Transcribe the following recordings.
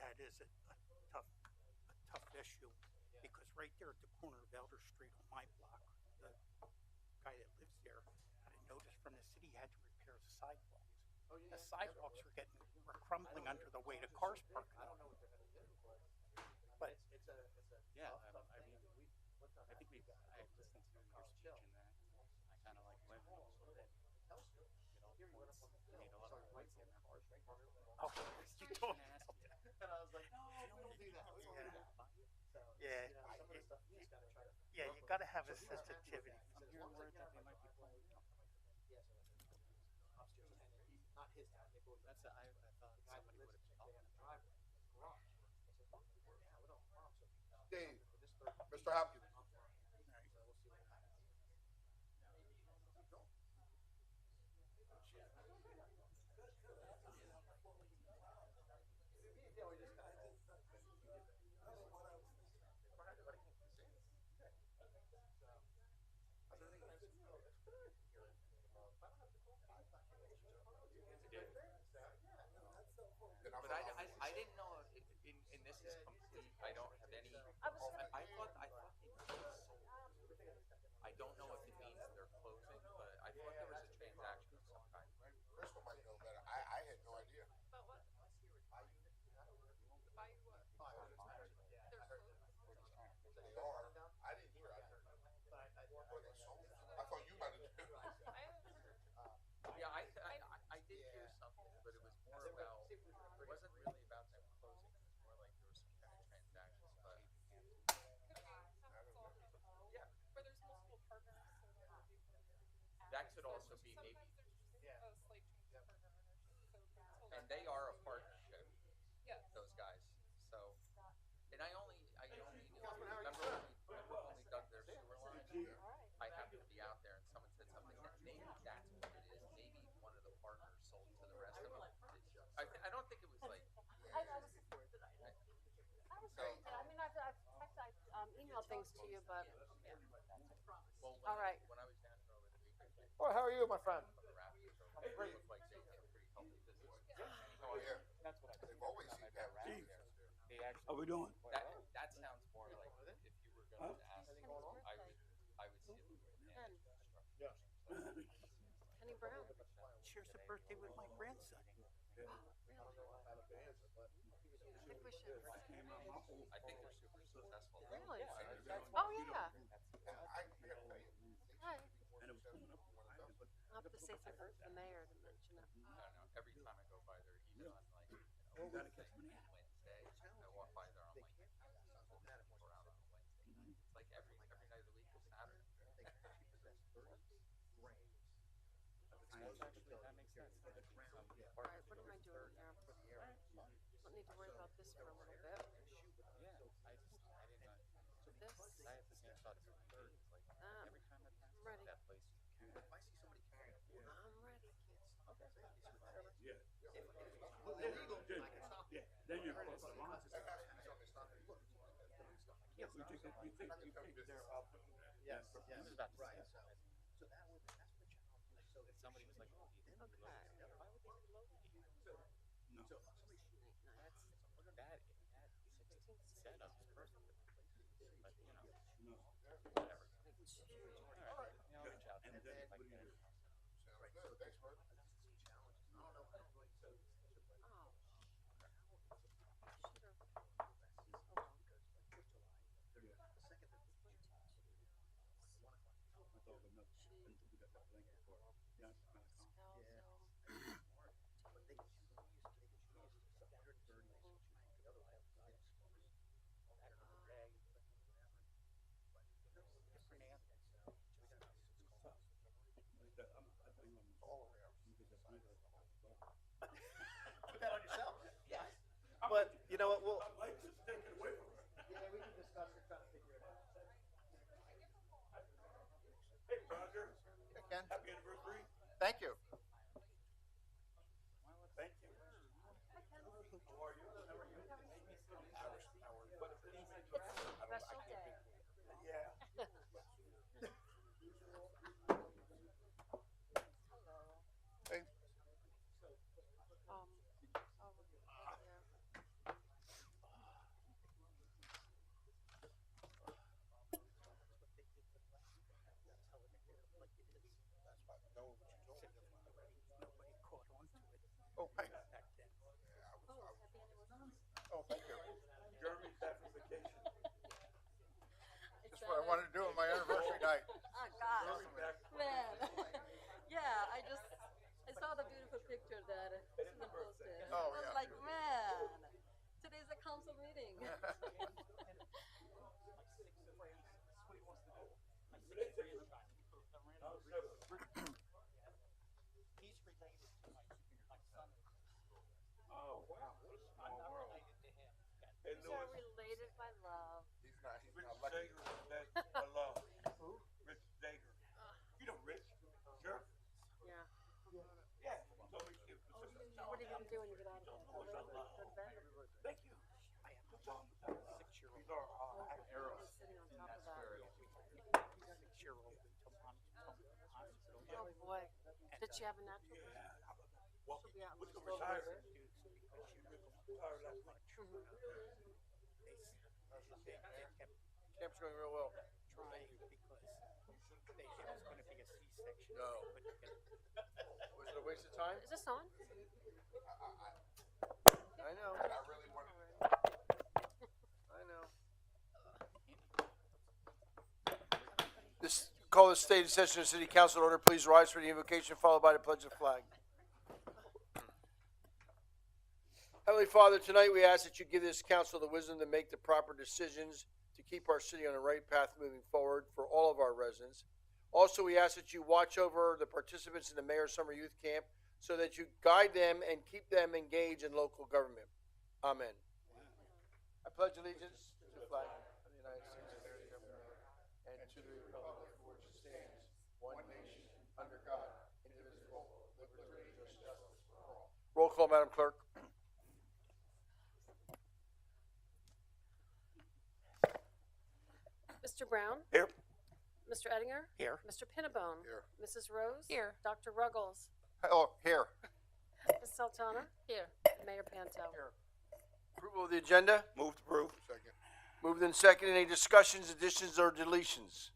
that is a tough issue because right there at the corner of Elder Street on my block, the guy that lives there had a notice from the city had to repair the sidewalks. The sidewalks were crumbling under the weight of cars parked on them. But Yeah, I mean, I think I listened to your speech and that I kind of like went a little bit. Made a lot of points in that. oh, you don't And ask know you. that. And I was like, no, we don't do that. Let's all do that. So, Yeah, some of the stuff you just got to try to. yeah, you got to have a sensitivity. I'm hearing word that they might be playing now. Upstairs, and he's not his town. They both. That's I thought somebody would have been talking about it. Dave, Mr. Hopkins. But I didn't know if and this is complete. I don't have any. I thought they sold. I don't know if it means they're closing, but I thought there was a transaction of some kind. Crystal might know better. I had no idea. But what? Buy what? They're They are. I didn't hear. I heard. Well, they sold. I thought you might have known. I haven't heard. Yeah, I did hear something, but it was more about. It wasn't really about them closing. It was more like there was some kind of transactions, but. Yeah. Where there's multiple partners, so that would be. That could also be Sometimes maybe. there's just a slight change in partner ownership. So And they are a partnership. Yes. Those guys. So, and I only knew. Remember when we dug their sewer line? I happened to be out there, and someone said something that maybe that's what it is. Maybe one of the partners sold to the rest of them. I don't think it was like. I was great. I mean, I've emailed things to you, but yeah. Well, All right. When I was down here over the weekend, Oh, how are you, my friend? the Raptors over there looked like they had a pretty healthy business. Oh, yeah. That's what I They've always seemed to have Gee. They actually. How we doing? That sounds more like if you were going to ask, I would see if we were in Ken. Yeah. Kenny Brown. Shares a birthday with my grandson. Really? I think we should. I think they're super successful. Really? Yeah, Oh, yeah. And I gotta tell you. Hi. And it was coming up. I'll have to say something to the mayor to mention it. I don't know. Every time I go by there, even on like You gotta catch them in the Wednesday, I walk by there on like people are out on a Wednesday night. It's like every night of the week is Saturday. That makes sense. All right, what am I doing here? Don't need to worry about this for a little bit. Yeah, I didn't know. This. I had the same thought too. It's like every time I pass Ready. that place. If I see somebody carrying a I'm ready. Yeah. illegal, I can stop it. Yeah. Then you're close to the line. Yeah, We think they're up. Yes, I was yes, about to say right. that. So that would, that's what challenge. So if Somebody was like, "Oh, you didn't Okay. relocate." Why would they relocate? No. so somebody shooting. That 16 setup is perfect. But you know, No. whatever. All right, you know, reach out to And them then if I what do you can. do? Sounds good. Thanks, bud. Challenges. I don't know. I don't really. So, Oh. Should've. the second that they shoot, 1 o'clock. I thought it was enough until we got that link for it. Yeah. But they can shoot stuff 130. The other way, I don't know, drag, whatever. But different answers. So we got about 6 calls. I think I'm All around. because that's my Put that on yourself. Yes. But you know what? We'll. I like just take it away from her. Yeah, we can discuss it, try to figure it out. Hey, Roger. Hey, Ken. Happy anniversary. Thank you. Thank you. How are you? Special day. Yeah. Hey, Oh, yeah. Oh, thank you. Jeremy's back from vacation. That's what I wanted to do on my anniversary night. Oh, God. Jeremy's back. Man. Yeah, I saw the beautiful picture that Susan posted. Oh, I was yeah. like, man, today's a council meeting. He's related to my son. Oh, wow. What a I'm small not world. related to him. Hey, These are Louis, related by love. He's not Rich lucky. Zager is dead. I love. Who? Rich Zager. You know Rich? Sure. Yeah. Yeah. He told me he was What are you going to do when you get out of here? Go to bed? Thank you. I have Good job. 6-year-old. These are arrows. He's sitting on top of that. 6-year-old until mom took him to the hospital. Oh, boy. Did she have a natural birth? Yeah. How about that? Well, She'll be out what's in going to retire? Dudes, because she lived Retired last night. they kept Camp's going real well. trying because it was going to be a C-section. No. They couldn't get it. Was it a waste of time? Is this on? I know. I really wanted to. I know. This call the state session of City Council order. Please rise for the invocation, followed by the pledge of flag. Heavenly Father, tonight we ask that you give this council the wisdom to make the proper decisions to keep our city on the right path moving forward for all of our residents. Also, we ask that you watch over the participants in the Mayor's Summer Youth Camp so that you guide them and keep them engaged in local government. Amen. I pledge allegiance to the flag of the United States of America and to the republic for which it stands, one nation, under God, indivisible, with liberty and justice for all. Roll call, Madam Clerk. Mr. Brown? Here. Mr. Ettinger? Here. Mr. Pinnabone? Here. Mrs. Rose? Here. Dr. Ruggles? Oh, here. Ms. Sultana? Here. Mayor Panto? Here. Approval of the agenda. Move to approve. Second. Moved in second. Any discussions, additions, or deletions?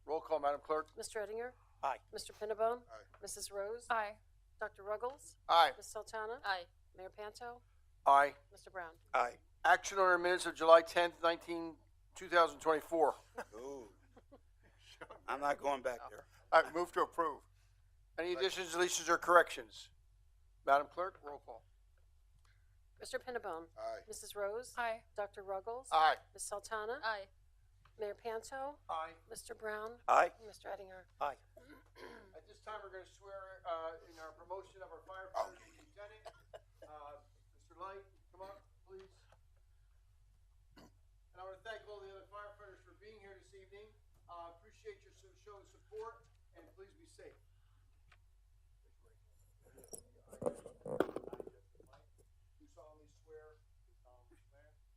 Roll call, Madam Clerk. Mr. Ettinger? Aye. Mr. Pinnabone? Aye. Mrs. Rose? Aye. Dr. Ruggles? Aye. Ms. Sultana? Aye. Mayor Panto? Aye. Mr. Brown? Aye. Action on our minutes of July 10th, 2024. Ooh. I'm not going back there. I move to approve. Any additions, deletions, or corrections? Madam Clerk, roll call. Mr. Pinnabone? Aye. Mrs. Rose? Aye. Dr. Ruggles? Aye. Ms. Sultana? Aye. Mayor Panto? Aye. Mr. Brown? Aye. Mr. Ettinger? Aye. At this time, we're going to swear in our promotion of our firefighters to lieutenant. Mr. Light, come up, please. And I want to thank all the other firefighters for being here this evening. Appreciate your showing support, and please be safe. Do solemnly swear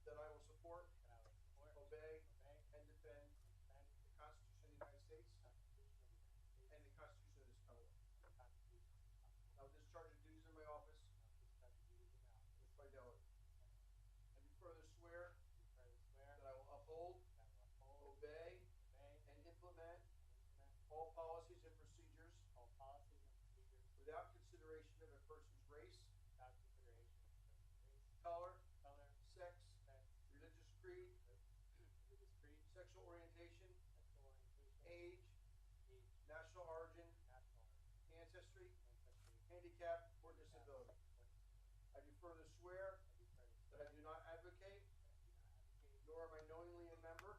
that I will support, obey, and defend the Constitution of the United States and the Constitution of this Commonwealth. I will discharge the duties of my office with fidelity. And do further swear that I will uphold, obey, and implement all policies and procedures without consideration of a person's race, color, sex, religious creed, sexual orientation, age, national origin, ancestry, handicap, or disability. I do further swear that I do not advocate, nor am I knowingly a member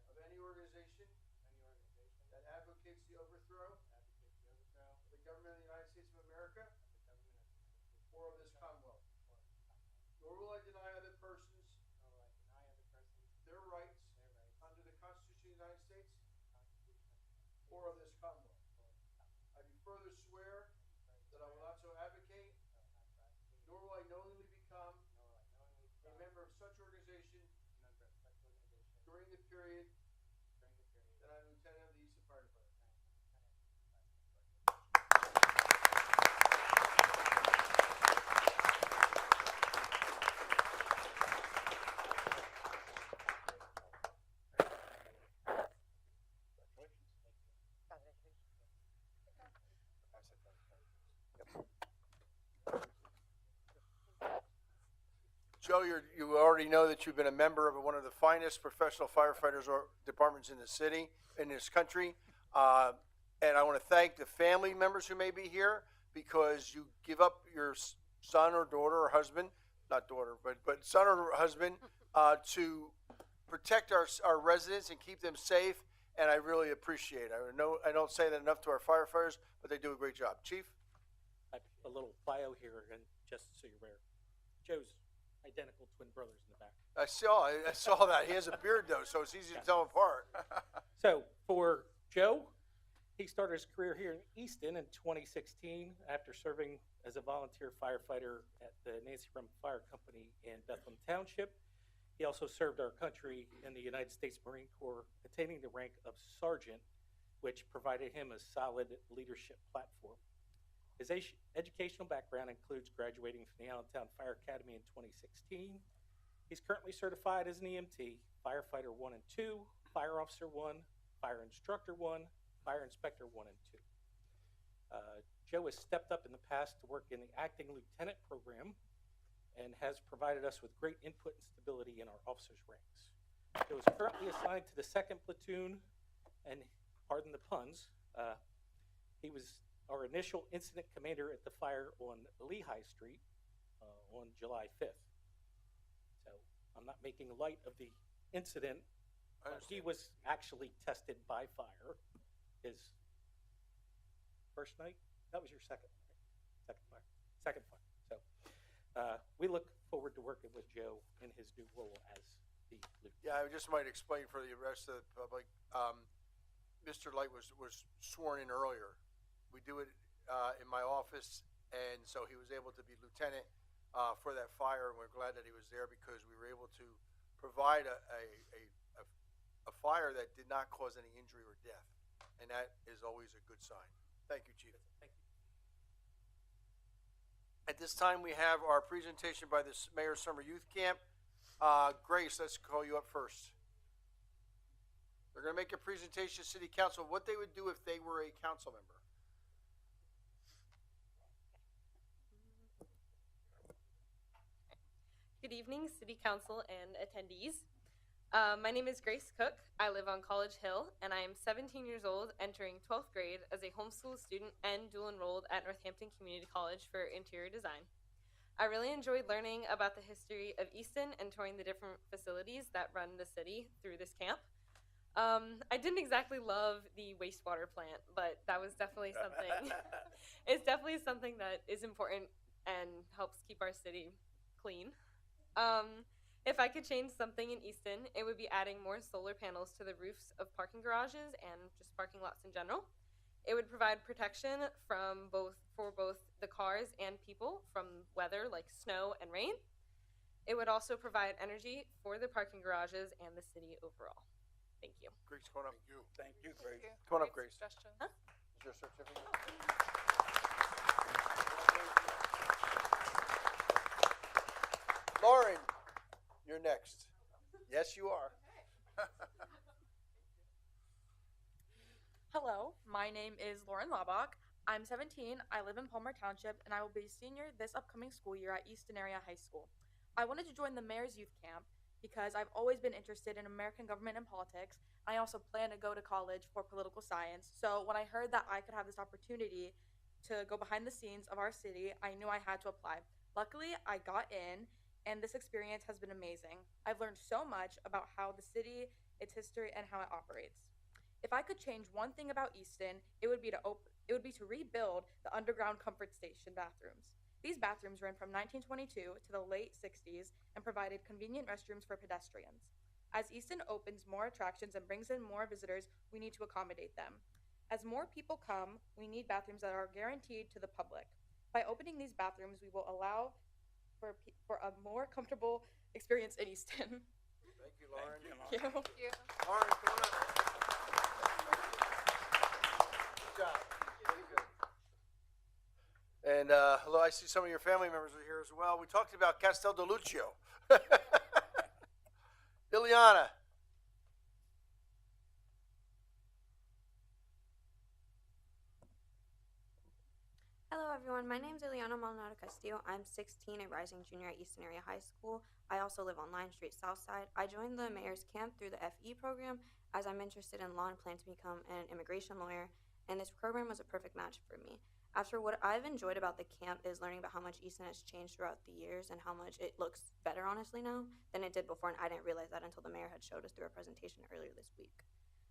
of any organization that advocates the overthrow of the government of the United States of America or of this Commonwealth. Nor will I deny other persons their rights under the Constitution of the United States or of this Commonwealth. I do further swear that I will not so advocate, nor will I knowingly become a member of such organization during the period that I'm lieutenant of the Easton Fire Department. Joe, you already know that you've been a member of one of the finest professional firefighters or departments in the city, in this country. And I want to thank the family members who may be here because you give up your son or daughter or husband, not daughter, but son or husband, to protect our residents and keep them safe. And I really appreciate it. I know I don't say that enough to our firefighters, but they do a great job. Chief? I have a little bio here, and just so you're aware, Joe's identical twin brothers in the back. I saw that. He has a beard though, so it's easy to tell them apart. So for Joe, he started his career here in Easton in 2016 after serving as a volunteer firefighter at the Nancy Rum Fire Company in Bethlehem Township. He also served our country in the United States Marine Corps, attaining the rank of sergeant, which provided him a solid leadership platform. His educational background includes graduating from the Allentown Fire Academy in 2016. He's currently certified as an EMT, Firefighter 1 and 2, Fire Officer 1, Fire Instructor 1, Fire Inspector 1 and 2. Joe has stepped up in the past to work in the acting lieutenant program and has provided us with great input and stability in our officers' ranks. Joe is currently assigned to the 2nd Platoon, and pardon the puns, he was our initial incident commander at the fire on Lehigh Street on July 5th. So I'm not making light of the incident. He was actually tested by fire his first night. That was your second, right? Second fire. So we look forward to working with Joe in his new role as the lieutenant. Yeah, I just might explain for the rest of the public. Mr. Light was sworn in earlier. We do it in my office, and so he was able to be lieutenant for that fire, and we're glad that he was there because we were able to provide a fire that did not cause any injury or death, and that is always a good sign. Thank you, Chief. Thank you. At this time, we have our presentation by the Mayor's Summer Youth Camp. Grace, let's call you up first. They're going to make a presentation to City Council of what they would do if they were a council member. Good evening, City Council and attendees. My name is Grace Cook. I live on College Hill, and I am 17 years old, entering 12th grade as a homeschool student and dual enrolled at Northampton Community College for interior design. I really enjoyed learning about the history of Easton and touring the different facilities that run the city through this camp. I didn't exactly love the wastewater plant, but that was definitely something. It's definitely something that is important and helps keep our city clean. If I could change something in Easton, it would be adding more solar panels to the roofs of parking garages and just parking lots in general. It would provide protection for both the cars and people from weather like snow and rain. It would also provide energy for the parking garages and the city overall. Thank you. Grace, come on up. Thank you, Grace. Come on up, Grace. Suggestion. Huh? Is your certificate? Lauren, you're next. Yes, you are. Hello, my name is Lauren Laubach. I'm 17, I live in Palmer Township, and I will be a senior this upcoming school year at Easton Area High School. I wanted to join the Mayor's Youth Camp because I've always been interested in American government and politics. I also plan to go to college for political science, so when I heard that I could have this opportunity to go behind the scenes of our city, I knew I had to apply. Luckily, I got in, and this experience has been amazing. I've learned so much about how the city, its history, and how it operates. If I could change one thing about Easton, it would be to rebuild the underground comfort station bathrooms. These bathrooms ran from 1922 to the late 60s and provided convenient restrooms for pedestrians. As Easton opens more attractions and brings in more visitors, we need to accommodate them. As more people come, we need bathrooms that are guaranteed to the public. By opening these bathrooms, we will allow for a more comfortable experience in Easton. Thank you, Lauren. Thank you. Thank you. Lauren, come on up. Good job. Very good. And hello, I see some of your family members are here as well. We talked about Castel de Lucio. Ileana. Hello, everyone. My name is Ileana Maldonado Castillo. I'm 16, a rising junior at Easton Area High School. I also live on Lion Street Southside. I joined the mayor's camp through the FE program as I'm interested in law and plan to become an immigration lawyer, and this program was a perfect match for me. After what I've enjoyed about the camp is learning about how much Easton has changed throughout the years and how much it looks better, honestly, now than it did before, and I didn't realize that until the mayor had showed us through a presentation earlier this week.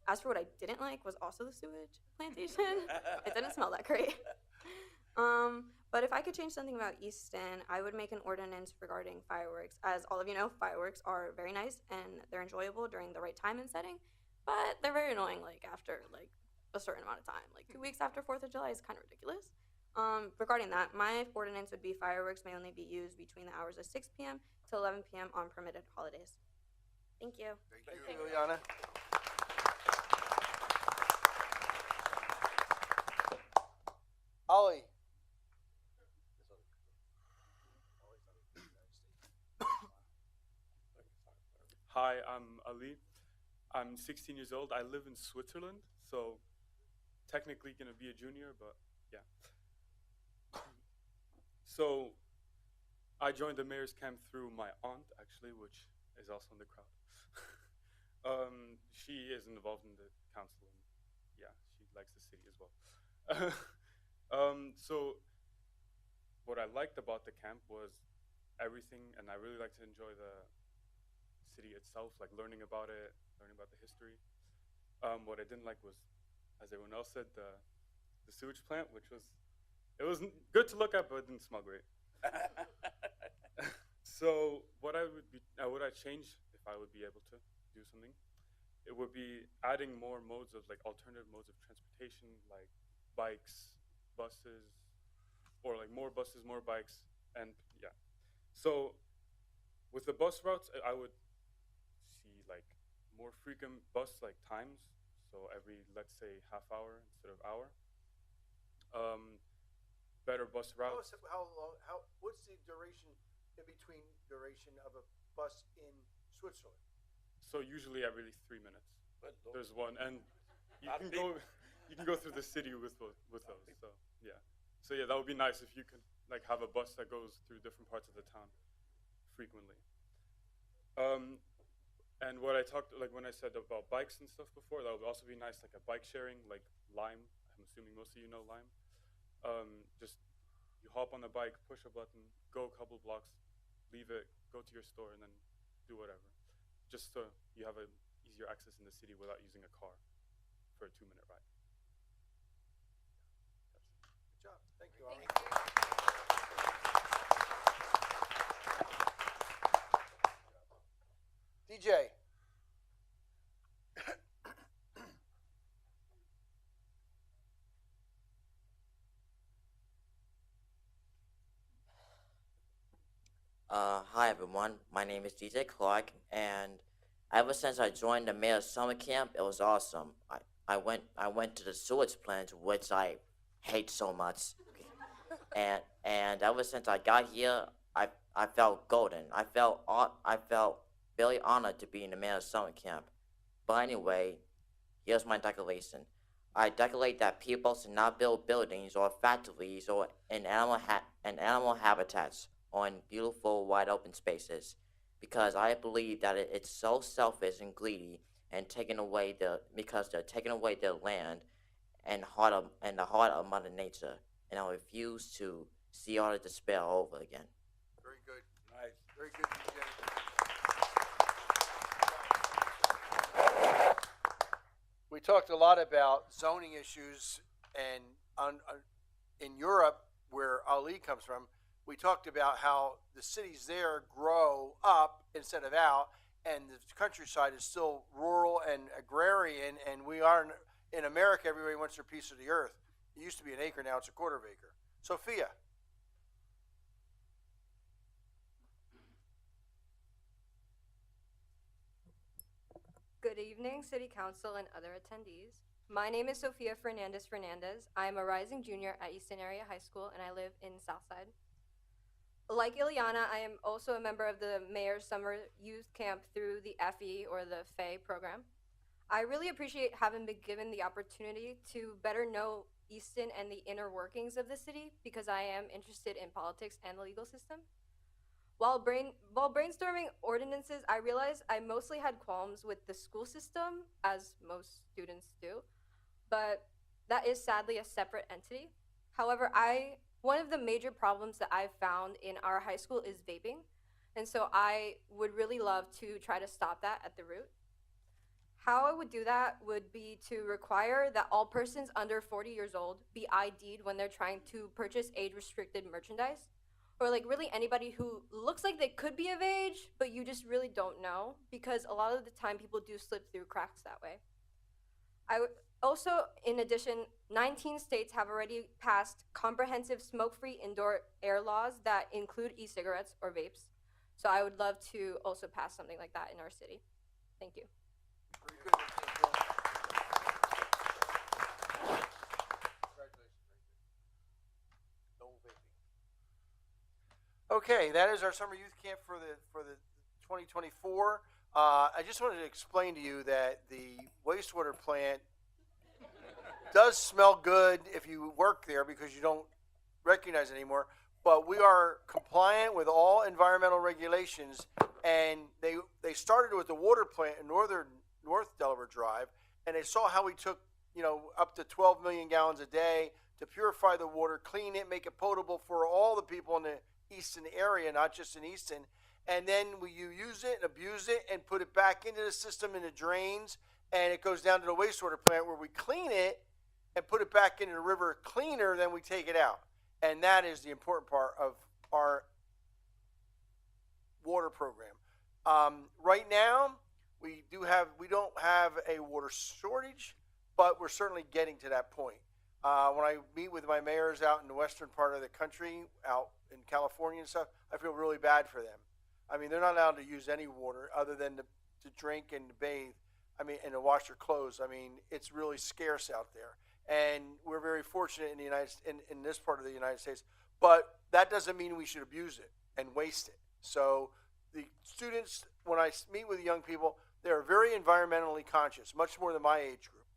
As for what I didn't like was also the sewage plantation. It didn't smell that great. But if I could change something about Easton, I would make an ordinance regarding fireworks. As all of you know, fireworks are very nice and they're enjoyable during the right time and setting, but they're very annoying like after like a certain amount of time. Like 2 weeks after 4th of July is kind of ridiculous. Regarding that, my ordinance would be fireworks may only be used between the hours of 6 p.m. to 11 p.m. on permitted holidays. Thank you. Thank you, Ileana. Ollie. Hi, I'm Ali. I'm 16 years old. I live in Switzerland, so technically gonna be a junior, but yeah. So I joined the mayor's camp through my aunt, actually, which is also in the crowd. She is involved in the council, and yeah, she likes the city as well. So what I liked about the camp was everything, and I really like to enjoy the city itself, like learning about it, learning about the history. What I didn't like was, as everyone else said, the sewage plant, which was, it was good to look at, but it didn't smell great. So what would I change if I would be able to do something? It would be adding more modes of like alternative modes of transportation, like bikes, buses, or like more buses, more bikes, and yeah. So with the bus routes, I would see like more frequent bus like times. So every, let's say, half hour instead of hour. Better bus routes. What's the duration in between duration of a bus in Switzerland? So usually every 3 minutes. There's one, and you can go through the city with those. So yeah. So yeah, that would be nice if you could like have a bus that goes through different parts of the town frequently. And what I talked, like when I said about bikes and stuff before, that would also be nice, like a bike sharing, like Lime. I'm assuming most of you know Lime. Just you hop on the bike, push a button, go a couple blocks, leave it, go to your store, and then do whatever. Just so you have easier access in the city without using a car for a 2-minute ride. Good job. Thank you, Ollie. DJ. Hi everyone, my name is DJ Clark, and ever since I joined the mayor's summer camp, it was awesome. I went to the sewage plant, which I hate so much, and ever since I got here, I felt golden. I felt very honored to be in the mayor's summer camp. But anyway, here's my declaration. I declare that people should not build buildings or factories or in animal habitats on beautiful wide open spaces, because I believe that it's so selfish and greedy and because they're taking away their land and the heart of Mother Nature, and I refuse to see all the despair over again. Very good. Nice. Very good, DJ. We talked a lot about zoning issues, and in Europe, where Ali comes from, we talked about how the cities there grow up instead of out, and the countryside is still rural and agrarian, and we are in America, everybody wants their piece of the earth. It used to be an acre, now it's a quarter of an acre. Sophia. Good evening, City Council and other attendees. My name is Sophia Fernandez. I am a rising junior at Easton Area High School, and I live in Southside. Like Ileana, I am also a member of the Mayor's Summer Youth Camp through the FE or the FAE program. I really appreciate having been given the opportunity to better know Easton and the inner workings of the city because I am interested in politics and the legal system. While brainstorming ordinances, I realized I mostly had qualms with the school system, as most students do, but that is sadly a separate entity. However, one of the major problems that I've found in our high school is vaping, and so I would really love to try to stop that at the root. How I would do that would be to require that all persons under 40 years old be ID'd when they're trying to purchase age-restricted merchandise, or like really anybody who looks like they could be of age, but you just really don't know, because a lot of the time people do slip through cracks that way. I would also, in addition, 19 states have already passed comprehensive smoke-free indoor air laws that include e-cigarettes or vapes. So I would love to also pass something like that in our city. Thank you. Very good. No vaping. Okay, that is our summer youth camp for the 2024. I just wanted to explain to you that the wastewater plant does smell good if you work there because you don't recognize it anymore. But we are compliant with all environmental regulations, and they started with the water plant in North Delaware Drive, and they saw how we took up to 12 million gallons a day to purify the water, clean it, make it potable for all the people in the Easton area, not just in Easton. And then you use it and abuse it and put it back into the system in the drains, and it goes down to the wastewater plant where we clean it and put it back into the river cleaner, then we take it out. And that is the important part of our water program. Right now, we don't have a water shortage, but we're certainly getting to that point. When I meet with my mayors out in the western part of the country, out in California and stuff, I feel really bad for them. I mean, they're not allowed to use any water other than to drink and to bathe. I mean, and to wash their clothes. I mean, it's really scarce out there. And we're very fortunate in this part of the United States. But that doesn't mean we should abuse it and waste it. So the students, when I meet with young people, they're very environmentally conscious, much more than my age group.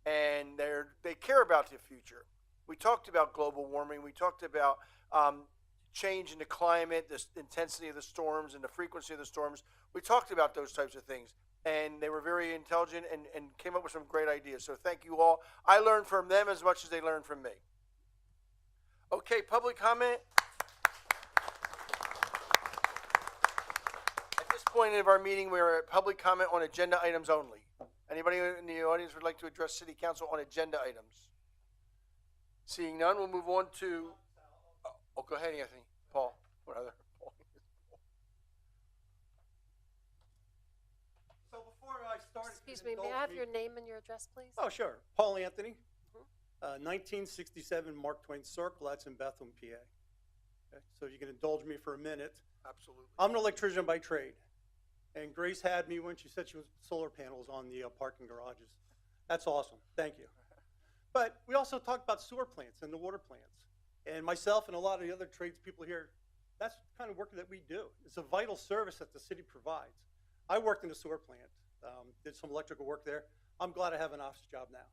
And they care about the future. We talked about global warming. We talked about change in the climate, the intensity of the storms and the frequency of the storms. We talked about those types of things. And they were very intelligent and came up with some great ideas. So thank you all. I learned from them as much as they learned from me. Okay, public comment. At this point of our meeting, we're at public comment on agenda items only. Anybody in the audience would like to address City Council on agenda items? Seeing none, we'll move on to... Oh, go ahead, Anthony. Paul. What other? So before I start, Excuse me, may I have your name and your address, please? Oh, sure. Paul Anthony, 1967 Mark Twain Circle. That's in Bethlehem, PA. Okay, so you can indulge me for a minute. Absolutely. I'm an electrician by trade, and Grace had me when she said she was solar panels on the parking garages. That's awesome. Thank you. But we also talked about sewer plants and the water plants. And myself and a lot of the other tradespeople here, that's the kind of work that we do. It's a vital service that the city provides. I worked in a sewer plant, did some electrical work there. I'm glad I have an office job now.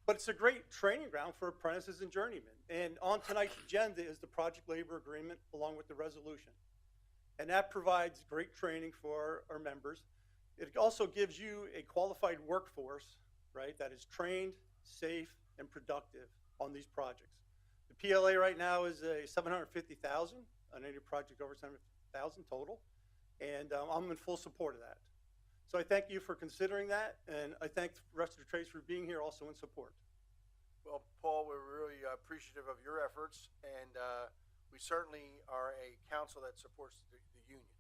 But it's a great training ground for apprentices and journeymen. And on tonight's agenda is the project labor agreement along with the resolution. And that provides great training for our members. It also gives you a qualified workforce, right, that is trained, safe, and productive on these projects. The PLA right now is a $750,000 on any project over $750,000 total. And I'm in full support of that. So I thank you for considering that, and I thank the rest of the trades for being here also in support. Well, Paul, we're really appreciative of your efforts, and we certainly are a council that supports the unions.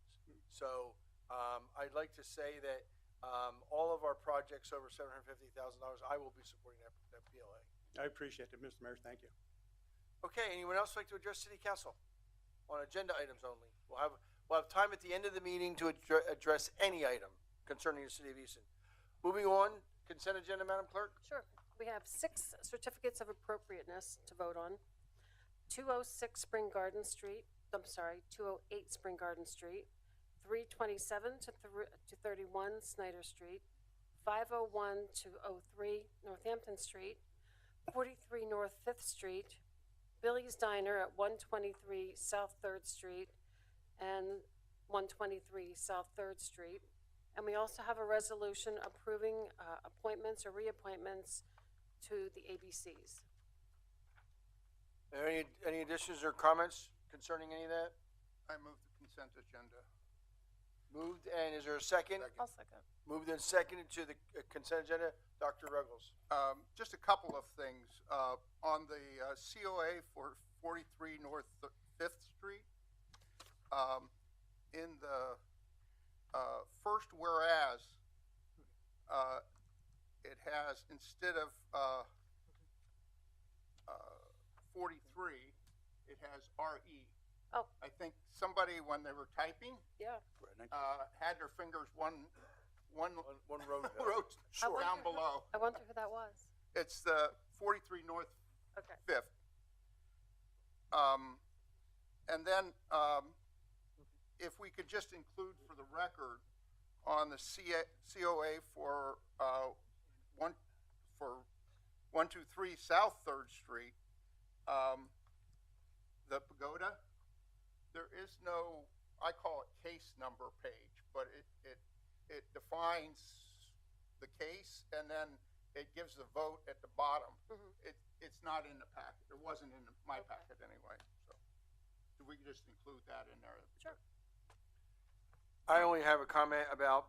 So I'd like to say that all of our projects over $750,000, I will be supporting that PLA. I appreciate it, Mr. Mayor. Thank you. Okay, anyone else like to address City Council on agenda items only? We'll have time at the end of the meeting to address any item concerning the City of Easton. Moving on, consent agenda, Madam Clerk. Sure. We have 6 certificates of appropriateness to vote on. 206 Spring Garden Street, 208 Spring Garden Street, 327 to 31 Snyder Street, 501 to 03 Northampton Street, 43 North 5th Street, Billy's Diner at 123 South 3rd Street, and 123 South 3rd Street. And we also have a resolution approving appointments or reappointments to the ABCs. Any additions or comments concerning any of that? I move the consent agenda. Moved, and is there a second? I'll second. Moved and seconded to the consent agenda. Dr. Ruggles. Just a couple of things. On the COA for 43 North 5th Street, in the first whereas, it has, instead of 43, it has RE. Oh. I think somebody, when they were typing, Yeah. had their fingers one One road road Sure. down below. I wonder who that was. It's the 43 North Okay. 5th. And then if we could just include for the record on the COA for 123 South 3rd Street, the pagoda, there is no, I call it case number page, but it defines the case and then it gives the vote at the bottom. It's not in the packet. It wasn't in my packet anyway. So we could just include that in there. Sure. I only have a comment about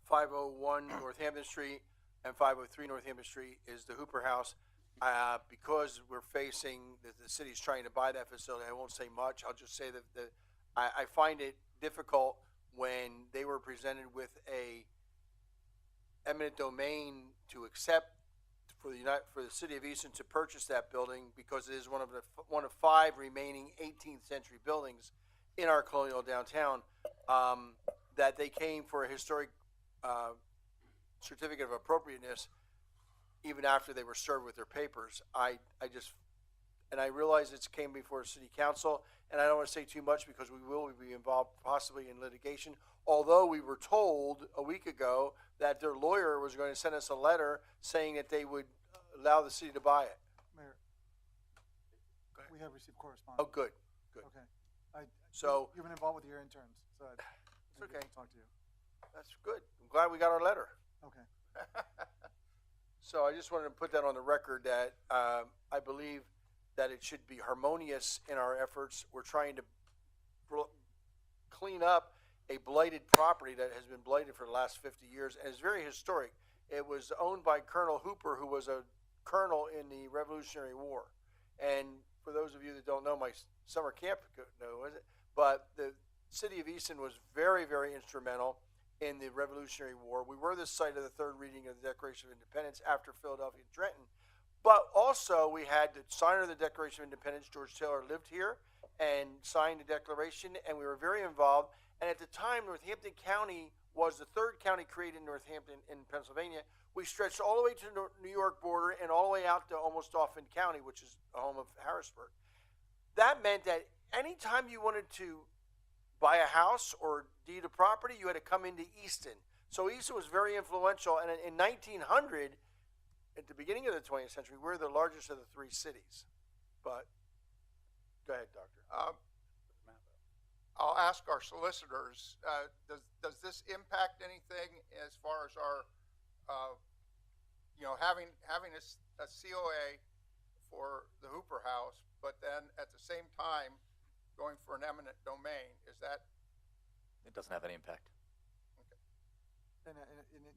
501 Northampton Street and 503 Northampton Street is the Hooper House. Because we're facing, the city's trying to buy that facility, I won't say much. I'll just say that I find it difficult when they were presented with a eminent domain to accept for the city of Easton to purchase that building, because it is one of 5 remaining 18th century buildings in our colonial downtown, that they came for a historic certificate of appropriateness even after they were served with their papers. I realize it came before city council, and I don't want to say too much because we will be involved possibly in litigation, although we were told a week ago that their lawyer was going to send us a letter saying that they would allow the city to buy it. Mayor, we have received correspondence. Oh, good. Okay. So You've been involved with your interns, so it's okay. I'll talk to you. That's good. I'm glad we got our letter. Okay. So I just wanted to put that on the record that I believe that it should be harmonious in our efforts. We're trying to clean up a blighted property that has been blighted for the last 50 years and is very historic. It was owned by Colonel Hooper, who was a colonel in the Revolutionary War. And for those of you that don't know, my summer camp know, is it? But the city of Easton was very, very instrumental in the Revolutionary War. We were the site of the third reading of the Declaration of Independence after Philadelphia and Trenton. But also we had the signer of the Declaration of Independence, George Taylor, lived here and signed the Declaration, and we were very involved. And at the time, Northampton County was the third county created in Northampton in Pennsylvania. We stretched all the way to the New York border and all the way out to almost Dauphin County, which is the home of Harrisburg. That meant that anytime you wanted to buy a house or deed a property, you had to come into Easton. So Easton was very influential. And in 1900, at the beginning of the 20th century, we're the largest of the 3 cities. But go ahead, Doctor. I'll ask our solicitors, does this impact anything as far as our, having a COA for the Hooper House, but then at the same time going for an eminent domain? Is that? It doesn't have any impact. Okay. And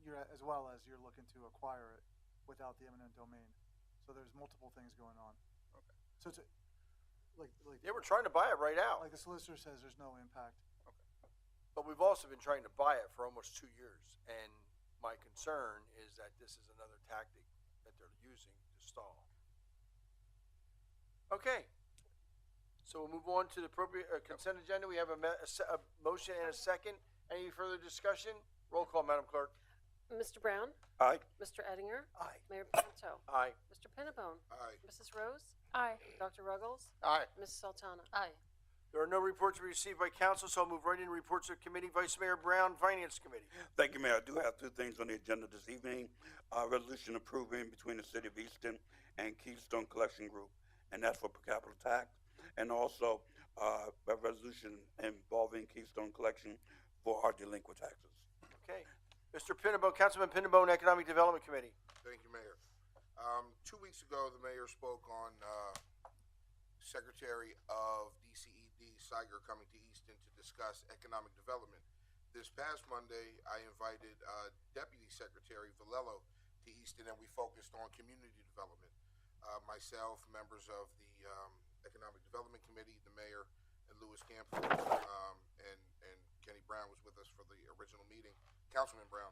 you're, as well as you're looking to acquire it without the eminent domain. So there's multiple things going on. Okay. So it's like They were trying to buy it right out. like the solicitor says, there's no impact. Okay. But we've also been trying to buy it for almost 2 years. And my concern is that this is another tactic that they're using to stall. Okay. So we'll move on to the appropriate consent agenda. We have a motion and a second. Any further discussion? Roll call, Madam Clerk. Mr. Brown? Aye. Mr. Ettinger? Aye. Mayor Pinto? Aye. Mr. Pinnabone? Aye. Mrs. Rose? Aye. Dr. Ruggles? Aye. Mrs. Sultana? Aye. There are no reports received by council, so I'll move right into reports of committee. Vice Mayor Brown, Finance Committee. Thank you, Mayor. I do have two things on the agenda this evening. Resolution approving between the City of Easton and Keystone Collection Group, and that's for per capita tax. And also a resolution involving Keystone Collection for our delinquent taxes. Okay. Mr. Pinnabone, Councilman Pinnabone, Economic Development Committee. Thank you, Mayor. 2 weeks ago, the mayor spoke on Secretary of DCED, Siger, coming to Easton to discuss economic development. This past Monday, I invited Deputy Secretary Valello to Easton, and we focused on community development. Myself, members of the Economic Development Committee, the mayor, and Louis Campo, and Kenny Brown was with us for the original meeting. Councilman Brown.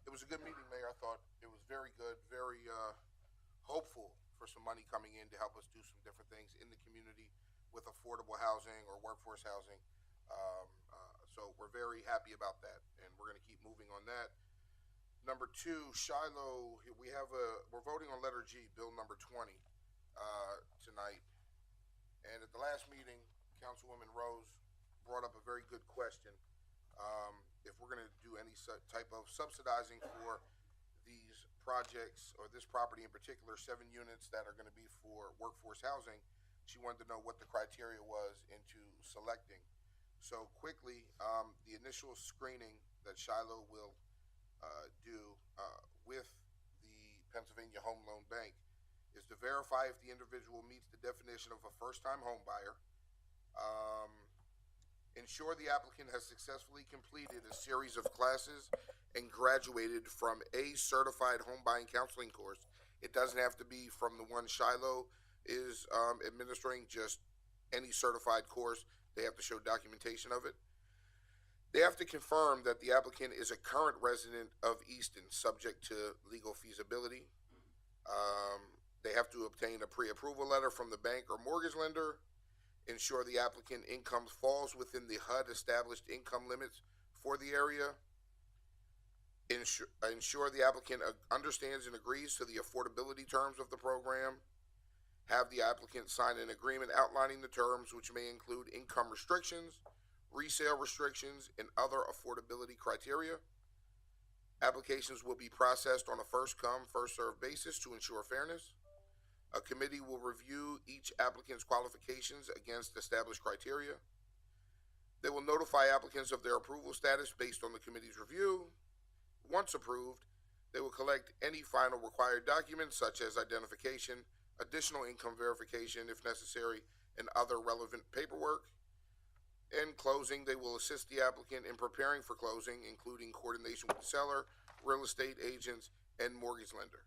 It was a good meeting, Mayor. I thought it was very good, very hopeful for some money coming in to help us do some different things in the community with affordable housing or workforce housing. So we're very happy about that, and we're going to keep moving on that. Number 2, Shiloh, we're voting on letter G, bill number 20, tonight. And at the last meeting, Councilwoman Rose brought up a very good question. If we're going to do any type of subsidizing for these projects, or this property in particular, 7 units that are going to be for workforce housing, she wanted to know what the criteria was into selecting. So quickly, the initial screening that Shiloh will do with the Pennsylvania Home Loan Bank is to verify if the individual meets the definition of a first-time home buyer, ensure the applicant has successfully completed a series of classes and graduated from a certified home buying counseling course. It doesn't have to be from the one Shiloh is administering, just any certified course. They have to show documentation of it. They have to confirm that the applicant is a current resident of Easton, subject to legal feasibility. They have to obtain a pre-approval letter from the bank or mortgage lender. Ensure the applicant income falls within the HUD established income limits for the area. Ensure the applicant understands and agrees to the affordability terms of the program. Have the applicant sign an agreement outlining the terms, which may include income restrictions, resale restrictions, and other affordability criteria. Applications will be processed on a first-come, first-served basis to ensure fairness. A committee will review each applicant's qualifications against established criteria. They will notify applicants of their approval status based on the committee's review. Once approved, they will collect any final required documents such as identification, additional income verification if necessary, and other relevant paperwork. In closing, they will assist the applicant in preparing for closing, including coordination with the seller, real estate agents, and mortgage lender.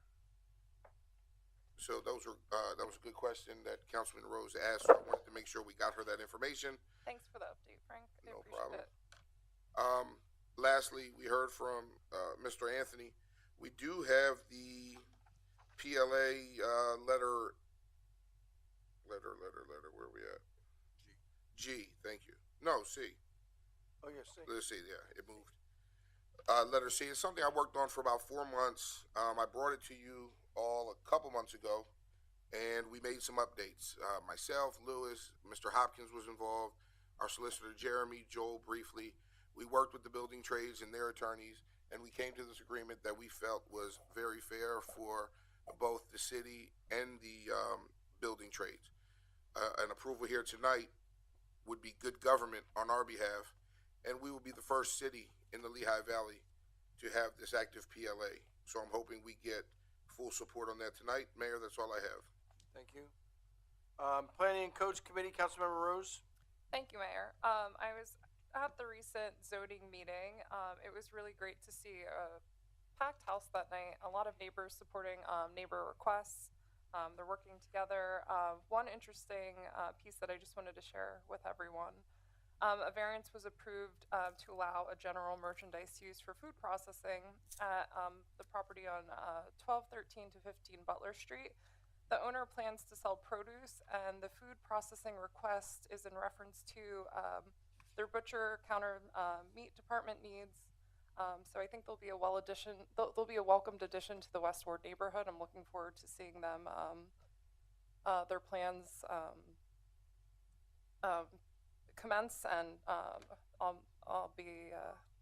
So that was a good question that Councilman Rose asked. So I wanted to make sure we got her that information. Thanks for the update, Frank. I No appreciate problem. it. Lastly, we heard from Mr. Anthony. We do have the PLA letter. Where are we at? G. Thank you. No, C. Oh, yes, C. Let's see. Yeah, it moved. Letter C is something I worked on for about 4 months. I brought it to you all a couple months ago, and we made some updates. Myself, Lewis, Mr. Hopkins was involved, our solicitor Jeremy, Joel briefly. We worked with the building trades and their attorneys, and we came to this agreement that we felt was very fair for both the city and the building trades. An approval here tonight would be good government on our behalf, and we will be the first city in the Lehigh Valley to have this active PLA. So I'm hoping we get full support on that tonight. Mayor, that's all I have. Thank you. Planning and Codes Committee, Councilmember Rose. Thank you, Mayor. I was at the recent zoning meeting. It was really great to see a packed house that night. A lot of neighbors supporting neighbor requests. They're working together. One interesting piece that I just wanted to share with everyone. A variance was approved to allow a general merchandise use for food processing at the property on 1213 to 15 Butler Street. The owner plans to sell produce, and the food processing request is in reference to their butcher counter meat department needs. So I think they'll be a they'll be a welcomed addition to the West Ward neighborhood. I'm looking forward to seeing them their plans commence, and I'll be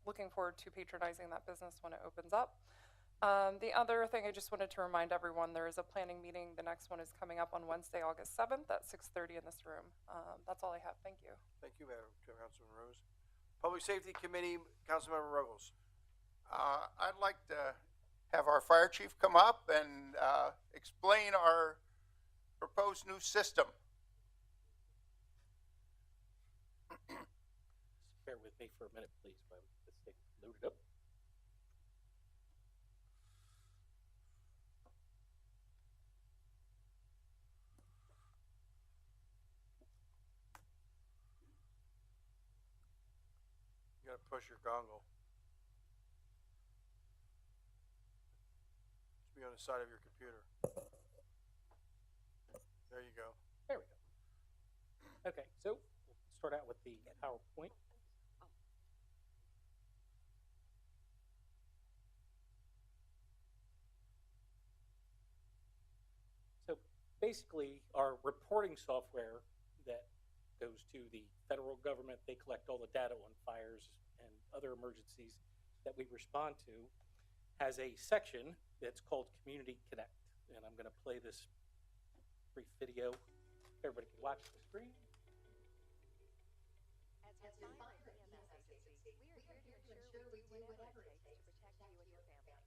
looking forward to patronizing that business when it opens up. The other thing I just wanted to remind everyone, there is a planning meeting. The next one is coming up on Wednesday, August 7th at 6:30 in this room. That's all I have. Thank you. Thank you, Madam Councilman Rose. Public Safety Committee, Councilmember Ruggles. I'd like to have our fire chief come up and explain our proposed new system. Bear with me for a minute, please, while this thing loaded up. You gotta push your dongle. Should be on the side of your computer. There you go. There we go. Okay, so we'll start out with the PowerPoint. So basically, our reporting software that goes to the federal government, they collect all the data on fires and other emergencies that we respond to, has a section that's called Community Connect. And I'm going to play this brief video. Everybody can watch the screen. As your fire and EMS agency, we are here to ensure we do whatever it takes to protect you and your family.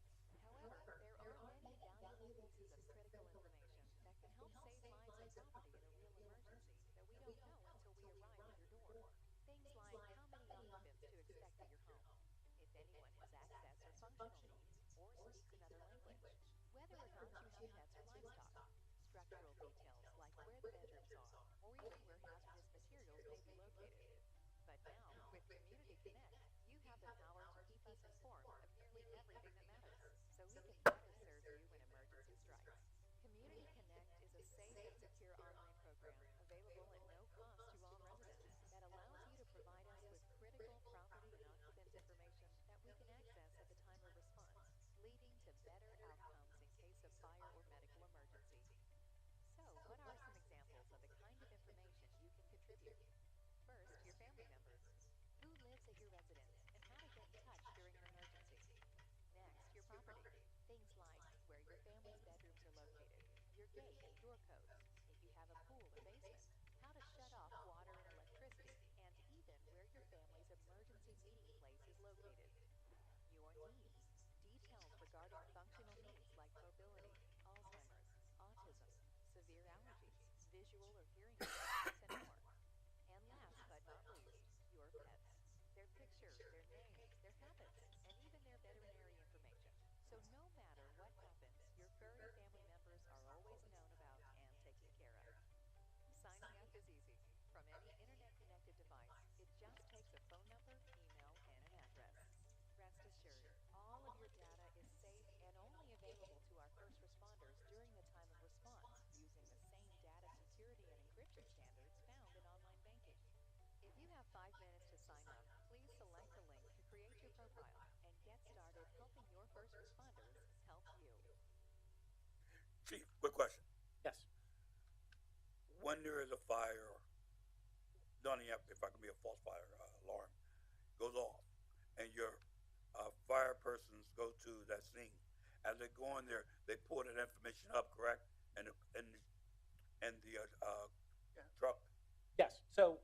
However, there are many valuable pieces of critical information that can help save lives and property in a real emergency that we don't know until we arrive at your door. Things like how many occupants to expect at your home, if anyone has access or functional needs, or speaks another language, whether or not you have pets or livestock, structural details like where the bedrooms are, or even where hazardous materials may be located. But now, with Community Connect, you have the power to keep us informed of nearly everything that matters, so we can better serve you when emergency strikes. Community Connect is a safe and secure online program available at no cost to all residents that allows you to provide us with critical property and occupants information that we can access at the time of response, leading to better outcomes in case of fire or medical emergency. So, what are some examples of the kind of information you can contribute? First, your family members. Who lives at your residence and how to get in touch during an emergency. Next, your property. Things like where your family's bedrooms are located, your gate and door codes, if you have a pool or basement, how to shut off water and electricity, and even where your family's emergency meeting place is located. Your needs. Details regarding functional needs like mobility, Alzheimer's, autism, severe allergies, visual or hearing impairments, and more. And last but not least, your pets. Their picture, their names, their habits, and even their veterinary information. So no matter what happens, your furry family members are always known about and taken care of. Signing up is easy. From any internet-connected device, it just takes a phone number, email, and an address. Rest assured, all of your data is safe and only available to our first responders during the time of response, using the same data security and encryption standards found in online banking. If you have 5 minutes to sign up, please select the link to create your profile and get started helping your first responders help you. Chief, quick question. Yes. When there is a fire, don't even have, if I can be a false fire alarm, goes off, and your fire persons go to that scene. As they go in there, they pull that information up, correct? And the truck. Yes. So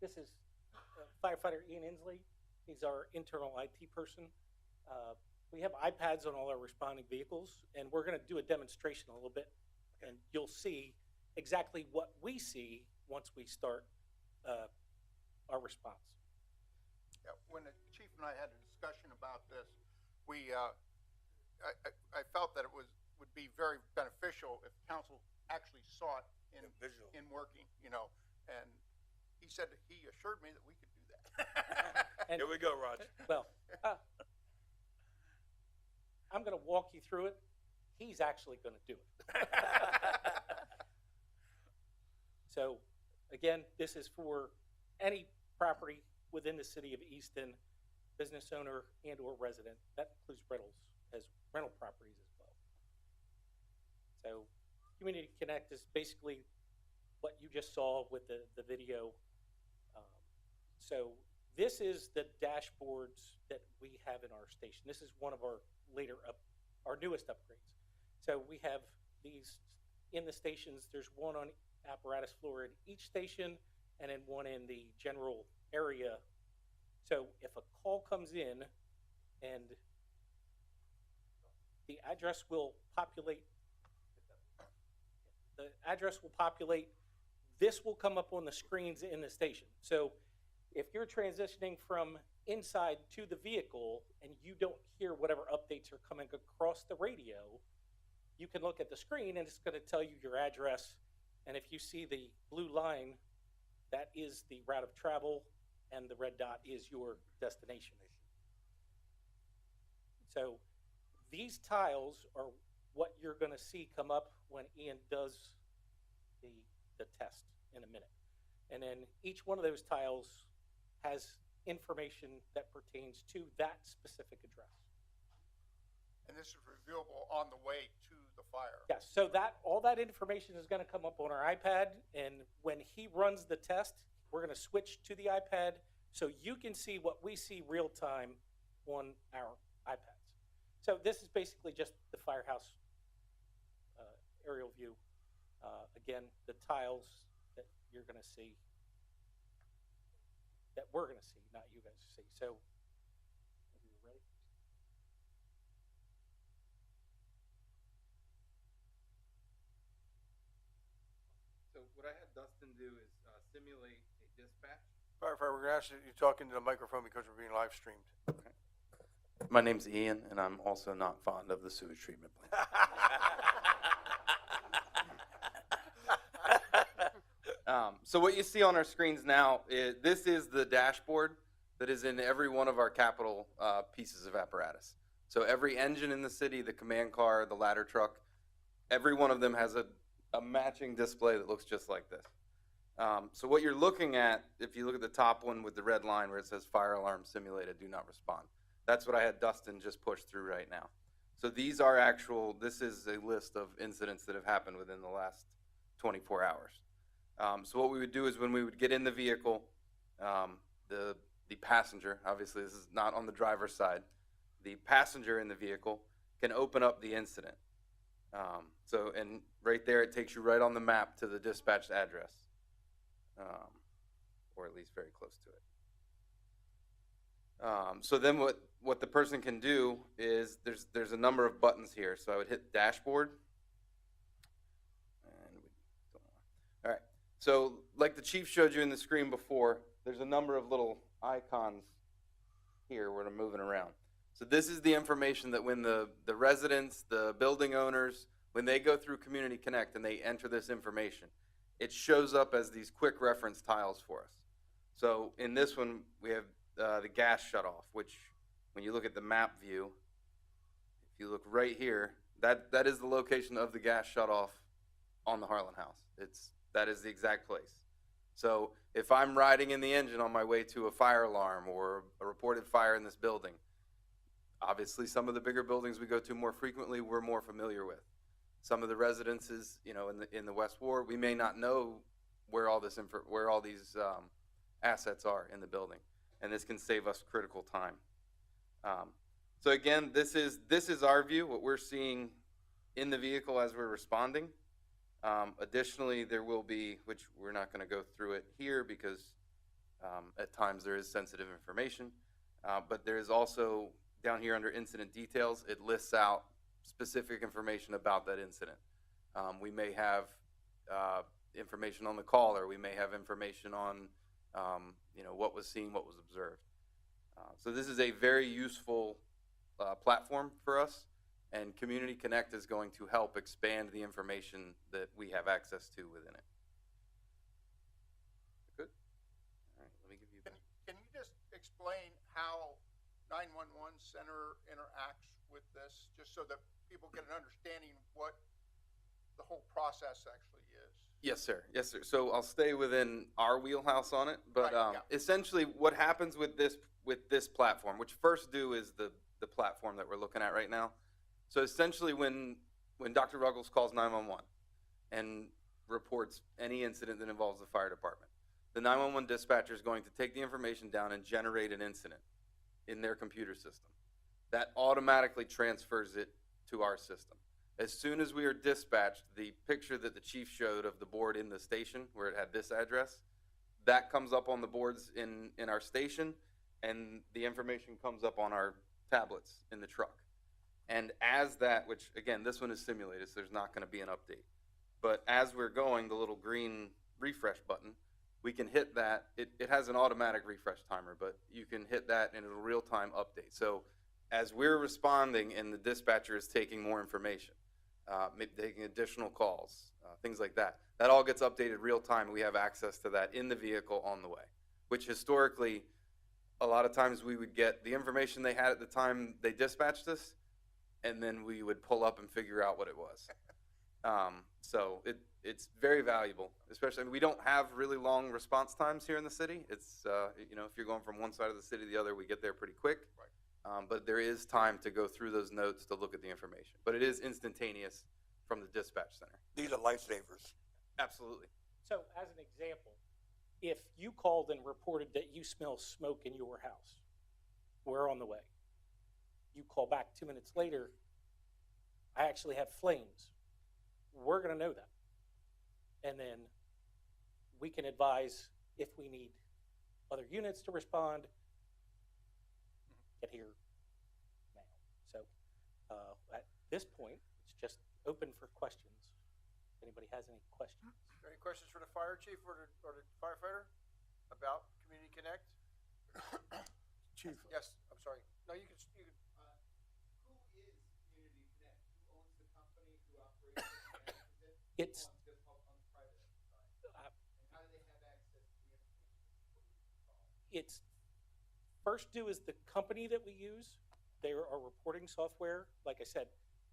this is firefighter Ian Inslee. He's our internal IT person. We have iPads on all our responding vehicles, and we're going to do a demonstration a little bit, and you'll see exactly what we see once we start our response. Yeah, when the chief and I had a discussion about this, I felt that it would be very beneficial if council actually saw it in working, and he said that he assured me that we could do that. And, here we go, Roger. Well, I'm going to walk you through it. He's actually going to do it. So, again, this is for any property within the city of Easton, business owner and or resident. That includes rental properties as well. So, Community Connect is basically what you just saw with the video. So this is the dashboards that we have in our station. This is one of our our newest upgrades. So we have these in the stations. There's one on apparatus floor in each station, and then one in the general area. So if a call comes in and the address will populate, this will come up on the screens in the station. So if you're transitioning from inside to the vehicle and you don't hear whatever updates are coming across the radio, you can look at the screen and it's going to tell you your address. And if you see the blue line, that is the route of travel, and the red dot is your destination. So these tiles are what you're going to see come up when Ian does the test in a minute. And then each one of those tiles has information that pertains to that specific address. And this is reviewable on the way to the fire. Yes, so that all that information is going to come up on our iPad, and when he runs the test, we're going to switch to the iPad so you can see what we see real time on our iPads. So this is basically just the firehouse aerial view. Again, the tiles that you're going to see, that we're going to see, not you guys see. So, are you ready? So what I had Dustin do is simulate a dispatch. Firefighter, we're going to ask you talk into the microphone because we're being live streamed. Okay. My name's Ian, and I'm also not fond of the sewage treatment plant. So what you see on our screens now, this is the dashboard that is in every one of our capital pieces of apparatus. So every engine in the city, the command car, the ladder truck, every one of them has a matching display that looks just like this. So what you're looking at, if you look at the top one with the red line where it says fire alarm simulated, do not respond. That's what I had Dustin just push through right now. So these are this is a list of incidents that have happened within the last 24 hours. So what we would do is when we would get in the vehicle, the passenger, obviously this is not on the driver's side, the passenger in the vehicle can open up the incident. And right there it takes you right on the map to the dispatched address, or at least very close to it. So then what the person can do is there's a number of buttons here. So I would hit dashboard. All right. So like the chief showed you in the screen before, there's a number of little icons here where I'm moving around. So this is the information that when the residents, the building owners, when they go through Community Connect and they enter this information, it shows up as these quick reference tiles for us. So in this one, we have the gas shutoff, which when you look at the map view, if you look right here, that is the location of the gas shutoff on the Harlan House. That is the exact place. So if I'm riding in the engine on my way to a fire alarm or a reported fire in this building, obviously some of the bigger buildings we go to more frequently, we're more familiar with. Some of the residences, in the West Ward, we may not know where all these assets are in the building, and this can save us critical time. So again, this is our view, what we're seeing in the vehicle as we're responding. Additionally, there will be, which we're not going to go through it here because at times there is sensitive information, but there is also down here under incident details, it lists out specific information about that incident. We may have information on the caller, we may have information on what was seen, what was observed. So this is a very useful platform for us. And Community Connect is going to help expand the information that we have access to within it. Good? All right, let me give you back. Can you just explain how 911 Center interacts with this, just so that people get an understanding of what the whole process actually is? Yes, sir. Yes, sir. So I'll stay within our wheelhouse on it, but essentially what happens with this platform, which first do is the platform that we're looking at right now. So essentially when Dr. Ruggles calls 911 and reports any incident that involves the fire department. The 911 dispatcher is going to take the information down and generate an incident in their computer system. That automatically transfers it to our system. As soon as we are dispatched, the picture that the chief showed of the board in the station where it had this address, that comes up on the boards in our station, and the information comes up on our tablets in the truck. And as that, which again, this one is simulated, so there's not going to be an update. But as we're going, the little green refresh button, we can hit that. It has an automatic refresh timer, but you can hit that and it'll real-time update. So as we're responding and the dispatcher is taking more information, maybe taking additional calls, things like that, that all gets updated real-time, and we have access to that in the vehicle on the way, which historically, a lot of times we would get the information they had at the time they dispatched us, and then we would pull up and figure out what it was. So it's very valuable, especially, I mean, we don't have really long response times here in the city. It's, you know, if you're going from one side of the city to the other, we get there pretty quick. Right. But there is time to go through those notes to look at the information. But it is instantaneous from the dispatch center. These are lifesavers. Absolutely. So as an example, if you called and reported that you smell smoke in your house, we're on the way. You call back 2 minutes later, I actually have flames. We're going to know that. And then we can advise if we need other units to respond, get here now. So at this point, it's just open for questions. If anybody has any questions. Any questions for the fire chief or the firefighter about Community Connect? Chief. Yes, I'm sorry. No, you can. Who is Community Connect? Who owns the company? Who operates it? It's on the private side. And how do they have access to the information? it's First Due is the company that we use. They are reporting software. Like I said,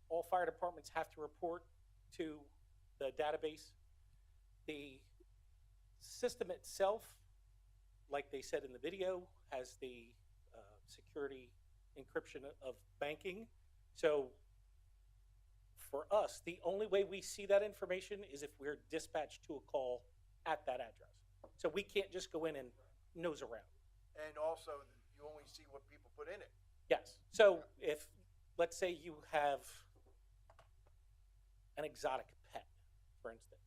all fire departments have to report to the database. The system itself, like they said in the video, has the security encryption of banking. So for us, the only way we see that information is if we're dispatched to a call at that address. So we can't just go in and nose around. And also, you only see what people put in it. Yes. So if, let's say you have an exotic pet, for instance,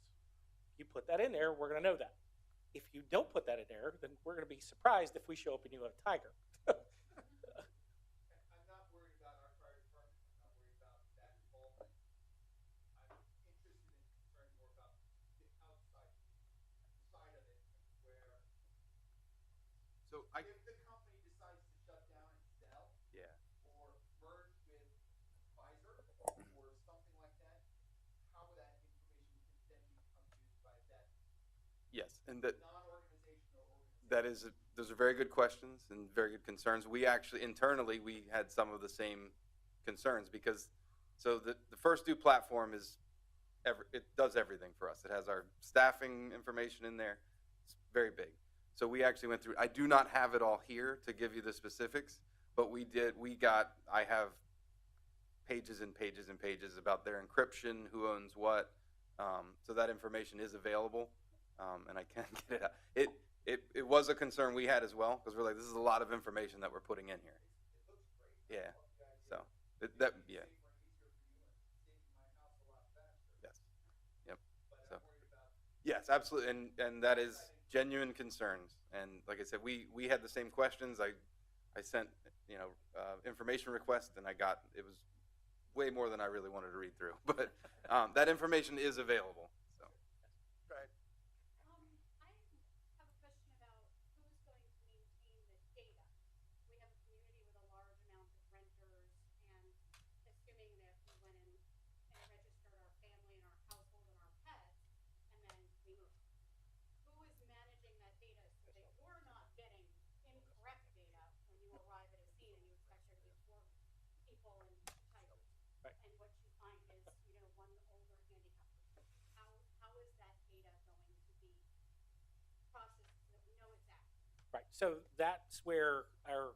you put that in there, we're going to know that. If you don't put that in there, then we're going to be surprised if we show up and you have a tiger. I'm not worried about our fire department. I'm not worried about that involvement. I'm interested and concerned more about the outside side of it, where if the company decides to shut down and sell, or merge with Pfizer or something like that, how would that information then become used by that Yes, and non-organization or organization? those are very good questions and very good concerns. We actually, internally, we had some of the same concerns because, so the First Due platform it does everything for us. It has our staffing information in there. It's very big. So we actually went through, I do not have it all here to give you the specifics, but I have pages and pages and pages about their encryption, who owns what. So that information is available, and I can get it out. It was a concern we had as well, because we're like, this is a lot of information that we're putting in here. Yeah. So yeah. Yes. Yep. So yes, absolutely, and that is genuine concerns. And like I said, we had the same questions. I sent information request, and it was way more than I really wanted to read through. But that information is available. So. Go ahead. I have a question about who's going to maintain the data. We have a community with a large amount of renters, and assuming that we went in and registered our family and our household and our pets, and then we moved. Who is managing that data so that you're not getting incorrect data when you arrive at a scene and you expect there to be 4 people and tigers? Right. And what you find is, one older handicapped person. How is that data going to be processed so that we know it's accurate? Right. So that's where our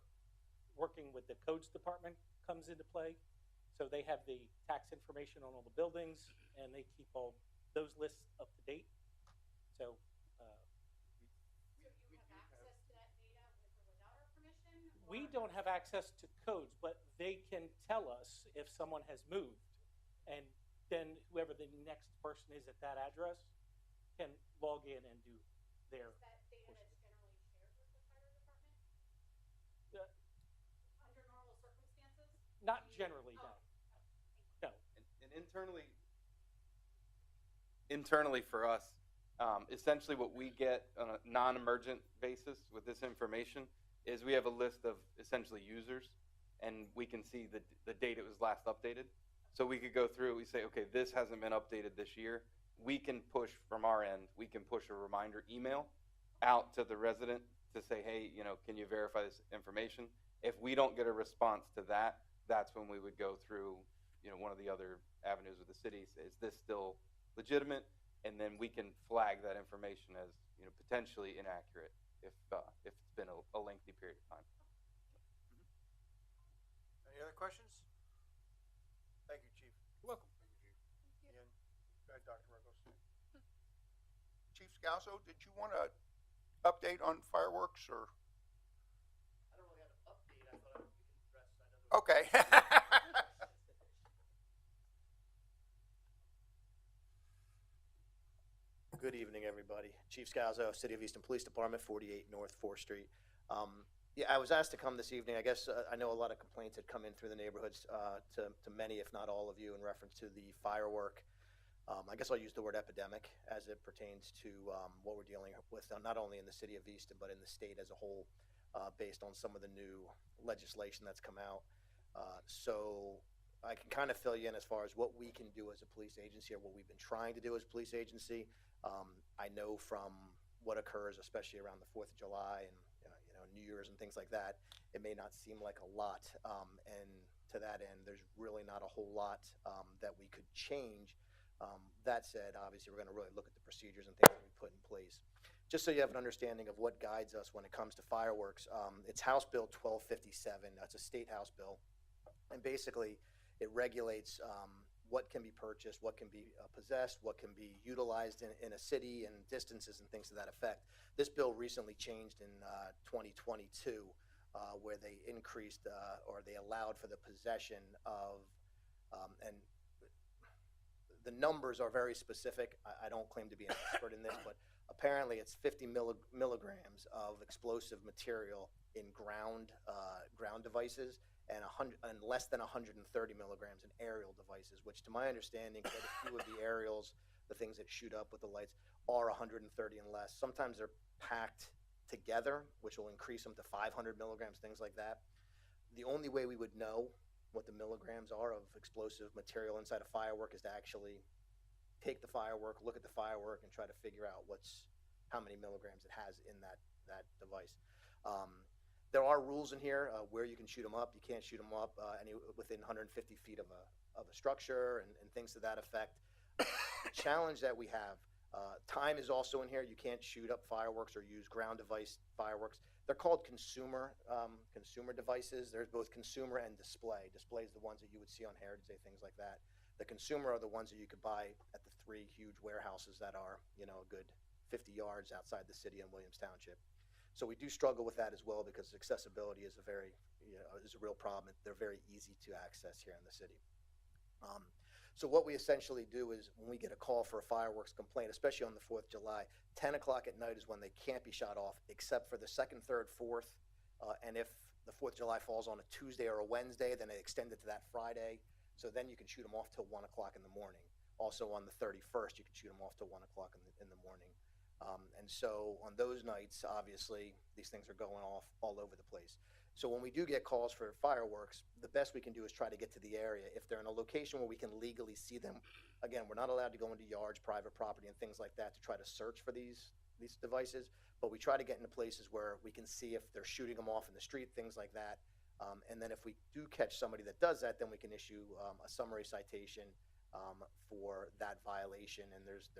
working with the codes department comes into play. So they have the tax information on all the buildings, and they keep all those lists up to date. So, So you have access to that data with or without our permission? we don't have access to codes, but they can tell us if someone has moved. And then whoever the next person is at that address can log in and do their. Is that data that's generally shared with the fire department Uh, under normal circumstances? Not generally, no. No. And internally for us, essentially what we get on a non-emergent basis with this information is we have a list of essentially users, and we can see the date it was last updated. So we could go through, we say, okay, this hasn't been updated this year. We can push from our end, we can push a reminder email out to the resident to say, hey, can you verify this information? If we don't get a response to that, that's when we would go through, one of the other avenues with the city. Is this still legitimate? And then we can flag that information as, potentially inaccurate if it's been a lengthy period of time. Any other questions? Thank you, Chief. You're welcome. Ian, go ahead, Dr. Marcos. Chief Scalzo, did you want to update on fireworks or? I don't really have an update. I thought we could address. I know Okay. Good evening, everybody. Chief Scalzo, City of Easton Police Department, 48 North 4th Street. Yeah, I was asked to come this evening. I guess I know a lot of complaints had come in through the neighborhoods to many, if not all of you, in reference to the firework. I guess I'll use the word epidemic as it pertains to what we're dealing with, not only in the city of Easton, but in the state as a whole, based on some of the new legislation that's come out. So I can kind of fill you in as far as what we can do as a police agency or what we've been trying to do as a police agency. I know from what occurs, especially around the 4th of July and New Year's and things like that, it may not seem like a lot. And to that end, there's really not a whole lot that we could change. That said, obviously, we're going to really look at the procedures and things that we put in place. Just so you have an understanding of what guides us when it comes to fireworks, it's House Bill 1257. That's a state House bill. And basically, it regulates what can be purchased, what can be possessed, what can be utilized in a city, and distances and things to that effect. This bill recently changed in 2022, where they increased or they allowed for the possession of, and the numbers are very specific. I don't claim to be an expert in this, but apparently it's 50 milligrams of explosive material in ground devices, and less than 130 milligrams in aerial devices, which to my understanding, quite a few of the aerials, the things that shoot up with the lights, are 130 and less. Sometimes they're packed together, which will increase them to 500 milligrams, things like that. The only way we would know what the milligrams are of explosive material inside a firework is to actually take the firework, look at the firework, and try to figure out how many milligrams it has in that device. There are rules in here where you can shoot them up. You can't shoot them up within 150 feet of a structure and things to that effect. The challenge that we have, time is also in here. You can't shoot up fireworks or use ground device fireworks. They're called consumer devices. There's both consumer and display. Display is the ones that you would see on Heritage Day, things like that. The consumer are the ones that you could buy at the 3 huge warehouses that are, a good 50 yards outside the city in Williams Township. So we do struggle with that as well because accessibility is a real problem. They're very easy to access here in the city. So what we essentially do is when we get a call for a fireworks complaint, especially on the 4th of July, 10 o'clock at night is when they can't be shot off except for the 2nd, 3rd, 4th. And if the 4th of July falls on a Tuesday or a Wednesday, then they extend it to that Friday. So then you can shoot them off till 1 o'clock in the morning. Also on the 31st, you can shoot them off till 1 o'clock in the morning. And so on those nights, obviously, these things are going off all over the place. So when we do get calls for fireworks, the best we can do is try to get to the area. If they're in a location where we can legally see them, again, we're not allowed to go into yards, private property, and things like that to try to search for these devices, but we try to get into places where we can see if they're shooting them off in the street, things like that. And then if we do catch somebody that does that, then we can issue a summary citation for that violation, and there's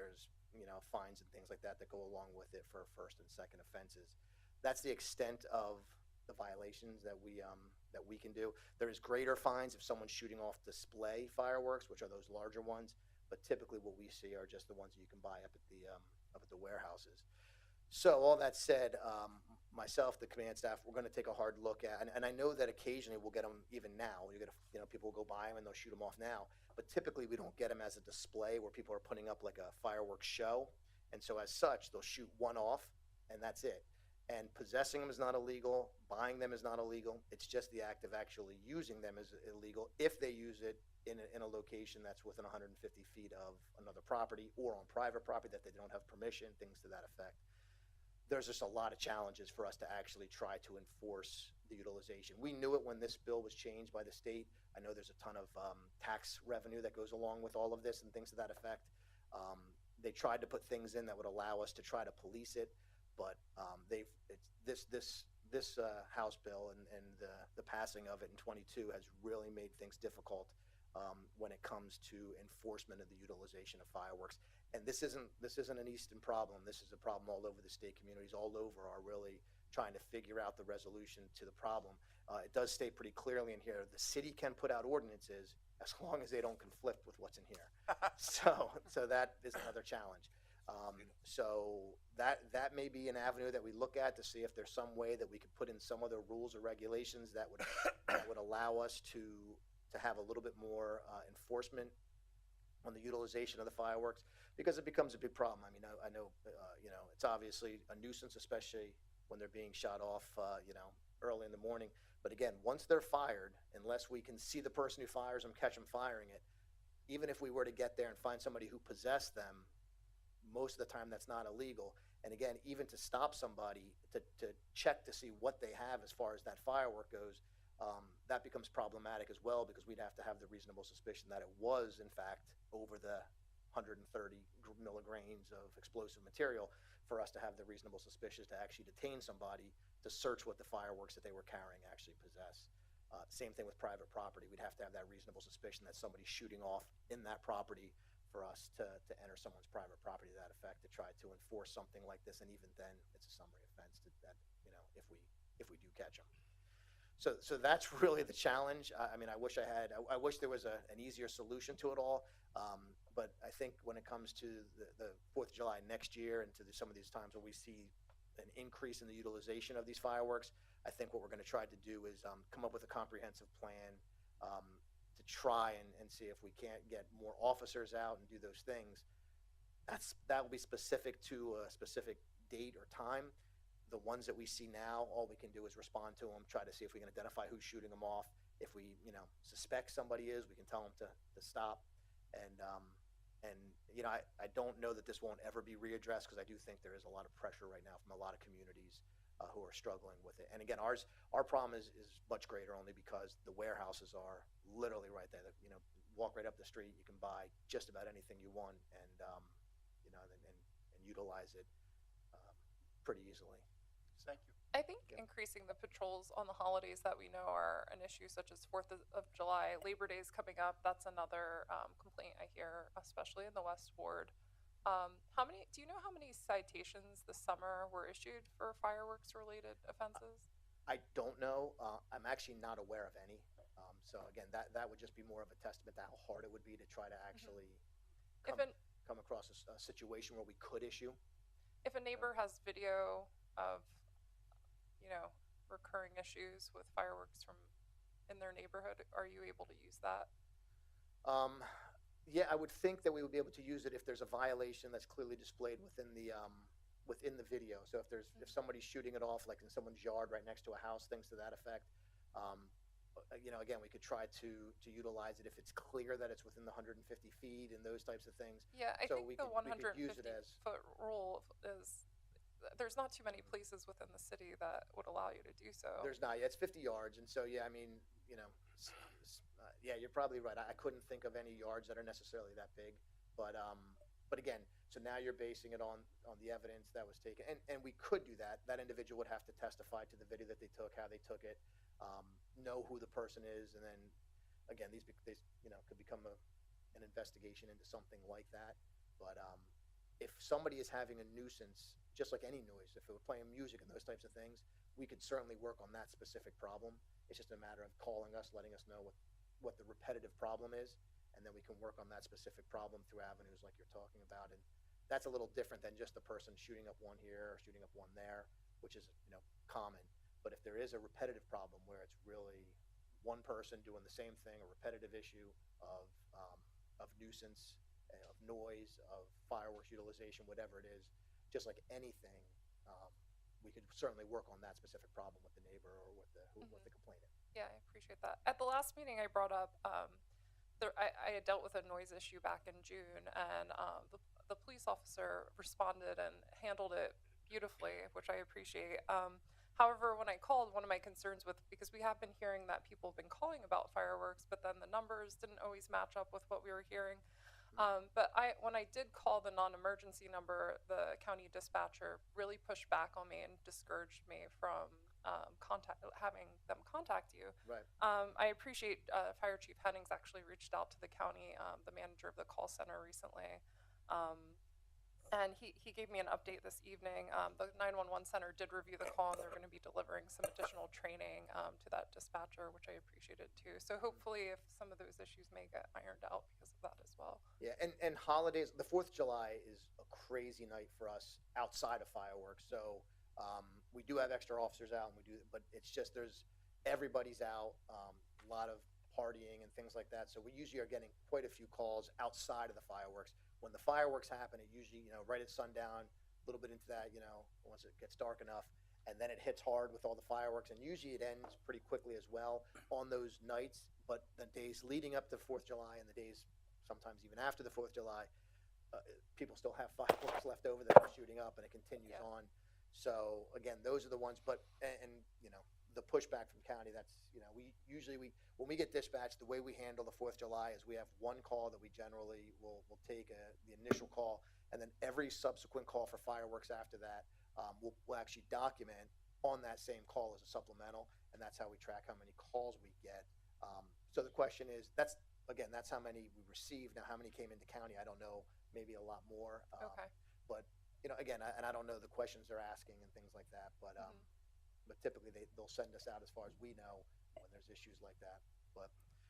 fines and things like that go along with it for first and second offenses. That's the extent of the violations that we can do. There is greater fines if someone's shooting off display fireworks, which are those larger ones. but typically what we see are just the ones that you can buy up at the warehouses. So all that said, myself, the command staff, we're going to take a hard look at, and I know that occasionally we'll get them even now. You get, people will go buy them and they'll shoot them off now. But typically we don't get them as a display where people are putting up like a fireworks show, and so as such they'll shoot one off, and that's it. And possessing them is not illegal. Buying them is not illegal. It's just the act of actually using them is illegal if they use it in a location that's within 150 feet of another property or on private property that they don't have permission, things to that effect. There's just a lot of challenges for us to actually try to enforce the utilization. We knew it when this bill was changed by the state. I know there's a ton of tax revenue that goes along with all of this and things to that effect. They tried to put things in that would allow us to try to police it, but this House bill and the passing of it in 22 has really made things difficult when it comes to enforcement of the utilization of fireworks. And this isn't an Easton problem. This is a problem all over the state. Communities all over are really trying to figure out the resolution to the problem. It does state pretty clearly in here, the city can put out ordinances as long as they don't conflict with what's in here. So that is another challenge. So that may be an avenue that we look at to see if there's some way that we could put in some other rules or regulations that would allow us to have a little bit more enforcement on the utilization of the fireworks, because it becomes a big problem. I mean, I know, it's obviously a nuisance, especially when they're being shot off, early in the morning. But again, once they're fired, unless we can see the person who fires them, catch them firing it, even if we were to get there and find somebody who possessed them, most of the time that's not illegal. And again, even to stop somebody to check to see what they have as far as that firework goes, that becomes problematic as well, because we'd have to have the reasonable suspicion that it was in fact over the 130 milligrams of explosive material for us to have the reasonable suspicion to actually detain somebody to search what the fireworks that they were carrying actually possess. Same thing with private property. We'd have to have that reasonable suspicion that somebody's shooting off in that property for us to enter someone's private property to that effect, to try to enforce something like this. And even then, it's a summary offense if we do catch them. So that's really the challenge. I mean, I wish there was an easier solution to it all. But I think when it comes to the 4th of July next year and to some of these times when we see an increase in the utilization of these fireworks, I think what we're going to try to do is come up with a comprehensive plan to try and see if we can't get more officers out and do those things. That will be specific to a specific date or time. The ones that we see now, all we can do is respond to them, try to see if we can identify who's shooting them off. If we, suspect somebody is, we can tell them to stop. And I don't know that this won't ever be readdressed, because I do think there is a lot of pressure right now from a lot of communities who are struggling with it. And again, our problem is much greater only because the warehouses are literally right there. Walk right up the street, you can buy just about anything you want, and utilize it pretty easily. Thank you. I think increasing the patrols on the holidays that we know are an issue, such as 4th of July, Labor Day is coming up. That's another complaint I hear, especially in the West Ward. Do you know how many citations this summer were issued for fireworks-related offenses? I don't know. I'm actually not aware of any. So again, that would just be more of a testament to how hard it would be to try to actually come across a situation where we could issue. If a neighbor has video of, recurring issues with fireworks in their neighborhood, are you able to use that? Yeah, I would think that we would be able to use it if there's a violation that's clearly displayed within the video. So if somebody's shooting it off like in someone's yard right next to a house, things to that effect. Again, we could try to utilize it if it's clear that it's within the 150 feet and those types of things. Yeah, I think the 150-foot rule is, there's not too many places within the city that would allow you to do so. There's not. Yeah, it's 50 yards, and so yeah, I mean, yeah, you're probably right. I couldn't think of any yards that are necessarily that big, but again, so now you're basing it on the evidence that was taken, and we could do that. That individual would have to testify to the video that they took, how they took it, know who the person is, and then again, these could become an investigation into something like that. But if somebody is having a nuisance, just like any noise, if it were playing music and those types of things, we could certainly work on that specific problem. It's just a matter of calling us, letting us know what the repetitive problem is, and then we can work on that specific problem through avenues like you're talking about. And that's a little different than just a person shooting up one here or shooting up one there, which is, common. But if there is a repetitive problem where it's really one person doing the same thing, a repetitive issue of nuisance, of noise, of fireworks utilization, whatever it is, just like anything, we could certainly work on that specific problem with the neighbor or with the complainant. Yeah, I appreciate that. At the last meeting, I brought up I had dealt with a noise issue back in June, and the police officer responded and handled it beautifully, which I appreciate. However, when I called, one of my concerns because we have been hearing that people have been calling about fireworks, but then the numbers didn't always match up with what we were hearing. But when I did call the non-emergency number, the county dispatcher really pushed back on me and discouraged me from having them contact you. Right. I appreciate Fire Chief Hennings actually reached out to the county, the manager of the call center recently. And he gave me an update this evening. The 911 center did review the call, and they're going to be delivering some additional training to that dispatcher, which I appreciated too. So hopefully, if some of those issues may get ironed out because of that as well. Yeah, and holidays, the 4th of July is a crazy night for us outside of fireworks. So we do have extra officers out, and but it's just everybody's out, a lot of partying and things like that. So we usually are getting quite a few calls outside of the fireworks. When the fireworks happen, it usually, right at sundown, a little bit into that, once it gets dark enough, and then it hits hard with all the fireworks, and usually it ends pretty quickly as well on those nights. But the days leading up to 4th of July and the days sometimes even after the 4th of July, people still have fireworks left over that they're shooting up, and it continues on. So again, those are the ones, but, and the pushback from county, that's, when we get dispatched, the way we handle the 4th of July is we have one call that we generally will take the initial call, and then every subsequent call for fireworks after that, we'll actually document on that same call as a supplemental, and that's how we track how many calls we get. So the question is, that's how many we received. Now, how many came into county, I don't know, maybe a lot more. Okay. But, again, and I don't know the questions they're asking and things like that, but typically they'll send us out as far as we know when there's issues like that. But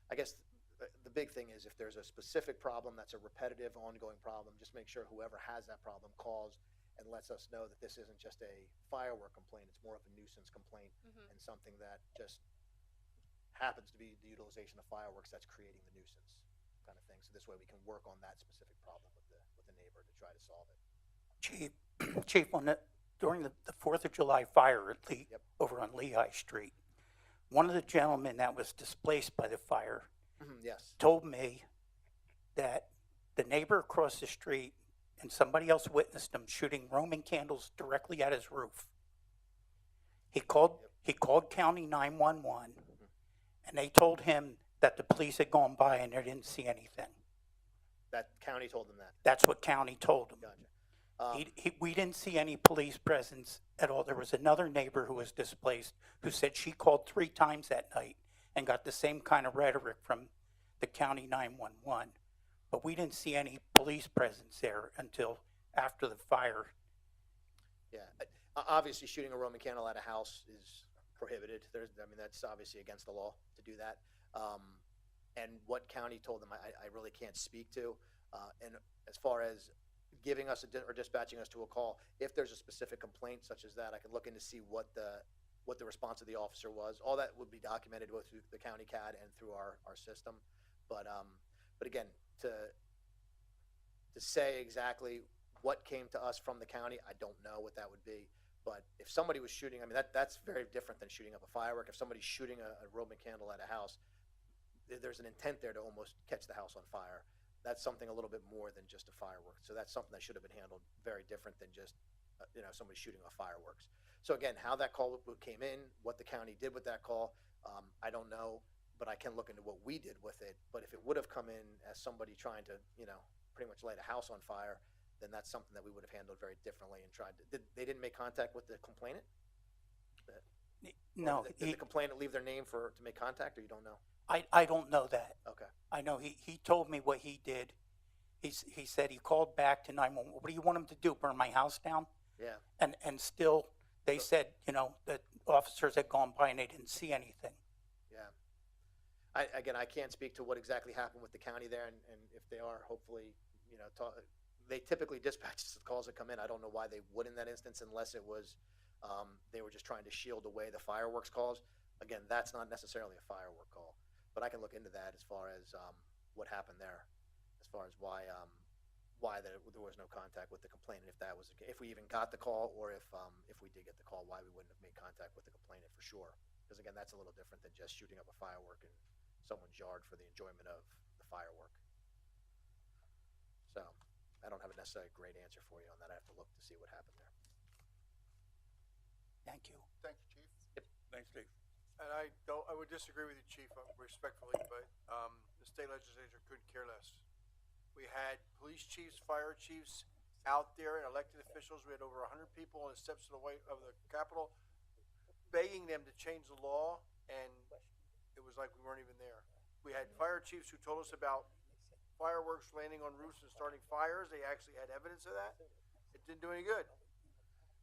I guess the big thing is if there's a specific problem that's a repetitive, ongoing problem, just make sure whoever has that problem calls and lets us know that this isn't just a firework complaint, it's more of a nuisance complaint and something that just happens to be the utilization of fireworks that's creating the nuisance kind of thing. So this way we can work on that specific problem with the neighbor to try to solve it. Chief, during the 4th of July fire at over on Lehigh Street, one of the gentlemen that was displaced by the fire Yes. told me that the neighbor across the street and somebody else witnessed him shooting Roman candles directly at his roof. He called County 911, and they told him that the police had gone by and they didn't see anything. That county told them that. That's what county told him. Gotcha. We didn't see any police presence at all. There was another neighbor who was displaced who said she called 3 times that night and got the same kind of rhetoric from the county 911. But we didn't see any police presence there until after the fire. Yeah. Obviously, shooting a Roman candle at a house is prohibited. That's obviously against the law to do that. And what county told them, I really can't speak to. And as far as giving us or dispatching us to a call, if there's a specific complaint such as that, I can look in to see what the response of the officer was. All that would be documented both through the county CAD and through our system. But again, to say exactly what came to us from the county, I don't know what that would be. But if somebody was shooting, that's very different than shooting up a firework. If somebody's shooting a Roman candle at a house, there's an intent there to almost catch the house on fire. That's something a little bit more than just a firework. So that's something that should have been handled very different than just somebody shooting off fireworks. So again, how that call came in, what the county did with that call, I don't know, but I can look into what we did with it. But if it would have come in as somebody trying to, pretty much light a house on fire, then that's something that we would have handled very differently and tried to. They didn't make contact with the complainant? No. Did the complainant leave their name to make contact, or you don't know? I don't know that. Okay. I know he told me what he did. He said he called back to 911. What do you want him to do, burn my house down? Yeah. And still, they said, that officers had gone by and they didn't see anything. Yeah. Again, I can't speak to what exactly happened with the county there, and if they are, hopefully, they typically dispatch the calls that come in. I don't know why they would in that instance unless it was, they were just trying to shield away the fireworks calls. Again, that's not necessarily a firework call, but I can look into that as far as, what happened there, as far as why there was no contact with the complainant, if that was, if we even got the call, or if we did get the call, why we wouldn't have made contact with the complainant for sure. Because again, that's a little different than just shooting up a firework in someone's yard for the enjoyment of the firework. So, I don't have a necessarily great answer for you on that. I have to look to see what happened there. Thank you. Thank you, Chief. Thanks, Steve. And I would disagree with you, Chief, respectfully, but the state legislature couldn't care less. We had police chiefs, fire chiefs out there, and elected officials. We had over 100 people on the steps of the Capitol begging them to change the law, and it was like we weren't even there. We had fire chiefs who told us about fireworks landing on roofs and starting fires. They actually had evidence of that. It didn't do any good.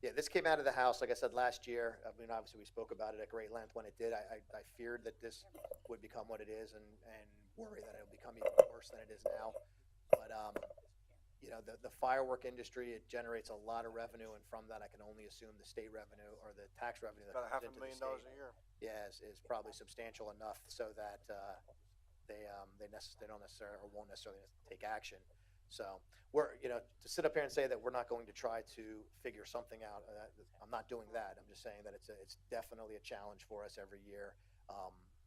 Yeah, this came out of the House, like I said, last year. I mean, obviously, we spoke about it at great length when it did. I feared that this would become what it is, and worry that it would become even worse than it is now. But, the firework industry, it generates a lot of revenue, and from that, I can only assume the state revenue or the tax revenue that About comes into the $500,000 state. a year. Yeah, is probably substantial enough so that they don't necessarily or won't necessarily take action. So we're, to sit up here and say that we're not going to try to figure something out, I'm not doing that. I'm just saying that it's definitely a challenge for us every year,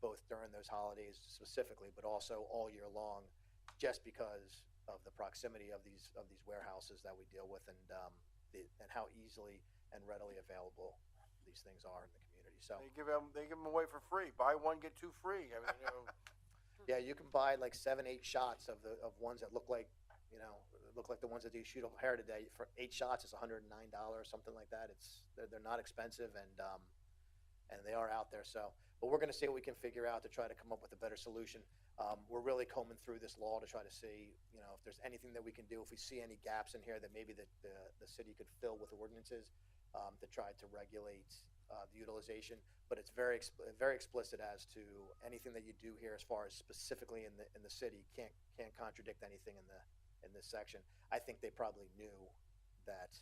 both during those holidays specifically, but also all year long, just because of the proximity of these warehouses that we deal with, and how easily and readily available these things are in the community. So They give them away for free. Buy one, get two free. I mean, yeah, you can buy like 7-8 shots of ones that look like the ones that you shoot over here today. For 8 shots, it's $109, something like that. They're not expensive, and they are out there. So, but we're going to see what we can figure out to try to come up with a better solution. We're really combing through this law to try to see, if there's anything that we can do, if we see any gaps in here that maybe the city could fill with ordinances, to try to regulate the utilization. But it's very explicit as to anything that you do here, as far as specifically in the city, can't contradict anything in this section. I think they probably knew that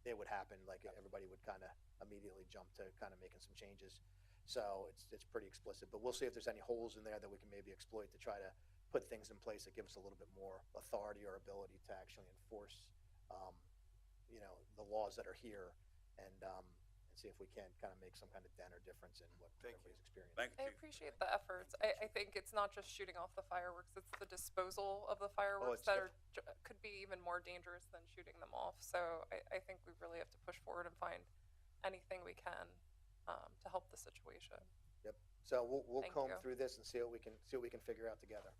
it would happen. Like everybody would kind of immediately jump to kind of making some changes. So it's pretty explicit. But we'll see if there's any holes in there that we can maybe exploit to try to put things in place that give us a little bit more authority or ability to actually enforce, the laws that are here, and see if we can kind of make some kind of dent or difference in what everybody's experiencing. I appreciate the efforts. I think it's not just shooting off the fireworks; it's the disposal of the fireworks that could be even more dangerous than shooting them off. So I think we really have to push forward and find anything we can to help the situation. Yep. So we'll Thank comb you. through this and see what we can figure out together.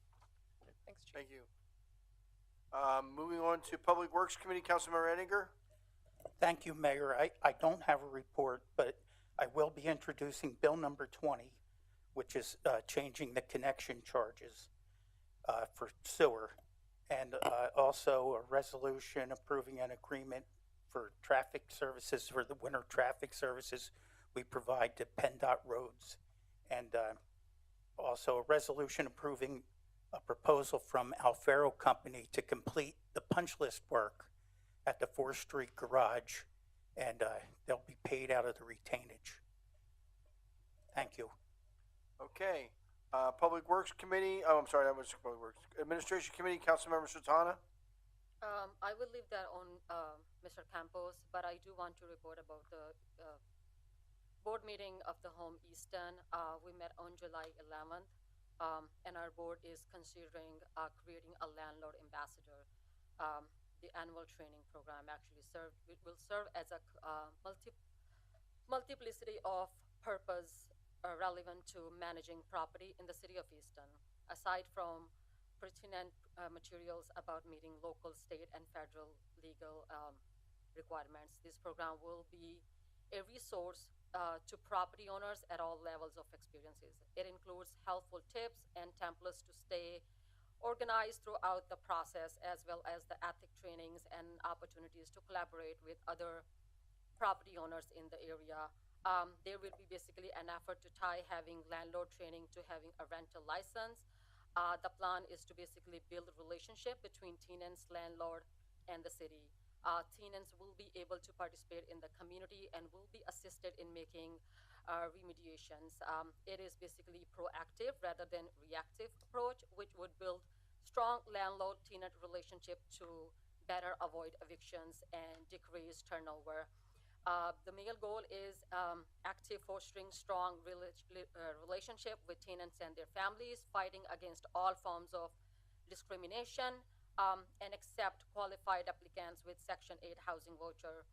Thanks, Chief. thank you. Moving on to Public Works Committee, Councilmember Ettinger. Thank you, Mayor. I don't have a report, but I will be introducing Bill number 20, which is changing the connection charges for sewer, and also a resolution approving an agreement for traffic services, for the winter traffic services we provide to PennDOT roads, and also a resolution approving a proposal from Alfaro Company to complete the punch list work at the 4th Street garage, and they'll be paid out of the retainage. Thank you. Okay. Public Works Committee, I'm sorry, that was Public Works. Administration Committee, Councilmember Sultana. I will leave that on Mr. Campos, but I do want to report about the board meeting of the Home Easton. We met on July 11th, and our board is considering creating a landlord ambassador. The annual training program actually will serve as a multiplicity of purpose relevant to managing property in the city of Easton. Aside from pertinent materials about meeting local, state, and federal legal requirements, this program will be a resource to property owners at all levels of experiences. It includes helpful tips and templates to stay organized throughout the process, as well as the ethic trainings and opportunities to collaborate with other property owners in the area. There will be basically an effort to tie having landlord training to having a rental license. The plan is to basically build a relationship between tenants, landlord, and the city. Tenants will be able to participate in the community and will be assisted in making remediations. It is basically proactive rather than reactive approach, which would build strong landlord-tenant relationship to better avoid evictions and decrease turnover. The main goal is active fostering strong relationship with tenants and their families, fighting against all forms of discrimination, and accept qualified applicants with Section 8 housing voucher.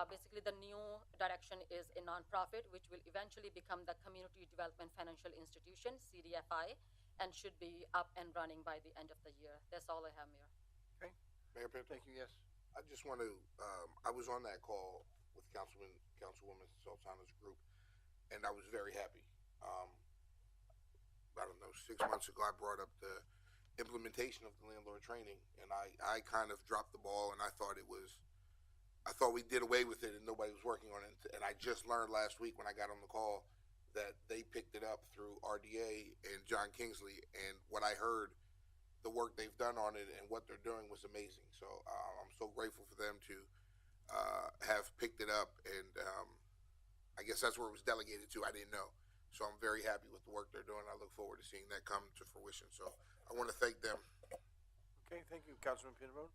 Basically, the new direction is a nonprofit, which will eventually become the Community Development Financial Institution, CDFI, and should be up and running by the end of the year. That's all I have, Mayor. Okay. Mayor Pinto? Thank you, yes. I just want to, I was on that call with Councilwoman Sultana's group, and I was very happy. I don't know, 6 months ago, I brought up the implementation of the landlord training, and I kind of dropped the ball, and I thought we did away with it and nobody was working on it. And I just learned last week when I got on the call that they picked it up through RDA and John Kingsley, and what I heard, the work they've done on it and what they're doing was amazing. So I'm so grateful for them to have picked it up, and I guess that's where it was delegated to. I didn't know. So I'm very happy with the work they're doing. I look forward to seeing that come to fruition. So I want to thank them. Okay, thank you, Councilman Peterboone.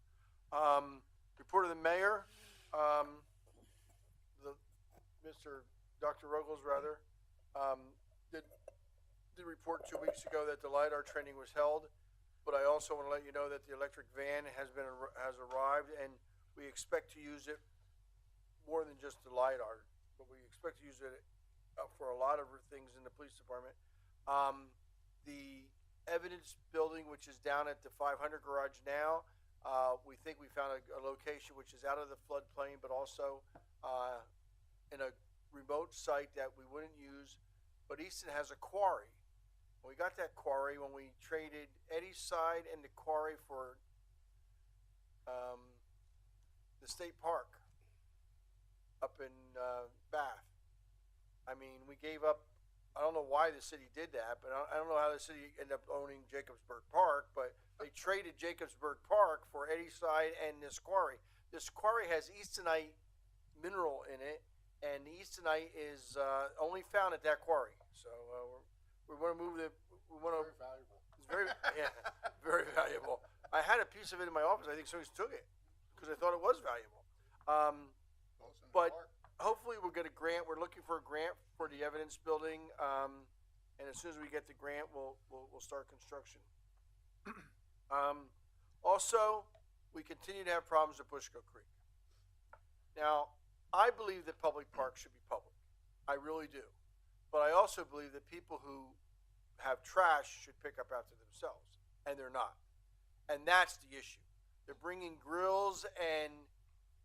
Report of the mayor. Mr. Dr. Ruggles, rather, did report 2 weeks ago that the LiDAR training was held, but I also want to let you know that the electric van has arrived, and we expect to use it more than just the LiDAR, but we expect to use it for a lot of things in the police department. The evidence building, which is down at the 500 garage now, we think we found a location which is out of the floodplain, but also in a remote site that we wouldn't use. But Easton has a quarry. We got that quarry when we traded Eddie's side and the quarry for the state park up in Bath. I mean, we gave up, I don't know why the city did that, but I don't know how the city ended up owning Jacobsburg Park, but they traded Jacobsburg Park for Eddie's side and this quarry. This quarry has Eastonite mineral in it, and the Eastonite is only found at that quarry. So we want to move the, we want to. Very valuable. It's very, yeah, very valuable. I had a piece of it in my office. I think somebody took it because I thought it was valuable. But hopefully we'll get a grant. We're looking for a grant for the evidence building, and as soon as we get the grant, we'll start construction. Also, we continue to have problems at Bushkill Creek. Now, I believe that public parks should be public. I really do. But I also believe that people who have trash should pick up after themselves, and they're not. And that's the issue. They're bringing grills and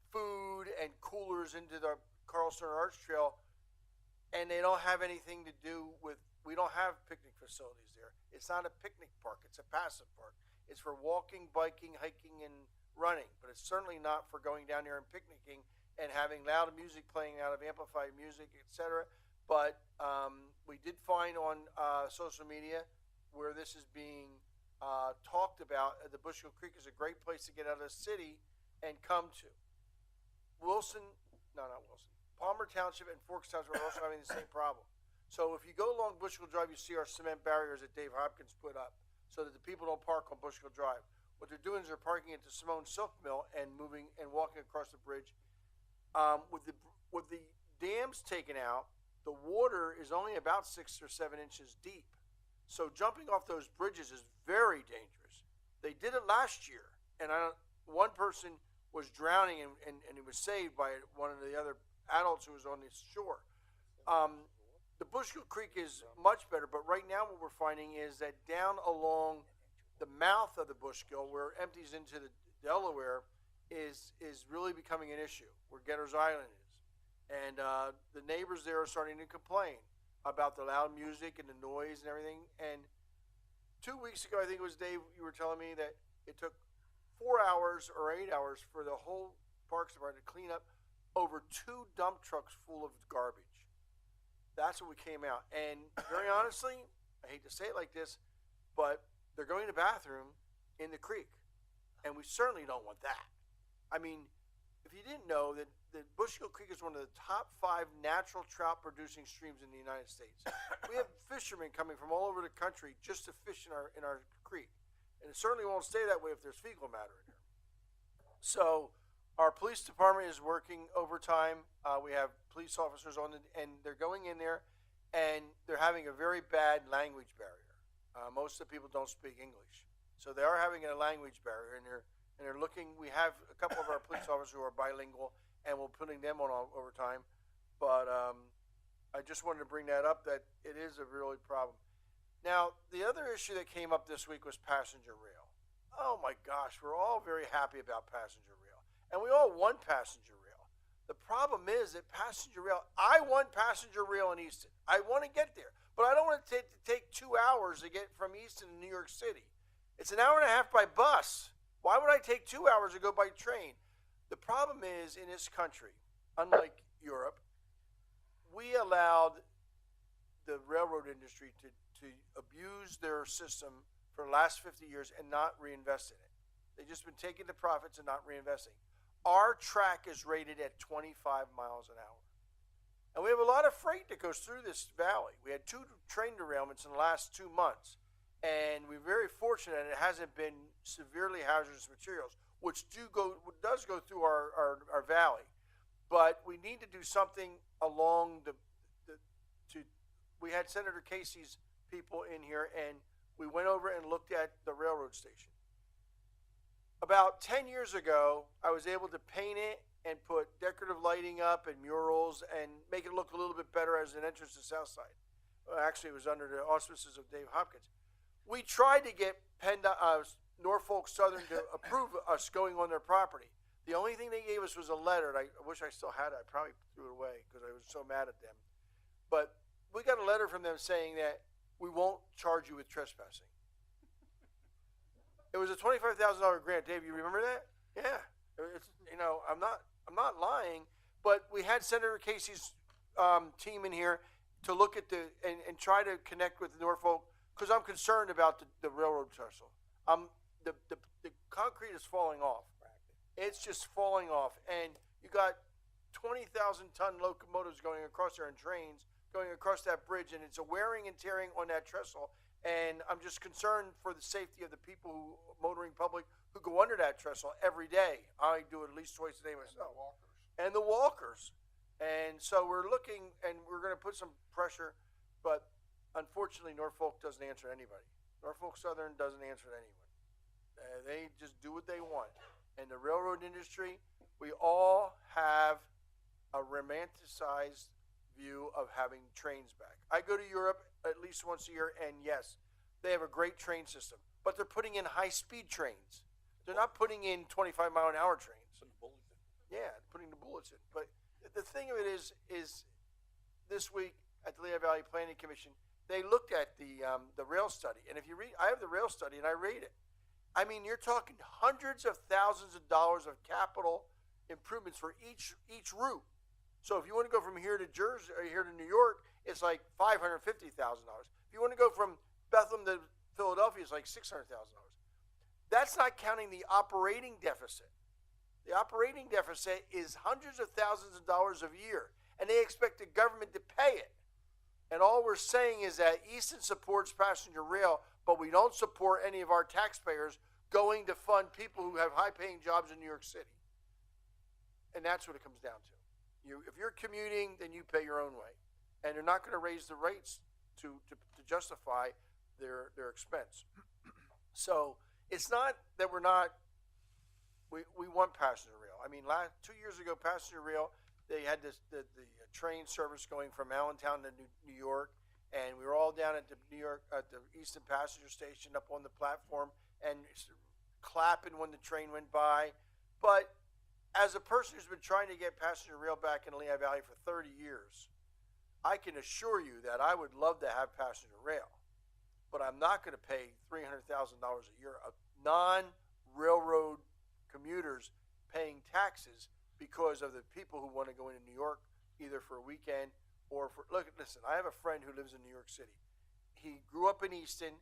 food and coolers into the Carlstone Arch Trail, and they don't have anything to do with, we don't have picnic facilities there. It's not a picnic park, it's a passive park. It's for walking, biking, hiking, and running, but it's certainly not for going down there and picnicking and having loud music playing out of amplified music, etc. But we did find on social media where this is being talked about. The Bushkill Creek is a great place to get out of the city and come to. Palmer Township and Forks Township are also having the same problem. So if you go along Bushkill Drive, you see our cement barriers that Dave Hopkins put up so that the people don't park on Bushkill Drive. What they're doing is they're parking at the Simone Silk Mill and moving and walking across the bridge. With the dams taken out, the water is only about 6 or 7 inches deep. So jumping off those bridges is very dangerous. They did it last year, and one person was drowning and he was saved by one of the other adults who was on the shore. The Bushkill Creek is much better, but right now what we're finding is that down along the mouth of the Bushkill, where it empties into the Delaware, is really becoming an issue, where Getter's Island is. And the neighbors there are starting to complain about the loud music and the noise and everything. And 2 weeks ago, I think it was Dave, you were telling me that it took 4 hours or 8 hours for the whole Parks Department to clean up over 2 dump trucks full of garbage. That's what we came out. And very honestly, I hate to say it like this, but they're going to the bathroom in the creek. And we certainly don't want that. I mean, if you didn't know that Bushkill Creek is one of the top 5 natural trout producing streams in the United States. We have fishermen coming from all over the country just to fish in our creek. And it certainly won't stay that way if there's fecal matter in here. So our police department is working overtime. We have police officers on and they're going in there and they're having a very bad language barrier. Most of the people don't speak English. So they are having a language barrier and they're looking. We have a couple of our police officers who are bilingual and we're putting them on overtime. But I just wanted to bring that up, that it is a really problem. Now, the other issue that came up this week was passenger rail. Oh my gosh, we're all very happy about passenger rail. And we all want passenger rail. The problem is that passenger rail, I want passenger rail in Easton. I want to get there. But I don't want to take 2 hours to get from Easton to New York City. It's an hour and a half by bus. Why would I take 2 hours to go by train? The problem is, in this country, unlike Europe, we allowed the railroad industry to abuse their system for the last 50 years and not reinvest in it. They've just been taking the profits and not reinvesting. Our track is rated at 25 miles an hour. And we have a lot of freight that goes through this valley. We had 2 train derailments in the last 2 months. And we're very fortunate it hasn't been severely hazardous materials, which does go through our valley. But we need to do something along we had Senator Casey's people in here, and we went over and looked at the railroad station. About 10 years ago, I was able to paint it and put decorative lighting up and murals and make it look a little bit better as an entrance to Southside. Well, actually, it was under the auspices of Dave Hopkins. We tried to get Norfolk Southern to approve us going on their property. The only thing they gave us was a letter, and I wish I still had it. I probably threw it away because I was so mad at them. But we got a letter from them saying that we won't charge you with trespassing. It was a $25,000 grant. Dave, you remember that? Yeah. It's, I'm not lying, but we had Senator Casey's team in here to look at and try to connect with Norfolk because I'm concerned about the railroad trestle. The concrete is falling off. It's just falling off, and you got 20,000-ton locomotives going across there and trains going across that bridge, and it's a wearing and tearing on that trestle. And I'm just concerned for the safety of the people motoring public who go under that trestle every day. I do it at least twice a day myself. And the walkers. And so we're looking, and we're going to put some pressure, but unfortunately, Norfolk doesn't answer anybody. Norfolk Southern doesn't answer to anyone. They just do what they want. And the railroad industry, we all have a romanticized view of having trains back. I go to Europe at least once a year, and yes, they have a great train system, but they're putting in high-speed trains. They're not putting in 25-mile-an-hour trains. Yeah, putting the bullets in. But the thing of it is this week at the Lehigh Valley Planning Commission, they looked at the rail study, and if you read, I have the rail study and I read it. I mean, you're talking hundreds of thousands of dollars of capital improvements for each route. So if you want to go from here to Jersey or here to New York, it's like $550,000. If you want to go from Bethlehem to Philadelphia, it's like $600,000. That's not counting the operating deficit. The operating deficit is hundreds of thousands of dollars a year, and they expect the government to pay it. And all we're saying is that Easton supports passenger rail, but we don't support any of our taxpayers going to fund people who have high-paying jobs in New York City. And that's what it comes down to. If you're commuting, then you pay your own way. And they're not going to raise the rates to justify their expense. So it's not that we want passenger rail. I mean, 2 years ago, passenger rail, they had the train service going from Allentown to New York, and we were all down at the Easton passenger station up on the platform and clapping when the train went by. But as a person who's been trying to get passenger rail back in the Lehigh Valley for 30 years, I can assure you that I would love to have passenger rail, but I'm not going to pay $300,000 a year of non-railroad commuters paying taxes because of the people who want to go into New York either for a weekend or for, look, listen, I have a friend who lives in New York City. He grew up in Easton,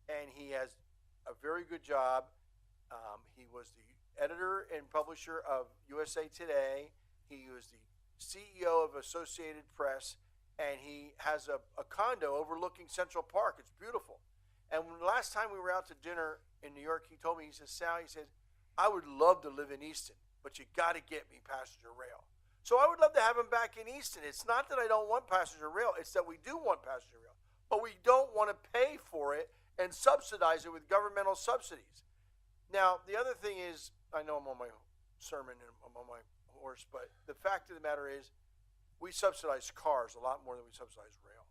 and he has a very good job. He was the editor and publisher of USA Today. He was the CEO of Associated Press, and he has a condo overlooking Central Park. It's beautiful. And when the last time we were out to dinner in New York, he told me, he says, Sal, he said, I would love to live in Easton, but you got to get me passenger rail. So I would love to have him back in Easton. It's not that I don't want passenger rail. It's that we do want passenger rail, but we don't want to pay for it and subsidize it with governmental subsidies. Now, the other thing is, I know I'm on my sermon and I'm on my horse, but the fact of the matter is, we subsidize cars a lot more than we subsidize rail.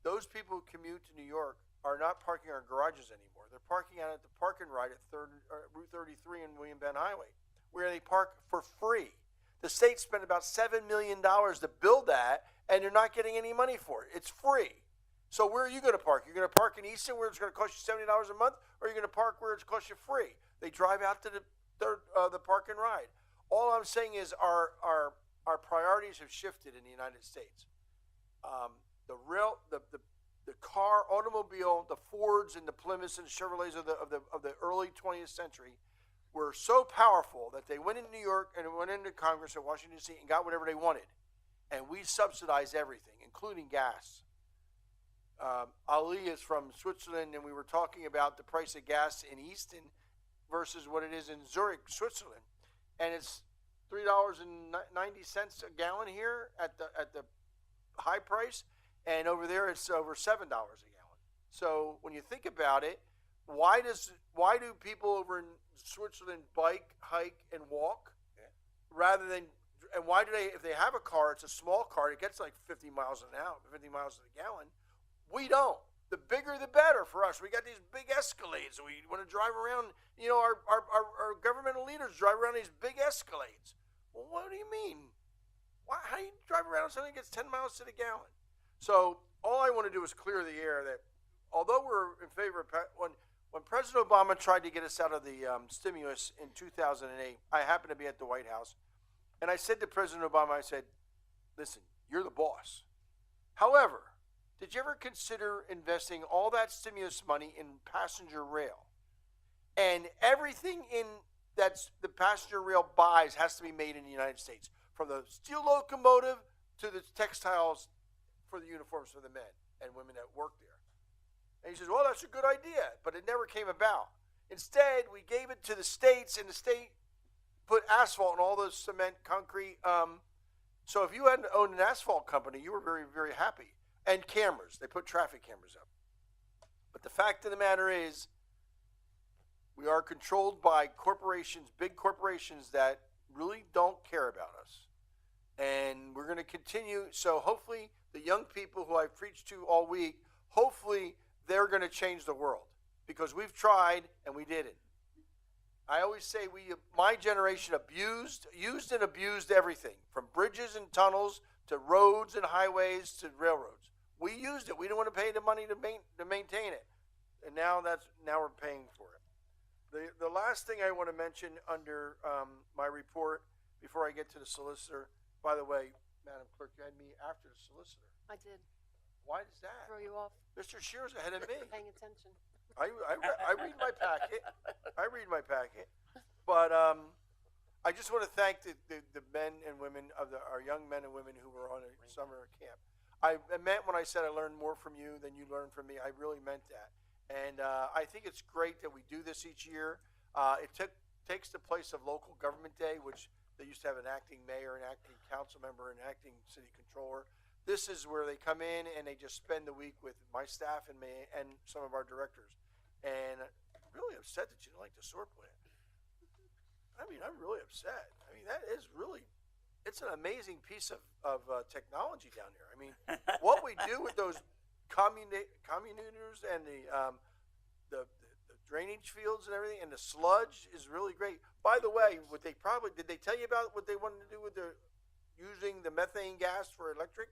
Those people who commute to New York are not parking our garages anymore. They're parking out at the park and ride at Route 33 and William Penn Highway, where they park for free. The state spent about $7 million to build that, and they're not getting any money for it. It's free. So where are you going to park? You're going to park in Easton where it's going to cost you $70 a month, or you're going to park where it's cost you free? They drive out to the park and ride. All I'm saying is our priorities have shifted in the United States. The car, automobile, the Fords and the Plymouths and the Chevrolets of the early 20th century were so powerful that they went into New York and went into Congress at Washington D.C. and got whatever they wanted. And we subsidized everything, including gas. Ali is from Switzerland, and we were talking about the price of gas in Easton versus what it is in Zurich, Switzerland. And it's $3.90 a gallon here at the high price, and over there it's over $7 a gallon. So when you think about it, why do people over in Switzerland bike, hike, and walk rather than? And why do they? If they have a car, it's a small car. It gets like 50 miles an hour, 50 miles a gallon. We don't. The bigger, the better for us. We got these big Escalades. We want to drive around. You know, our governmental leaders drive around these big Escalades. Well, what do you mean? How do you drive around something that gets 10 miles to the gallon? So all I want to do is clear the air that although we're in favor of when President Obama tried to get us out of the stimulus in 2008, I happened to be at the White House, and I said to President Obama, I said, "Listen, you're the boss. However, did you ever consider investing all that stimulus money in passenger rail? And everything in that the passenger rail buys has to be made in the United States, from the steel locomotive to the textiles for the uniforms for the men and women that work there." And he says, well, that's a good idea, but it never came about. Instead, we gave it to the states, and the state put asphalt in all the cement, concrete. So if you hadn't owned an asphalt company, you were very, very happy. And cameras. They put traffic cameras up. But the fact of the matter is, we are controlled by corporations, big corporations that really don't care about us. And we're going to continue. So hopefully the young people who I've preached to all week, hopefully they're going to change the world. Because we've tried and we didn't. I always say my generation used and abused everything. From bridges and tunnels to roads and highways to railroads. We used it. We didn't want to pay the money to maintain it. And now we're paying for it. The last thing I want to mention under my report before I get to the solicitor, by the way, Madam Clerk, you had me after the solicitor. I did. Why is that? Throw you off. Mr. Shear's ahead of me. Paying attention. I read my packet. But I just want to thank the men and women our young men and women who were on a summer camp. I meant when I said I learned more from you than you learned from me. I really meant that. And I think it's great that we do this each year. It takes the place of local government day, which they used to have an acting mayor, an acting council member, an acting city controller. This is where they come in and they just spend the week with my staff and me and some of our directors. And I'm really upset that you didn't like the SOAR plan. I mean, I'm really upset. I mean, that is really, it's an amazing piece of technology down there. I mean, what we do with those communators and the drainage fields and everything and the sludge is really great. By the way, did they tell you about what they wanted to do with using the methane gas for electric?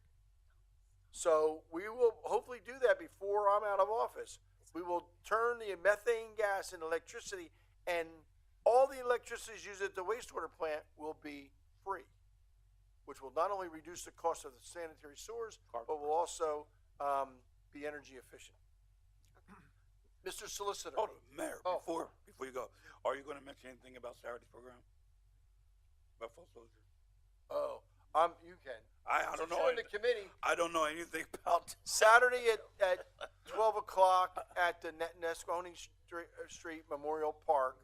So we will hopefully do that before I'm out of office. We will turn the methane gas into electricity, and all the electricity used at the wastewater plant will be free. which will not only reduce the cost of the sanitary sewers, but will also be energy efficient. Mr. Solicitor. Hold on, Mayor, Oh. before you go, are you going to mention anything about Saturday's program? About foreclosure? Oh, you can. I don't Since know. you're in the committee. I don't know anything about. Saturday at 12 o'clock at the Nesconi Street Memorial Park.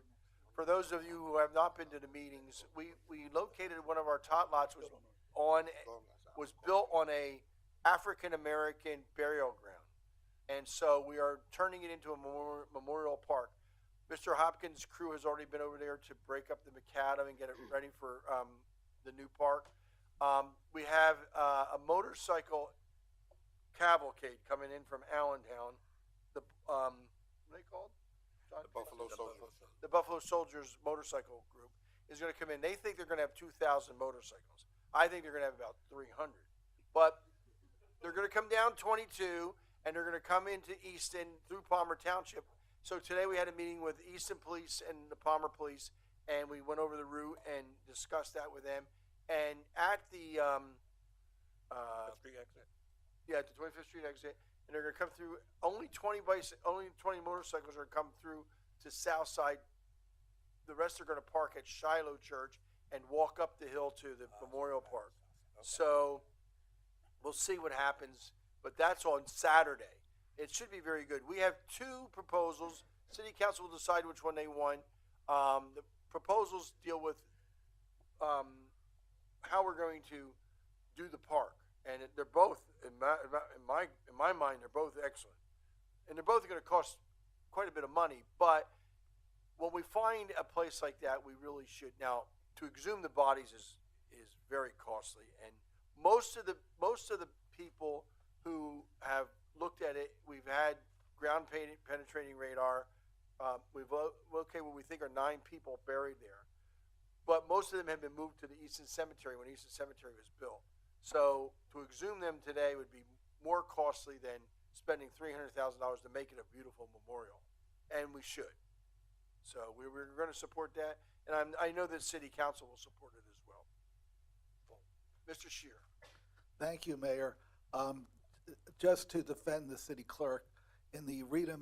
For those of you who have not been to the meetings, we located one of our tot lots was built on a African American burial ground. And so we are turning it into a memorial park. Mr. Hopkins' crew has already been over there to break up the macadam and get it ready for the new park. We have a motorcycle cavalcade coming in from Allentown. The what are they called? John? The Buffalo Soldiers. The Buffalo Soldiers motorcycle group is going to come in. They think they're going to have 2,000 motorcycles. I think they're going to have about 300. But they're going to come down 22, and they're going to come into Easton through Palmer Township. So today we had a meeting with Easton Police and the Palmer Police, and we went over the route and discussed that with them. And at the Street exit. at the 25th Street exit, and they're going to come through. Only 20 motorcycles are going to come through to Southside. The rest are going to park at Shiloh Church and walk up the hill to the Memorial Park. So we'll see what happens, but that's on Saturday. It should be very good. We have two proposals. City Council will decide which one they want. The proposals deal with how we're going to do the park, and they're both, in my mind, they're both excellent, and they're both going to cost quite a bit of money. But when we find a place like that, we really should. Now, to exhume the bodies is very costly, and most of the people who have looked at it, we've had ground penetrating radar. We've located what we think are 9 people buried there, but most of them have been moved to the Easton Cemetery when Easton Cemetery was built. So to exhume them today would be more costly than spending $300,000 to make it a beautiful memorial, and we should. So we're going to support that, and I know that City Council will support it as well. Mr. Scheer. Thank you, Mayor. Just to defend the city clerk, in the Rita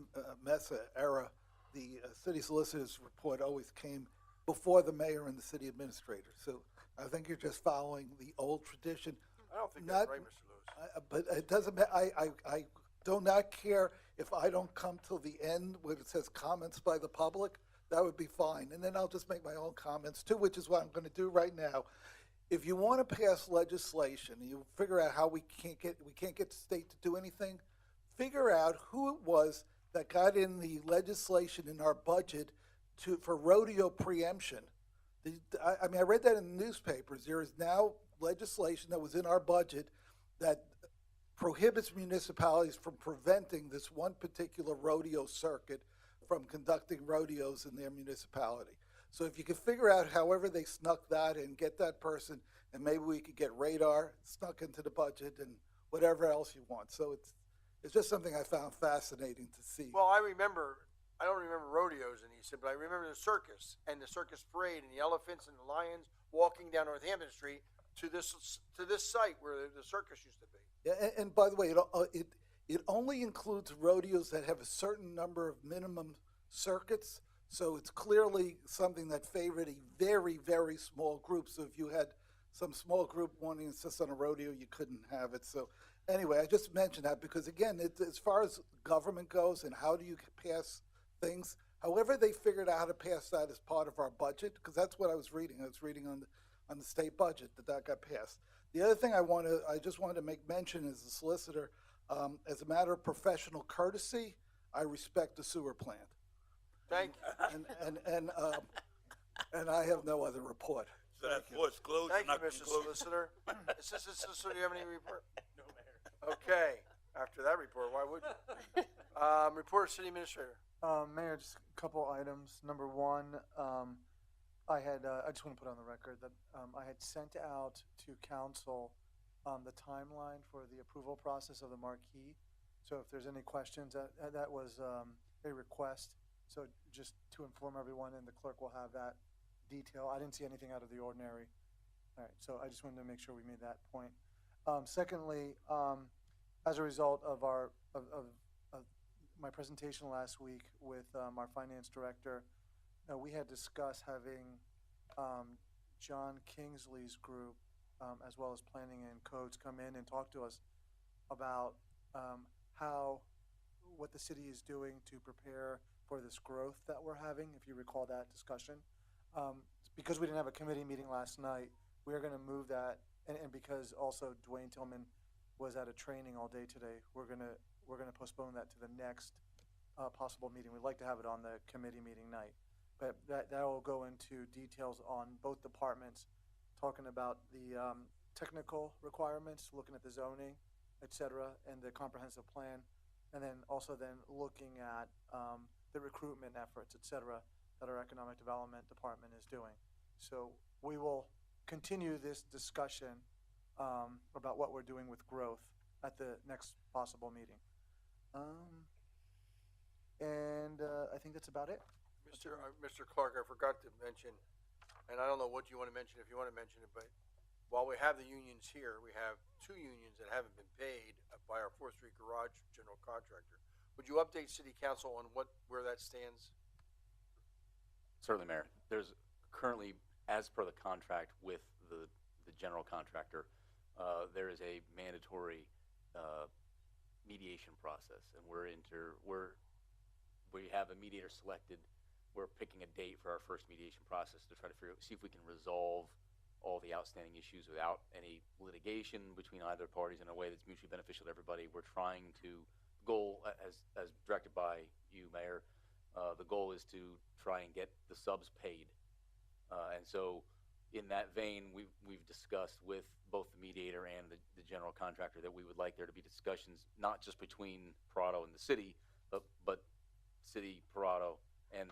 Mesa era, the city solicitor's report always came before the mayor and the city administrator. So I think you're just following the old tradition. I don't think that's right, Mr. Lewis. But it doesn't matter. I do not care if I don't come till the end where it says comments by the public. That would be fine. And then I'll just make my own comments too, which is what I'm going to do right now. If you want to pass legislation, you figure out how we can't get the state to do anything, figure out who it was that got in the legislation in our budget for rodeo preemption. I mean, I read that in the newspapers. There is now legislation that was in our budget that prohibits municipalities from preventing this one particular rodeo circuit from conducting rodeos in their municipality. So if you could figure out however they snuck that and get that person, and maybe we could get radar snuck into the budget and whatever else you want. So it's just something I found fascinating to see. Well, I don't remember rodeos in Easton, but I remember the circus and the circus parade and the elephants and the lions walking down Northampton Street to this site where the circus used to be. Yeah, and by the way, it only includes rodeos that have a certain number of minimum circuits. So it's clearly something that favored a very, very small group. So if you had some small group wanting to insist on a rodeo, you couldn't have it. So anyway, I just mentioned that because, again, as far as government goes and how do you pass things, however they figured out how to pass that as part of our budget, because that's what I was reading. I was reading on the state budget that got passed. The other thing I just wanted to make mention as a solicitor, as a matter of professional courtesy, I respect the sewer plant. Thank you. And I have no other report. So that's what's closed. Thank you, Mr. Solicitor. Assistant Solicitor, do you have any report? No, Mayor. Okay. After that report, why would you? Report of City Administrator. Mayor, just a couple items. Number one, I just want to put on the record that I had sent out to council the timeline for the approval process of the marquee. So if there's any questions, that was a request. So just to inform everyone, and the clerk will have that detail. I didn't see anything out of the ordinary All right, so I just wanted to make sure we made that point. Secondly, as a result of of my presentation last week with our finance director, we had discussed having John Kingsley's group, as well as planning and codes, come in and talk to us about what the city is doing to prepare for this growth that we're having, if you recall that discussion. Because we didn't have a committee meeting last night, we're gonna move that, and because also Dwayne Tillman was at a training all day today, we're gonna postpone that to the next possible meeting. We'd like to have it on the committee meeting night. But that will go into details on both departments, talking about the technical requirements, looking at the zoning, et cetera, and the comprehensive plan, and then also looking at the recruitment efforts, et cetera, that our economic development department is doing. So we will continue this discussion about what we're doing with growth at the next possible meeting. I think that's about it. Mr. Clark, I forgot to mention, and I don't know what you want to mention, if you want to mention it, but while we have the unions here, we have two unions that haven't been paid by our 4th Street Garage general contractor. Would you update City Council on where that stands? Certainly, Mayor. There's currently, as per the contract with the general contractor, there is a mandatory mediation process, and we have a mediator selected. We're picking a date for our first mediation process to try to see if we can resolve all the outstanding issues without any litigation between either parties in a way that's mutually beneficial to everybody. We're trying to goal, as directed by you, Mayor, the goal is to try and get the subs paid. And so in that vein, we've discussed with both the mediator and the general contractor that we would like there to be discussions, not just between Parado and the city, but city, Parado, and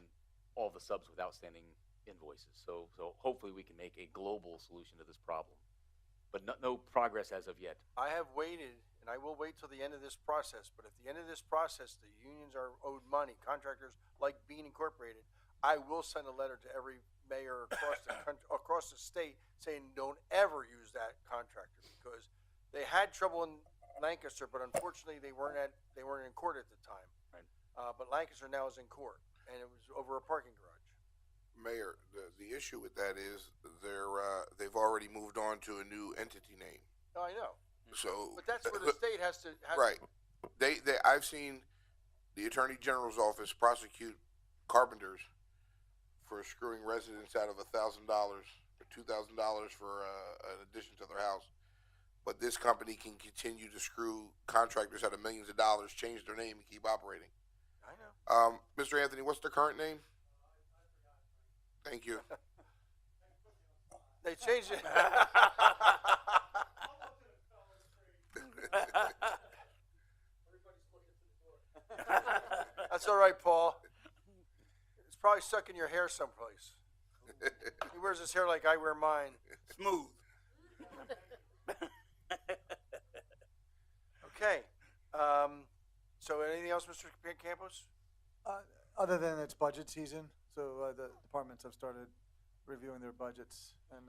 all the subs with outstanding invoices. So hopefully we can make a global solution to this problem. But no progress as of yet. I have waited, and I will wait till the end of this process, but at the end of this process, the unions are owed money, contractors like Bean Incorporated. I will send a letter to every mayor across the state saying don't ever use that contractor, because they had trouble in Lancaster, but unfortunately they weren't in court at the time. Right. But Lancaster now is in court, and it was over a parking garage. Mayor, the issue with that is they've already moved on to a new entity name. No, I know. So, But that's where the state has to. right. I've seen the Attorney General's office prosecute carpenters for screwing residents out of $1,000 or $2,000 for an addition to their house. But this company can continue to screw contractors out of millions of dollars, change their name, and keep operating. I know. Mr. Anthony, what's the current name? Thank you. They changed it. That's all right, Paul. It's probably stuck in your hair someplace. He wears his hair like I wear mine. Smooth. Okay. So anything else, Mr. Campos? Other than it's budget season, so the departments have started reviewing their budgets, and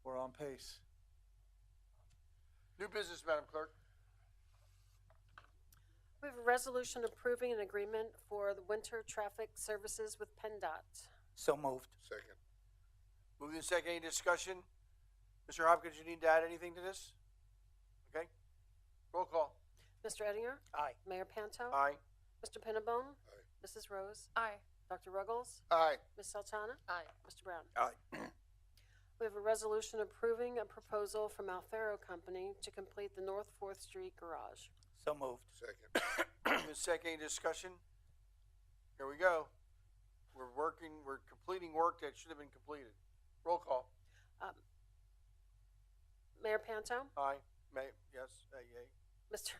we're on pace. New business, Madam Clerk. We have a resolution approving an agreement for the winter traffic services with PennDOT. So moved. Second. Moving in second, any discussion? Mr. Hopkins, you need to add anything to this? Okay. Roll call. Mr. Ettinger? Aye. Mayor Panto? Aye. Mr. Pinnabone? Aye. Mrs. Rose? Aye. Dr. Ruggles? Aye. Ms. Sultana? Aye. Mr. Brown? Aye. We have a resolution approving a proposal from Alfaro Company to complete the North 4th Street garage. So moved. Second. Moving in second, any discussion? Here we go. We're completing work that should have been completed. Roll call. Mayor Panto? Aye. Yes. Yay. Mr.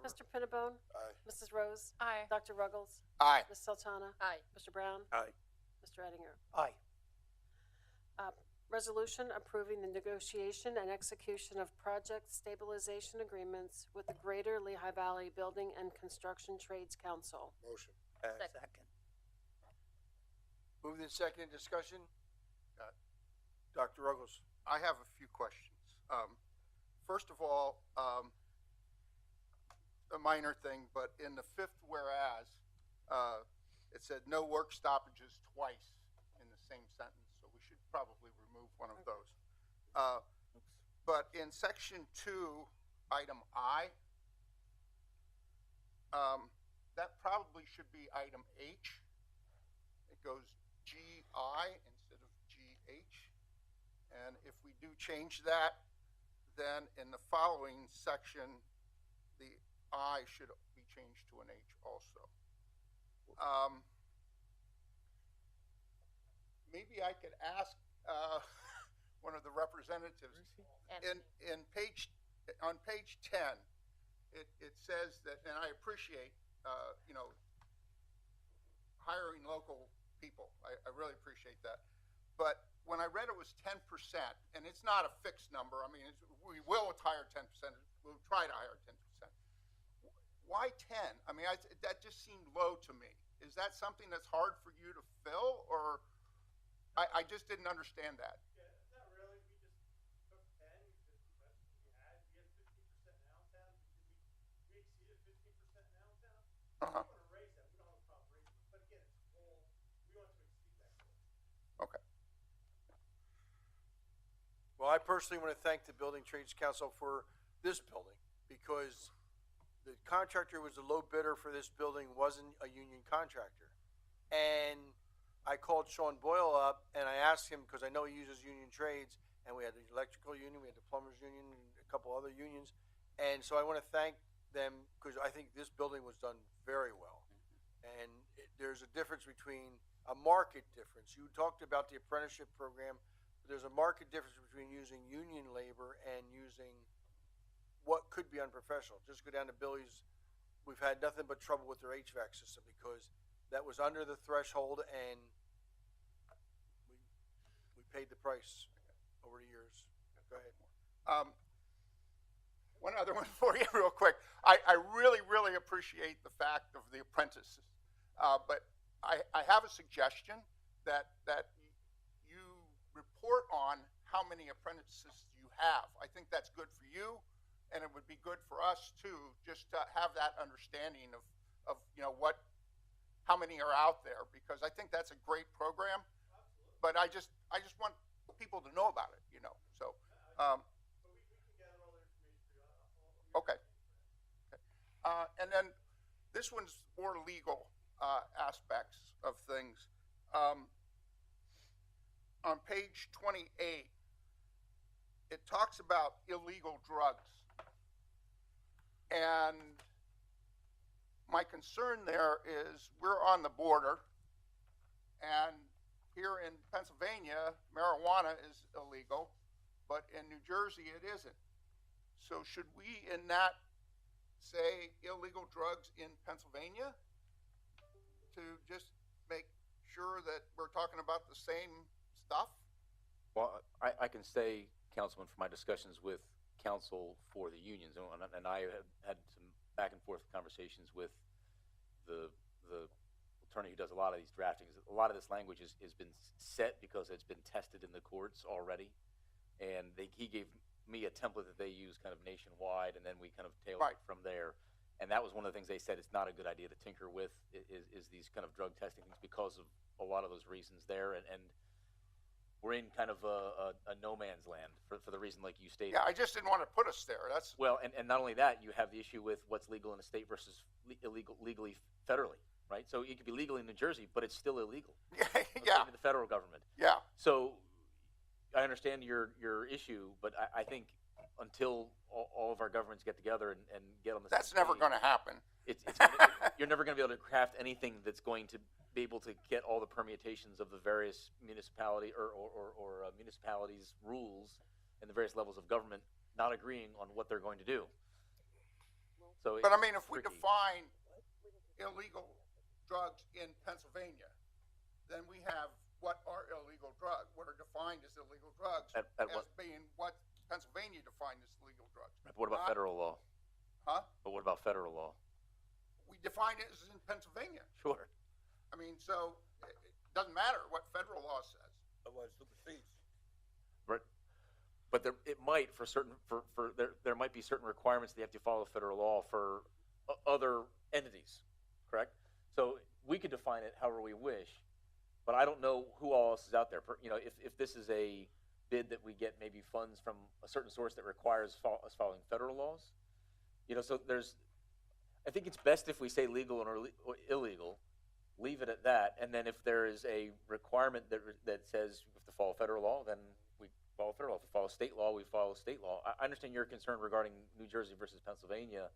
Whatever. Mr. Pinnabone? Aye. Mrs. Rose? Aye. Dr. Ruggles? Aye. Ms. Sultana? Aye. Mr. Brown? Aye. Mr. Ettinger? Aye. Resolution approving the negotiation and execution of project stabilization agreements with the Greater Lehigh Valley Building and Construction Trades Council. Motion. Second. Moving in second, discussion. Dr. Ruggles. I have a few questions. First of all, a minor thing, but in the fifth whereas, it said no work stoppages twice in the same sentence, so we should probably remove one of those. But in section 2, item I, that probably should be item H. It goes GI instead of GH. And if we do change that, then in the following section, the I should be changed to an H also. Maybe I could ask one of the representatives. On page 10, it says that, and I appreciate, hiring local people. I really appreciate that. But when I read it was 10%, and it's not a fixed number. I mean, we will hire 10%. We'll try to hire 10%. Why 10? I mean, that just seemed low to me. Is that something that's hard for you to fill, or I just didn't understand that? Yeah, not really. We just took 10 because that's what we had. We had 15% in Allentown. We exceeded 15% in Allentown. We want to raise that. We don't have a problem raising it. But again, it's goal. We want to exceed that goal. Okay. Well, I personally want to thank the Building Trades Council for this building, because the contractor who was the low bidder for this building wasn't a union contractor. And I called Sean Boyle up and I asked him, because I know he uses union trades, and we had the electrical union, we had the plumbers union, and a couple other unions. And so I want to thank them, because I think this building was done very well. And there's a difference between a market difference. You talked about the apprenticeship program, but there's a market difference between using union labor and using what could be unprofessional. Just go down to Billy's. We've had nothing but trouble with their HVAC system because that was under the threshold, and we paid the price over the years. Go ahead. One other one for you real quick. I really, really appreciate the fact of the apprentices. But I have a suggestion that you report on how many apprentices you have. I think that's good for you, and it would be good for us too, just to have that understanding of how many are out there, because I think that's a great program. Absolutely. But I just want people to know about it, So, But we can gather all the information for you. okay. And then this one's more legal aspects of things. On page 28, it talks about illegal drugs. And my concern there is we're on the border, and here in Pennsylvania, marijuana is illegal, but in New Jersey it isn't. So should we in that say illegal drugs in Pennsylvania to just make sure that we're talking about the same stuff? Well, I can say, Councilman, from my discussions with counsel for the unions, and I have had some back and forth conversations with the attorney who does a lot of these draftings. A lot of this language has been set because it's been tested in the courts already, and he gave me a template that they use kind of nationwide, and then we kind of tailored it from there. And that was one of the things they said it's not a good idea to tinker with is these kind of drug testing things because of a lot of those reasons there, and we're in kind of a no man's land for the reason like you stated. Yeah, I just didn't want to put us there. That's well, and not only that, you have the issue with what's legal in a state versus legally federally, right? So it could be legal in New Jersey, but it's still illegal. Yeah. In the federal government. Yeah. So I understand your issue, but I think until all of our governments get together and get on the that's same never page, going to happen. You're never going to be able to craft anything that's going to be able to get all the permutations of the various municipality or municipalities' rules and the various levels of government not agreeing on what they're going to do. So, but I mean, if we tricky. define illegal drugs in Pennsylvania, then we have what are illegal drugs, what are defined as illegal drugs, At as what? being what Pennsylvania defined as illegal drugs. But what about federal law? Huh? But what about federal law? We define it as in Pennsylvania. Sure. I mean, so it doesn't matter what federal law says. Otherwise, supersedes. Right. But it might for certain there might be certain requirements that you have to follow federal law for other entities, correct? So we could define it however we wish, but I don't know who all else is out there. If this is a bid that we get maybe funds from a certain source that requires us following federal laws, so I think it's best if we say legal or illegal, leave it at that, and then if there is a requirement that says you have to follow federal law, then we follow federal law. If we follow state law, we follow state law. I understand your concern regarding New Jersey versus Pennsylvania.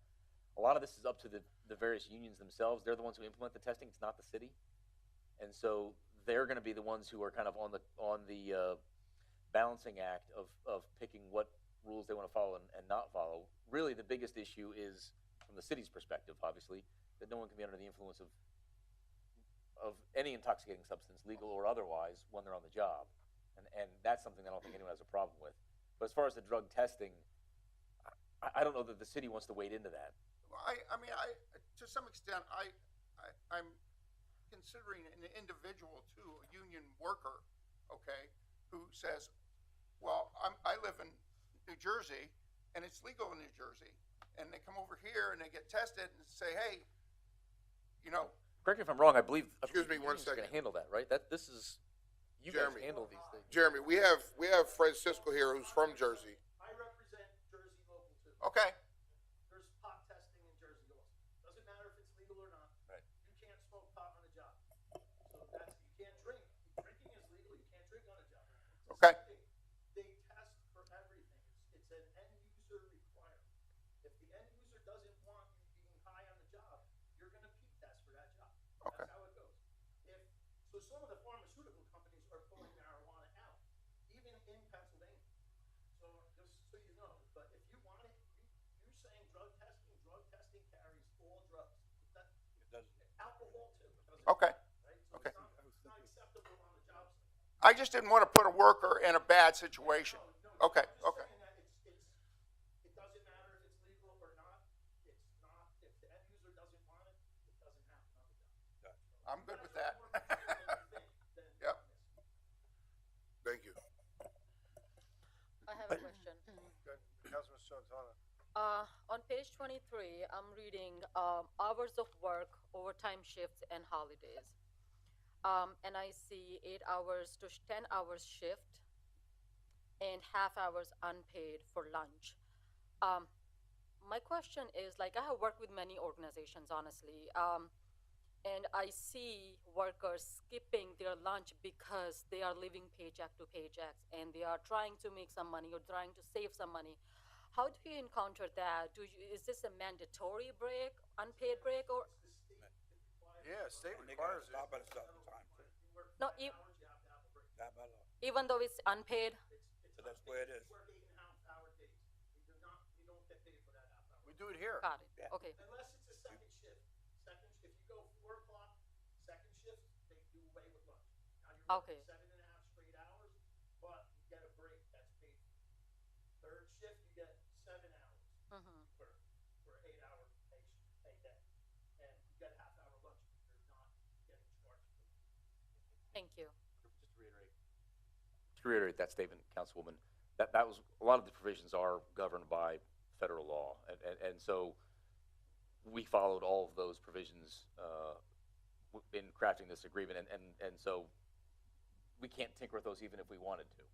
A lot of this is up to the various unions themselves. They're the ones who implement the testing. It's not the city, and so they're going to be the ones who are kind of on the balancing act of picking what rules they want to follow and not follow. Really, the biggest issue is from the city's perspective, obviously, that no one can be under the influence of any intoxicating substance, legal or otherwise, when they're on the job. And that's something I don't think anyone has a problem with. But as far as the drug testing, I don't know that the city wants to wade into that. I mean, to some extent, I'm considering an individual too, a union worker, okay, who says, well, I live in New Jersey, and it's legal in New Jersey, and they come over here and they get tested and say, hey, Correct me if I'm wrong. I believe. Excuse me one second. Going to handle that, right? This is you Jeremy, guys handle these things. Jeremy, we have Francisco here who's from Jersey. I represent Jersey local too. Okay. There's pot testing in Jersey also. Doesn't matter if it's legal or not. Right. You can't smoke pot on a job. So you can't drink. Drinking is legal. You can't drink on a job. Okay. They test for everything. It's an end user requirement. If the end user doesn't want you being high on the job, you're going to peak test for that job. Okay. That's how it goes. So some of the pharmaceutical companies are pulling marijuana out, even in Pennsylvania. So just so you know, but if you want it, you're saying drug testing carries all drugs. Alcohol too. Okay. Right? So Okay. It's not acceptable on the job site. I just didn't want to put a worker in a bad situation. Okay, okay. It doesn't matter if it's legal or not. It's not, if the end user doesn't want it, it doesn't happen on the job. I'm good with that. Yep. Thank you. I have a question. Councilman Santana. On page 23, I'm reading hours of work, overtime shifts, and holidays. And I see 8 hours to 10 hours shift and half hours unpaid for lunch. My question is, like, I have worked with many organizations, honestly, and I see workers skipping their lunch because they are living paycheck to paycheck and they are trying to make some money or trying to save some money. How do you encounter that? Is this a mandatory break, unpaid break, or Yeah, state And they gotta requires it. stop at a certain time too. no? That by law. Even though it's unpaid. So that's where it is. Work 8.5-hour days. You don't get paid for that half hour. We do it here. Got it. Yeah. Okay. Unless it's a second shift. If you go 4 o'clock, second shift, they do away with lunch. Now you're Okay. working 7.5 straight hours, but you get a break that's paid. Third shift, you get 7 hours Mm-hmm. for 8-hour pay day, and you get a half-hour lunch. You're not getting charged for it. Thank you. Just to reiterate that statement, Councilwoman, that was a lot of the provisions are governed by federal law, and so we followed all of those provisions in crafting this agreement, and so we can't tinker with those even if we wanted to.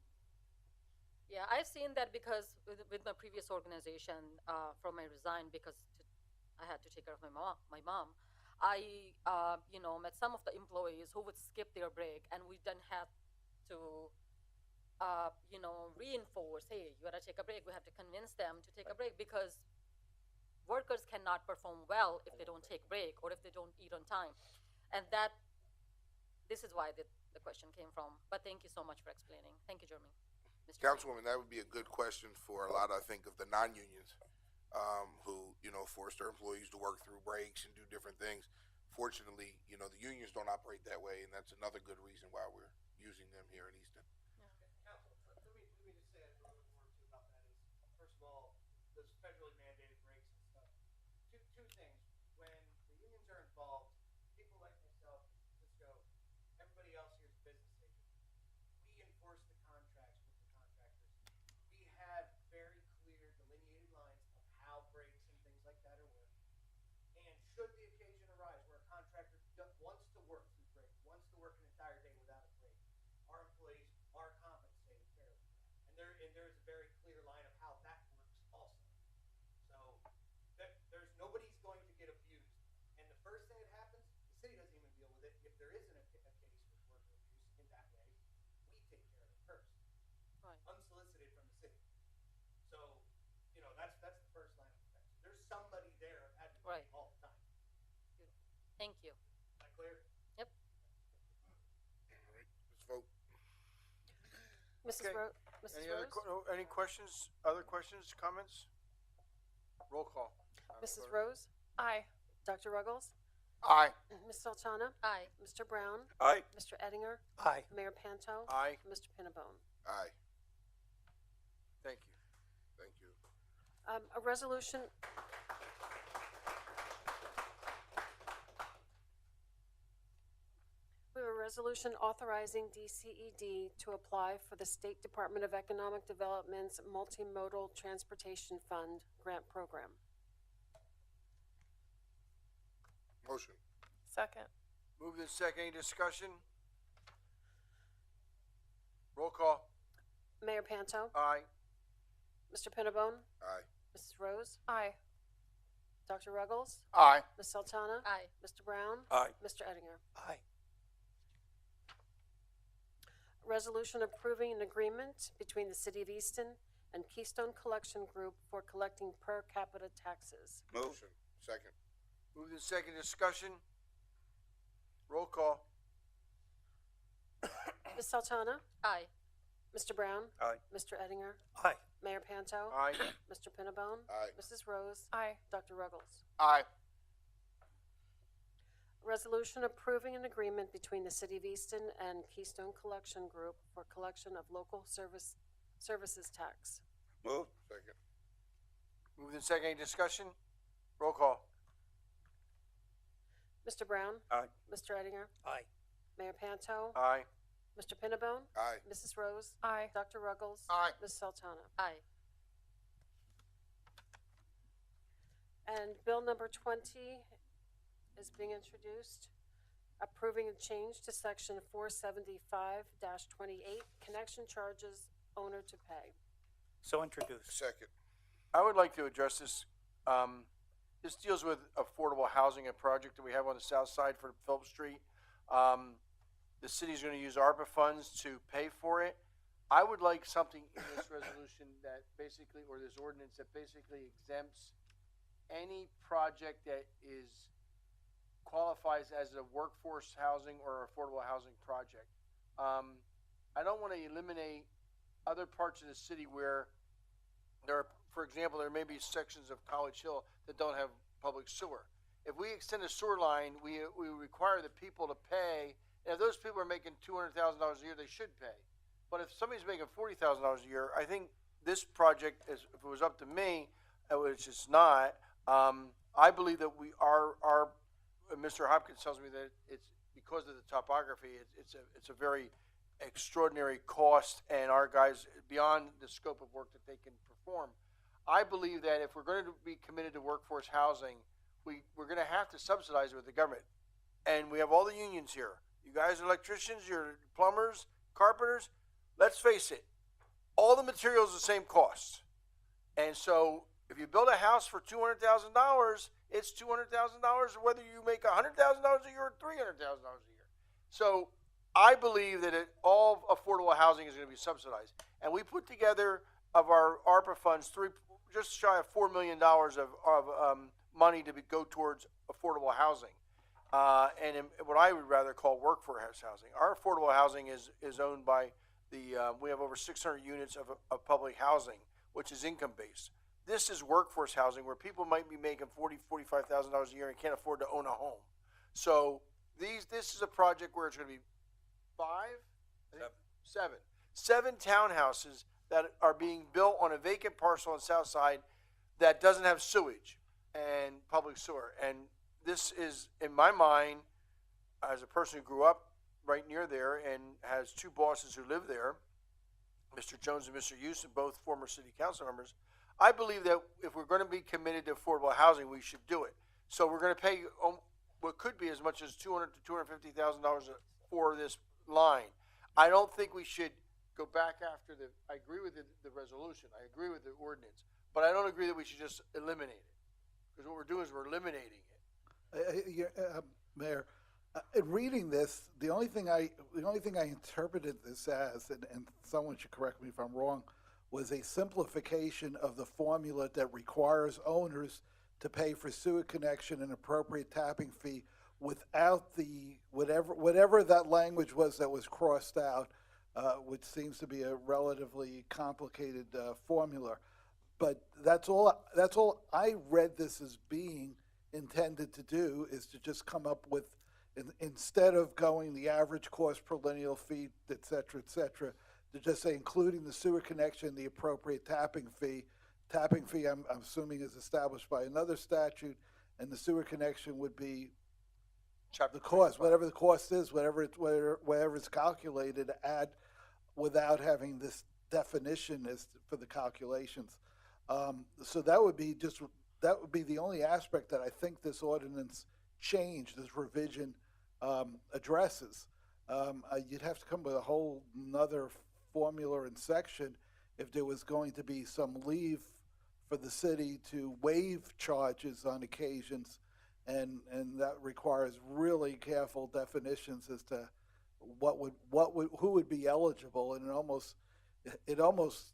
Yeah, I've seen that because with my previous organization, from I resigned because I had to take care of my mom. I met some of the employees who would skip their break, and we then had to reinforce, hey, you gotta take a break. We have to convince them to take a break because workers cannot perform well if they don't take break or if they don't eat on time. And this is why the question came from. But thank you so much for explaining. Thank you, Jeremy. Mr. Councilwoman, that would be a good question for a lot, I think, of the non-unions, who, force their employees to work through breaks and do different things. Fortunately, the unions don't operate that way, and that's another good reason why we're using them here in Easton. Council, let me just say a little bit more too about that is, first of all, those federally mandated breaks and stuff. Two things. When the unions are involved, people like myself, Cisco, everybody else here is business agents. We enforce the contracts with the contractors. We Mrs. Okay. Mrs. Any other, Rose? any questions, other questions, comments? Roll call. Mrs. Rose? Aye. Dr. Ruggles? Aye. Ms. Sultana? Aye. Mr. Brown? Aye. Mr. Ettinger? Aye. Mayor Panto? Aye. Mr. Pinnabone? Aye. Thank you. Thank you. A resolution. We have a resolution authorizing DCED to apply for the State Department of Economic Development's Multimodal Transportation Fund grant program. Motion. Second. Moved in second, any discussion? Roll call. Mayor Panto? Aye. Mr. Pinnabone? Aye. Mrs. Rose? Aye. Dr. Ruggles? Aye. Ms. Sultana? Aye. Mr. Brown? Aye. Mr. Ettinger? Aye. Resolution approving an agreement between the City of Easton and Keystone Collection Group for collecting per capita taxes. Move. Motion. Second. Moved in second, discussion? Roll call. Ms. Sultana? Aye. Mr. Brown? Aye. Mr. Ettinger? Aye. Mayor Panto? Aye. Mr. Pinnabone? Aye. Mrs. Rose? Aye. Dr. Ruggles? Aye. Resolution approving an agreement between the City of Easton and Keystone Collection Group for collection of local services tax. Move. Second. Moved in second, any discussion? Roll call. Mr. Brown? Aye. Mr. Ettinger? Aye. Mayor Panto? Aye. Mr. Pinnabone? Aye. Mrs. Rose? Aye. Dr. Ruggles? Aye. Ms. Sultana? Aye. And bill number 20 is being introduced, approving a change to section 475-28, connection charges owner to pay. So introduced. Second. I would like to address this. This deals with affordable housing, a project that we have on the south side for Phillip Street. The city's gonna use ARPA funds to pay for it. I would like something in this resolution that basically, or this ordinance that basically exempts any project that qualifies as a workforce housing or affordable housing project. I don't wanna eliminate other parts of the city where there are, for example, there may be sections of College Hill that don't have public sewer. If we extend a sewer line, we require the people to pay, and if those people are making $200,000 a year, they should pay. But if somebody's making $40,000 a year, I think this project, if it was up to me, which it's not, I believe that Mr. Hopkins tells me that it's because of the topography, it's a very extraordinary cost, and our guys, beyond the scope of work that they can perform. I believe that if we're going to be committed to workforce housing, we're going to have to subsidize it with the government. And we have all the unions here. You guys are electricians, you're plumbers, carpenters. Let's face it, all the materials are the same cost. And so if you build a house for $200,000, it's $200,000 whether you make $100,000 a year or $300,000 a year. So I believe that all affordable housing is going to be subsidized. And we put together, of our ARPA funds, just shy of $4 million of money to go towards affordable housing. And in what I would rather call workforce housing. Our affordable housing is owned by we have over 600 units of public housing, which is income-based. This is workforce housing where people might be making $45,000 a year and can't afford to own a home. So this is a project where it's going to be seven townhouses that are being built on a vacant parcel on the south side that doesn't have sewage and public sewer. And this is, in my mind, as a person who grew up right near there and has two bosses who live there, Mr. Jones and Mr. Houston, both former city council members, I believe that if we're going to be committed to affordable housing, we should do it. So we're going to pay what could be as much as $200,000 to $250,000 for this line. I don't think we should go back after I agree with the resolution. I agree with the ordinance. But I don't agree that we should just eliminate it. Because what we're doing is we're eliminating it. Mayor, in reading this, the only thing I interpreted this as, and someone should correct me if I'm wrong, was a simplification of the formula that requires owners to pay for sewer connection and appropriate tapping fee without the whatever that language was that was crossed out, which seems to be a relatively complicated formula. But that's all I read this as being intended to do, is to just come up with, instead of going the average cost per lineal feet, et cetera, to just say including the sewer connection, the appropriate tapping fee. Tapping fee, I'm assuming, is established by another statute, and the sewer connection would be the cost, whatever the cost is, whatever it's calculated at, without having this definition for the calculations. So that would be the only aspect that I think this ordinance change, this revision, addresses. You'd have to come with a whole nother formula and section if there was going to be some leave for the city to waive charges on occasions, and that requires really careful definitions as to who would be eligible, and it almost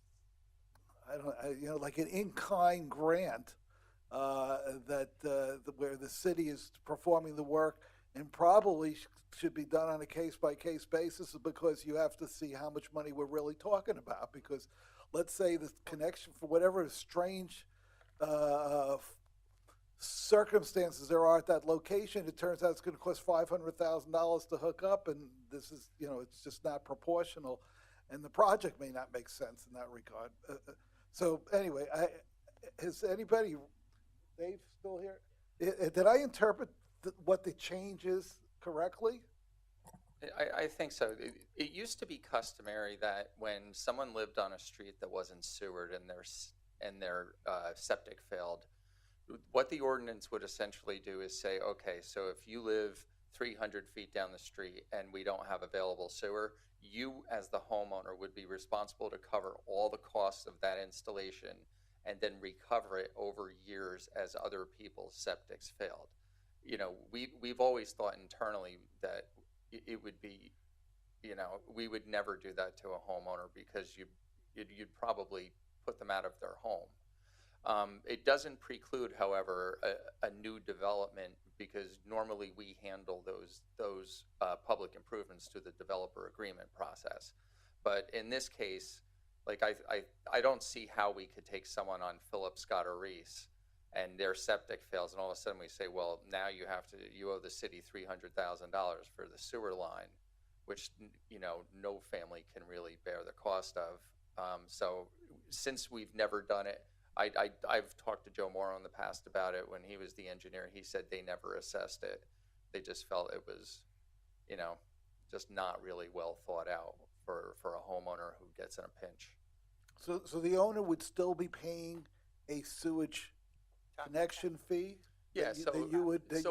like an in-kind grant where the city is performing the work, and probably should be done on a case-by-case basis, because you have to see how much money we're really talking about. Because let's say the connection, for whatever strange circumstances there are at that location, it turns out it's going to cost $500,000 to hook up, and this is, it's just not proportional, and the project may not make sense in that regard. So anyway, has anybody, Dave, still here? Did I interpret what the change is correctly? I think so. It used to be customary that when someone lived on a street that wasn't sewered and their septic failed, what the ordinance would essentially do is say, okay, so if you live 300 feet down the street and we don't have available sewer, you as the homeowner would be responsible to cover all the costs of that installation and then recover it over years as other people's septics failed. We've always thought internally that it would be, we would never do that to a homeowner, because you'd probably put them out of their home. It doesn't preclude, however, a new development, because normally we handle those public improvements through the developer agreement process. But in this case, like I don't see how we could take someone on Philip, Scott, or Reese, and their septic fails, and all of a sudden we say, well, now you owe the city $300,000 for the sewer line, which no family can really bear the cost of. So since we've never done it, I've talked to Joe Morrow in the past about it. When he was the engineer, he said they never assessed it. They just felt it was, just not really well thought out for a homeowner who gets in a pinch. So the owner would still be paying a sewage connection fee? Yeah, that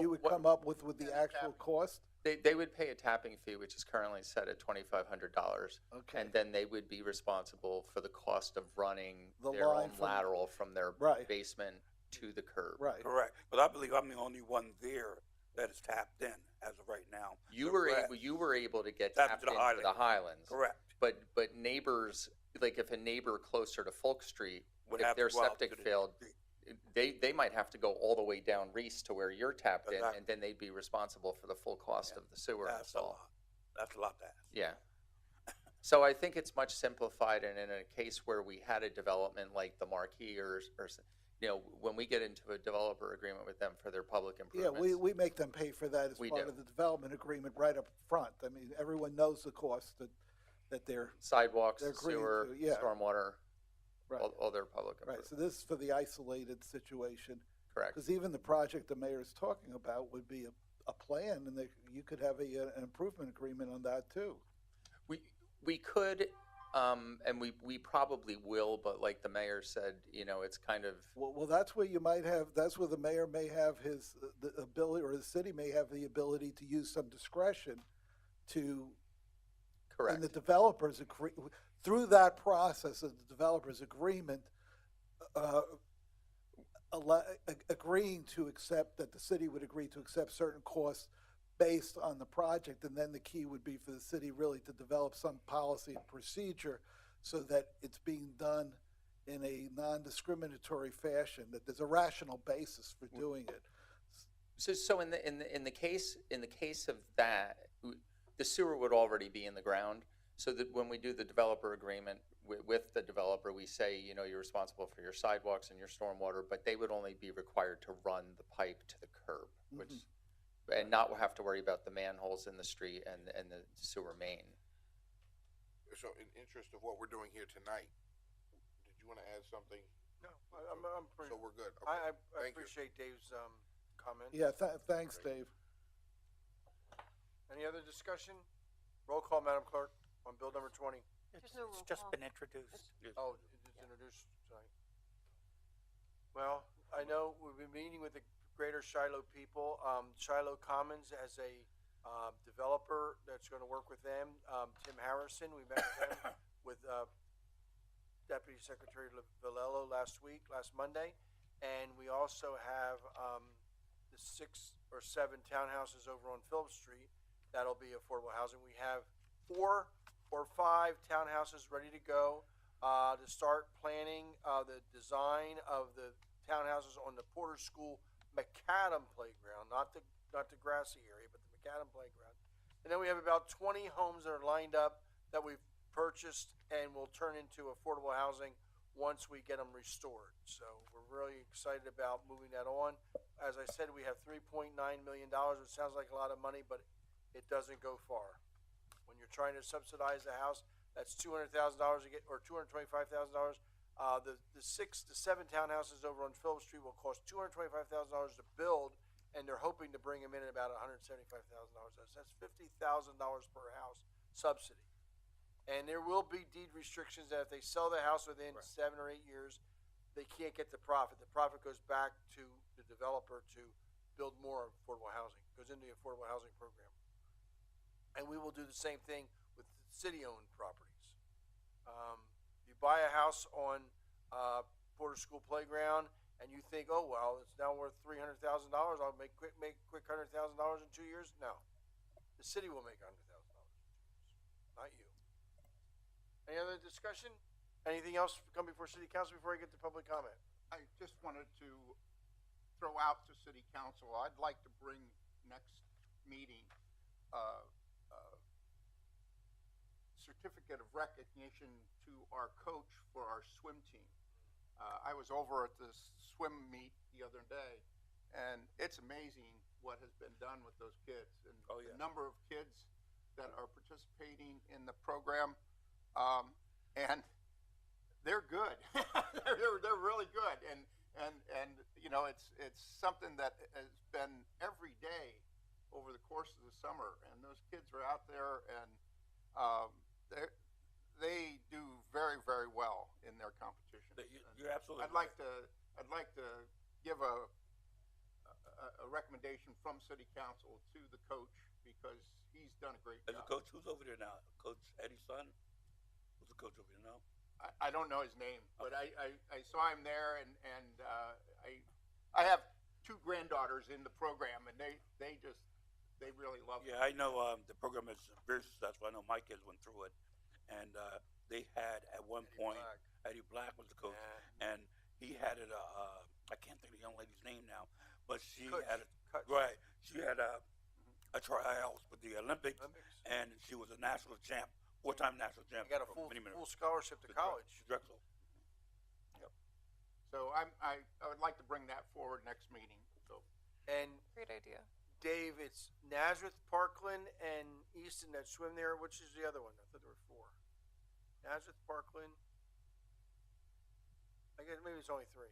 you would come up with the actual cost? They would pay a tapping fee, which is currently set at $2,500. Okay. And then they would be responsible for the cost of running The their line own from- lateral from their Right. basement to the curb. Right. Correct. But I believe I'm the only one there that is tapped in as of right now. You The were able to get Tapped tapped to the into Highlands. the Highlands. Correct. But neighbors, like if a neighbor closer to Folk Street, Would if have to their go out septic to the failed, they might have to go all the way down Reese to where you're tapped in, Exactly. and then they'd be responsible for the full cost of the sewer That's a install. lot. That's a lot to ask. Yeah. So I think it's much simplified, and in a case where we had a development like the Marquee or when we get into a developer agreement with them for their public Yeah, improvements. we make them pay for that as We part do. of the development agreement right up front. I mean, everyone knows the cost that they're Sidewalks, they're agreeing sewer, to, yeah. stormwater, Right. all their public Right, improvements. so this is for the isolated situation. Correct. Because even the project the mayor's talking about would be a plan, and you could have an improvement agreement on that too. We could, and we probably will, but like the mayor said, it's kind of, Well, that's where that's where the mayor may have the ability, or the city may have the ability to use some discretion to. correct. And the developers agree, through that process of the developers' agreement, agreeing to accept, that the city would agree to accept certain costs based on the project, and then the key would be for the city really to develop some policy and procedure so that it's being done in a non-discriminatory fashion, that there's a rational basis for doing it. So in the case of that, the sewer would already be in the ground. So that when we do the developer agreement with the developer, we say, you know, you're responsible for your sidewalks and your stormwater, but they would only be required to run the pipe to the curb, which, and not have to worry about the manholes in the street and the sewer main. So in interest of what we're doing here tonight, did you want to add something? No, I'm pretty. So we're good. Okay. I Thank you. appreciate Dave's comment. Yeah, thanks, Dave. Any other discussion? Roll call, Madam Clerk, on bill number 20. It's just been introduced. Oh, it's introduced tonight. Well, I know we've been meeting with the greater Shiloh people. Shiloh Commons as a developer that's going to work with them. Tim Harrison, we met with them with Deputy Secretary Valello last Monday. And we also have the 6 or 7 townhouses over on Phillips Street. That'll be affordable housing. We have 4 or 5 townhouses ready to go to start planning the design of the townhouses on the Porter School macadam playground, not the grassy area, but the macadam playground. And then we have about 20 homes that are lined up that we've purchased and will turn into affordable housing once we get them restored. So we're really excited about moving that on. As I said, we have $3.9 million, which sounds like a lot of money, but it doesn't go far. When you're trying to subsidize a house, that's $200,000 to get, or $225,000. The 6 to 7 townhouses over on Phillips Street will cost $225,000 to build, and they're hoping to bring them in at about $175,000. That's $50,000 per house subsidy. And there will be deed restrictions that if they sell the house within 7 or 8 years, they can't get the profit. The profit goes back to the developer to build more affordable housing, goes into the affordable housing program. And we will do the same thing with city-owned properties. You buy a house on Porter School Playground, and you think, oh well, it's now worth $300,000. I'll make quick $100,000 in 2 years. No, the city will make $100,000 in 2 years, not you. Any other discussion? Anything else come before City Council before I get to public comment? I just wanted to throw out to City Council, I'd like to bring next meeting certificate of recognition to our coach for our swim team. I was over at the swim meet the other day, and it's amazing what has been done with those kids and the number of kids that are participating in the program, and they're good. they're really good, and you know it's something that has been every day over the course of the summer, and those kids are out there and they do very, very well in their competition. You're absolutely I'd like to give a recommendation from City Council to the coach because he's done a great As job. a coach, who's over there now? Coach Eddie's son? Who's the coach over there now? I don't know his name, but I saw him there, and I have 2 granddaughters in the program, and they really love it. Yeah, I know the program is very successful. I know my kids went through it, and they had at one point Eddie Black was the coach, and he had it. I can't think of the young lady's name now, but she had it right. She had a tryouts with the Olympics, and she was a national champ, 4-time national champ. You got a full scholarship to college. Drexel. Yep. So I would like to bring that forward next meeting. So. And great idea. Dave, it's Nazareth, Parkland, and Easton that swim there. Which is the other one? I thought there were 4. Nazareth, Parkland. I guess maybe it's only 3.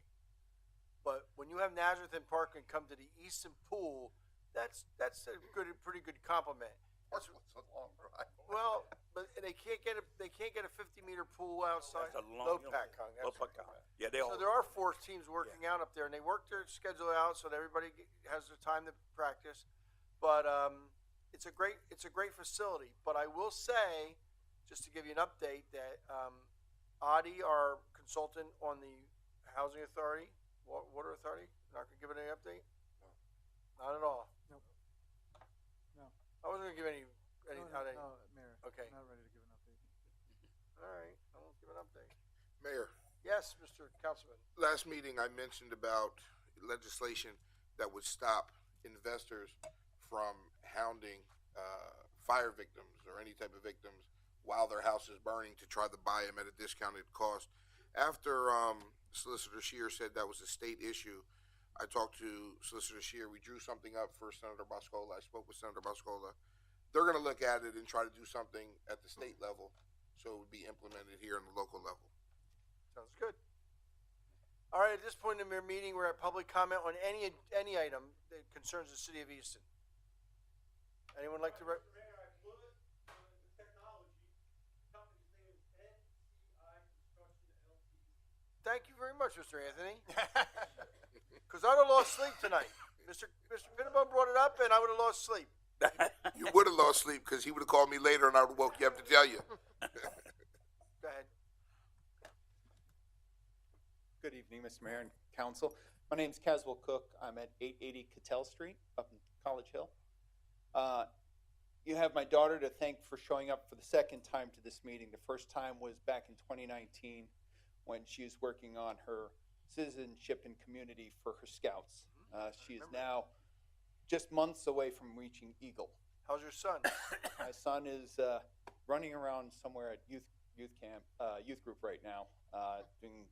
But when you have Nazareth and Parkland come to the Easton pool, that's a pretty good compliment. Parkland's a long ride. Well, but they can't get a 50-meter pool outside. That's a long Low-pack hung. Yeah, they all. So there are 4 teams working out up there, and they work their schedule out so that everybody has the time to practice. But it's a great facility. But I will say, just to give you an update, that Adi, our consultant on the Housing Authority, Water Authority, not going to give it any update. No. Not at all. Nope. No. I wasn't going to give any. No, Mayor. Okay. Not ready to give an update. All right. I won't give an update. Mayor. Yes, Mr. Councilman. Last meeting I mentioned about legislation that would stop investors from hounding fire victims or any type of victims while their house is burning to try to buy them at a discounted cost. After Solicitor Shear said that was a state issue, I talked to Solicitor Shear. We drew something up for Senator Boscola. I spoke with Senator Boscola. They're going to look at it and try to do something at the state level so it would be implemented here in the local level. Sounds good. All right, at this point in our meeting, we're at public comment on any item that concerns the city of Easton. Anyone like to? Thank you very much, Mr. Anthony. Because I'd have lost sleep tonight. Mr. Pinnabone brought it up, and I would have lost sleep. You would have lost sleep because he would have called me later and I would have woke you up to tell you. Go ahead. Good evening, Mr. Mayor and Council. My name's Caswell Cook. I'm at 880 Cattell Street up in College Hill. You have my daughter to thank for showing up for the second time to this meeting. The first time was back in 2019 when she was working on her citizenship and community for her scouts. She is now just months away from reaching Eagle. How's your son? My son is running around somewhere at youth group right now, doing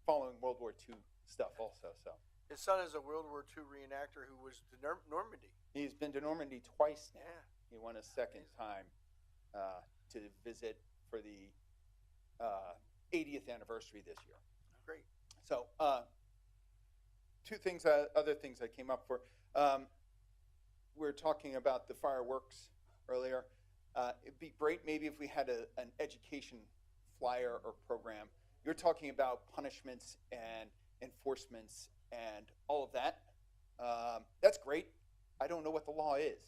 following World War II stuff also. So his son is a World War II reenactor who was to Normandy. He's been to Normandy twice now. Yeah. He went a second time to visit for the 80th anniversary this year. Great. So other things I came up for. We were talking about the fireworks earlier. It'd be great maybe if we had an education flyer or program. You're talking about punishments and enforcements and all of that. That's great. I don't know what the law is.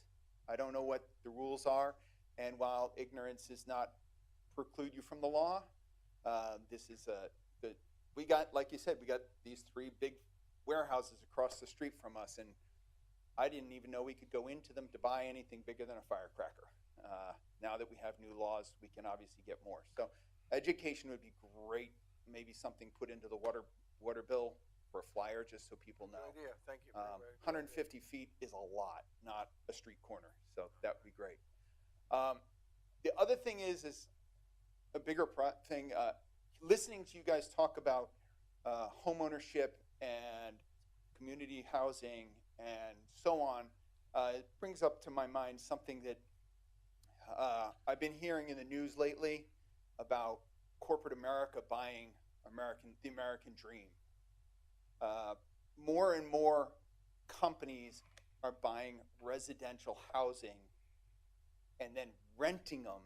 I don't know what the rules are. And while ignorance does not preclude you from the law, this is good. We got, like you said, we got these 3 big warehouses across the street from us, and I didn't even know we could go into them to buy anything bigger than a firecracker. Now that we have new laws, we can obviously get more. So education would be great. Maybe something put into the water bill for a flyer, just so people know. Good idea. Thank you. 150 feet is a lot, not a street corner. So that would be great. The other thing is a bigger thing. Listening to you guys talk about home ownership and community housing and so on, it brings up to my mind something that I've been hearing in the news lately about corporate America buying the American dream. More and more companies are buying residential housing and then renting them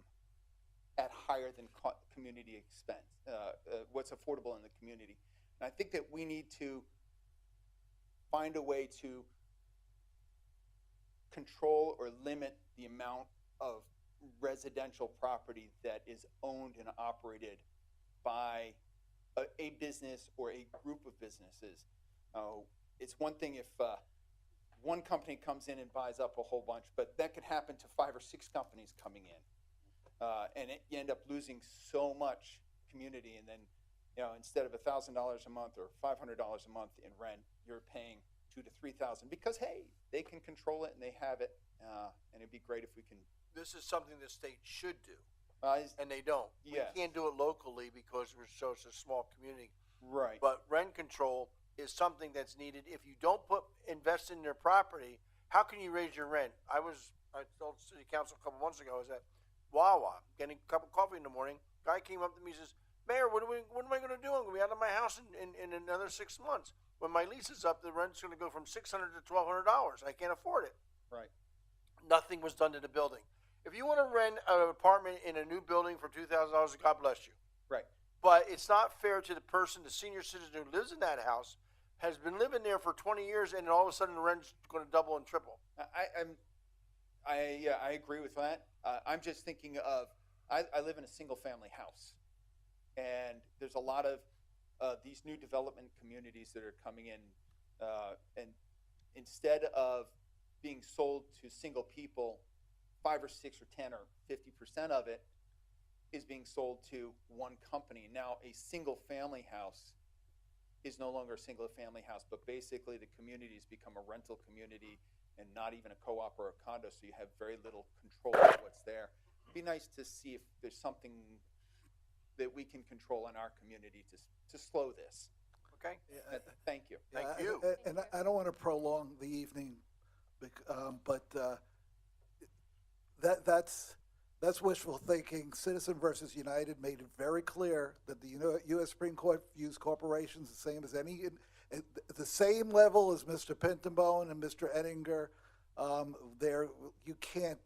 at higher than community expense, what's affordable in the community. And I think that we need to find a way to control or limit the amount of residential property that is owned and operated by a business or a group of businesses. It's one thing if one company comes in and buys up a whole bunch, but that could happen to 5 or 6 companies coming in. And you end up losing so much community, and then instead of $1,000 a month or $500 a month in rent, you're paying $2,000 to $3,000 because they can control it and they have it, and it'd be great if we can. This is something the state should do, and they don't. Yes. We can't do it locally because we're such a small community. Right. But rent control is something that's needed. If you don't invest in your property, how can you raise your rent? I told city council a couple months ago, I was at Wawa getting a cup of coffee in the morning. Guy came up to me and says, "Mayor, what am I going to do? I'm going to be out of my house in another 6 months. When my lease is up, the rent's going to go from $600 to $1,200. I can't afford it." Right. Nothing was done to the building. If you want to rent an apartment in a new building for $2,000, God bless you. Right. But it's not fair to the senior citizen who lives in that house, has been living there for 20 years, and all of a sudden the rent's going to double and triple. I agree with that. I'm just thinking of, I live in a single family house, and there's a lot of these new development communities that are coming in, and instead of being sold to single people, 5 or 6 or 10 or 50% of it is being sold to one company. Now, a single family house is no longer a single family house, but basically the community has become a rental community and not even a co-op or a condo, so you have very little control of what's there. be nice to see if there's something that we can control in our community to slow this. Okay? Thank you. Thank Yeah, you. And I don't want to prolong the evening, but that's wishful thinking. Citizen versus United made it very clear that the U.S. Supreme Court views corporations the same as at the same level as Mr. Pintenbone and Mr. Ettinger. You can't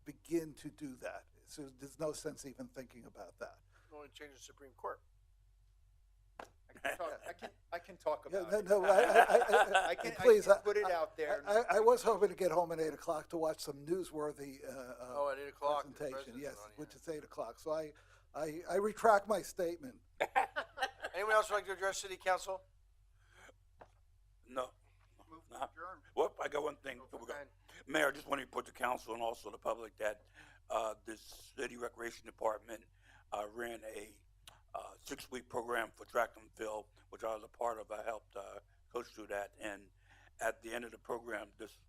begin to do that. So there's no sense even thinking about that. Going to change the Supreme Court. I can talk about Yeah, it. no, I can please, put it out there. I was hoping to get home at 8 o'clock to watch some newsworthy at 8 o'clock, the presentation. president's Yes, on, yeah. which is 8 o'clock. So I retract my statement. Anyone else like to address City Council? No. Well, I got one thing. Before we go. Mayor, I just want to report to council and also the public that the city recreation department ran a 6-week program for track and field, which I was a part of. I helped coach through that, and at the end of the program, just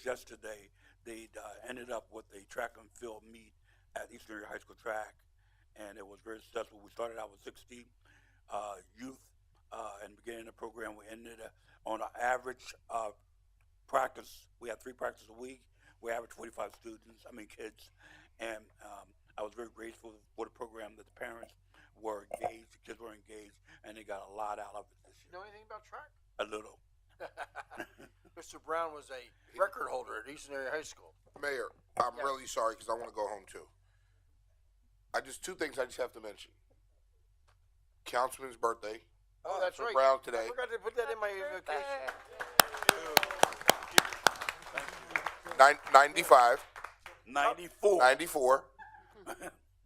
yesterday, they ended up with a track and field meet at Easton Area High School track, and it was very successful. We started out with 60 youth, and beginning the program, we ended on an average practice. We had 3 practices a week. We averaged 45 kids, and I was very grateful for the program that the parents were engaged, the kids were engaged, and they got a lot out of it this year. You know anything about track? A little. Mr. Brown was a record holder at Easton Area High School. Mayor, I'm really sorry because I want to go home too. Two things I just have to mention. Councilman's birthday. Oh, that's Mr. right. Brown today. I forgot to put that in my invocation. 95. 94. 94.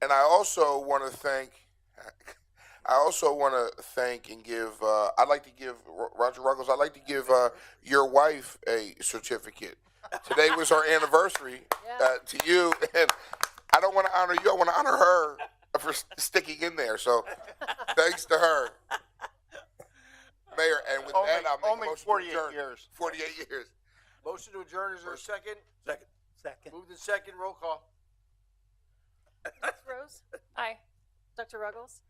And I also want to thank and give, I'd like to give, Roger Ruggles, I'd like to give your wife a certificate. Today was our anniversary to you, and I don't want to honor you, I want to honor her for sticking in there. So thanks to her. Mayor, and with that, I'll make a motion 48 to adjourn. years. 48 years. Motion to adjourn, is there a second? Second. Moved in second, roll call. Ms. Rose? Aye. Dr. Ruggles?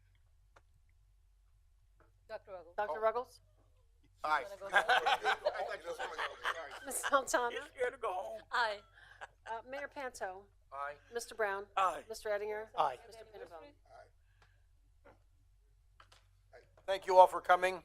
Dr. Ruggles. Dr. Ruggles? Aye. Ms. Santana? Scared to go home. Aye. Mayor Panto? Aye. Mr. Brown? Aye. Mr. Ettinger? Aye. Mr. Pinabone? Thank you all for coming.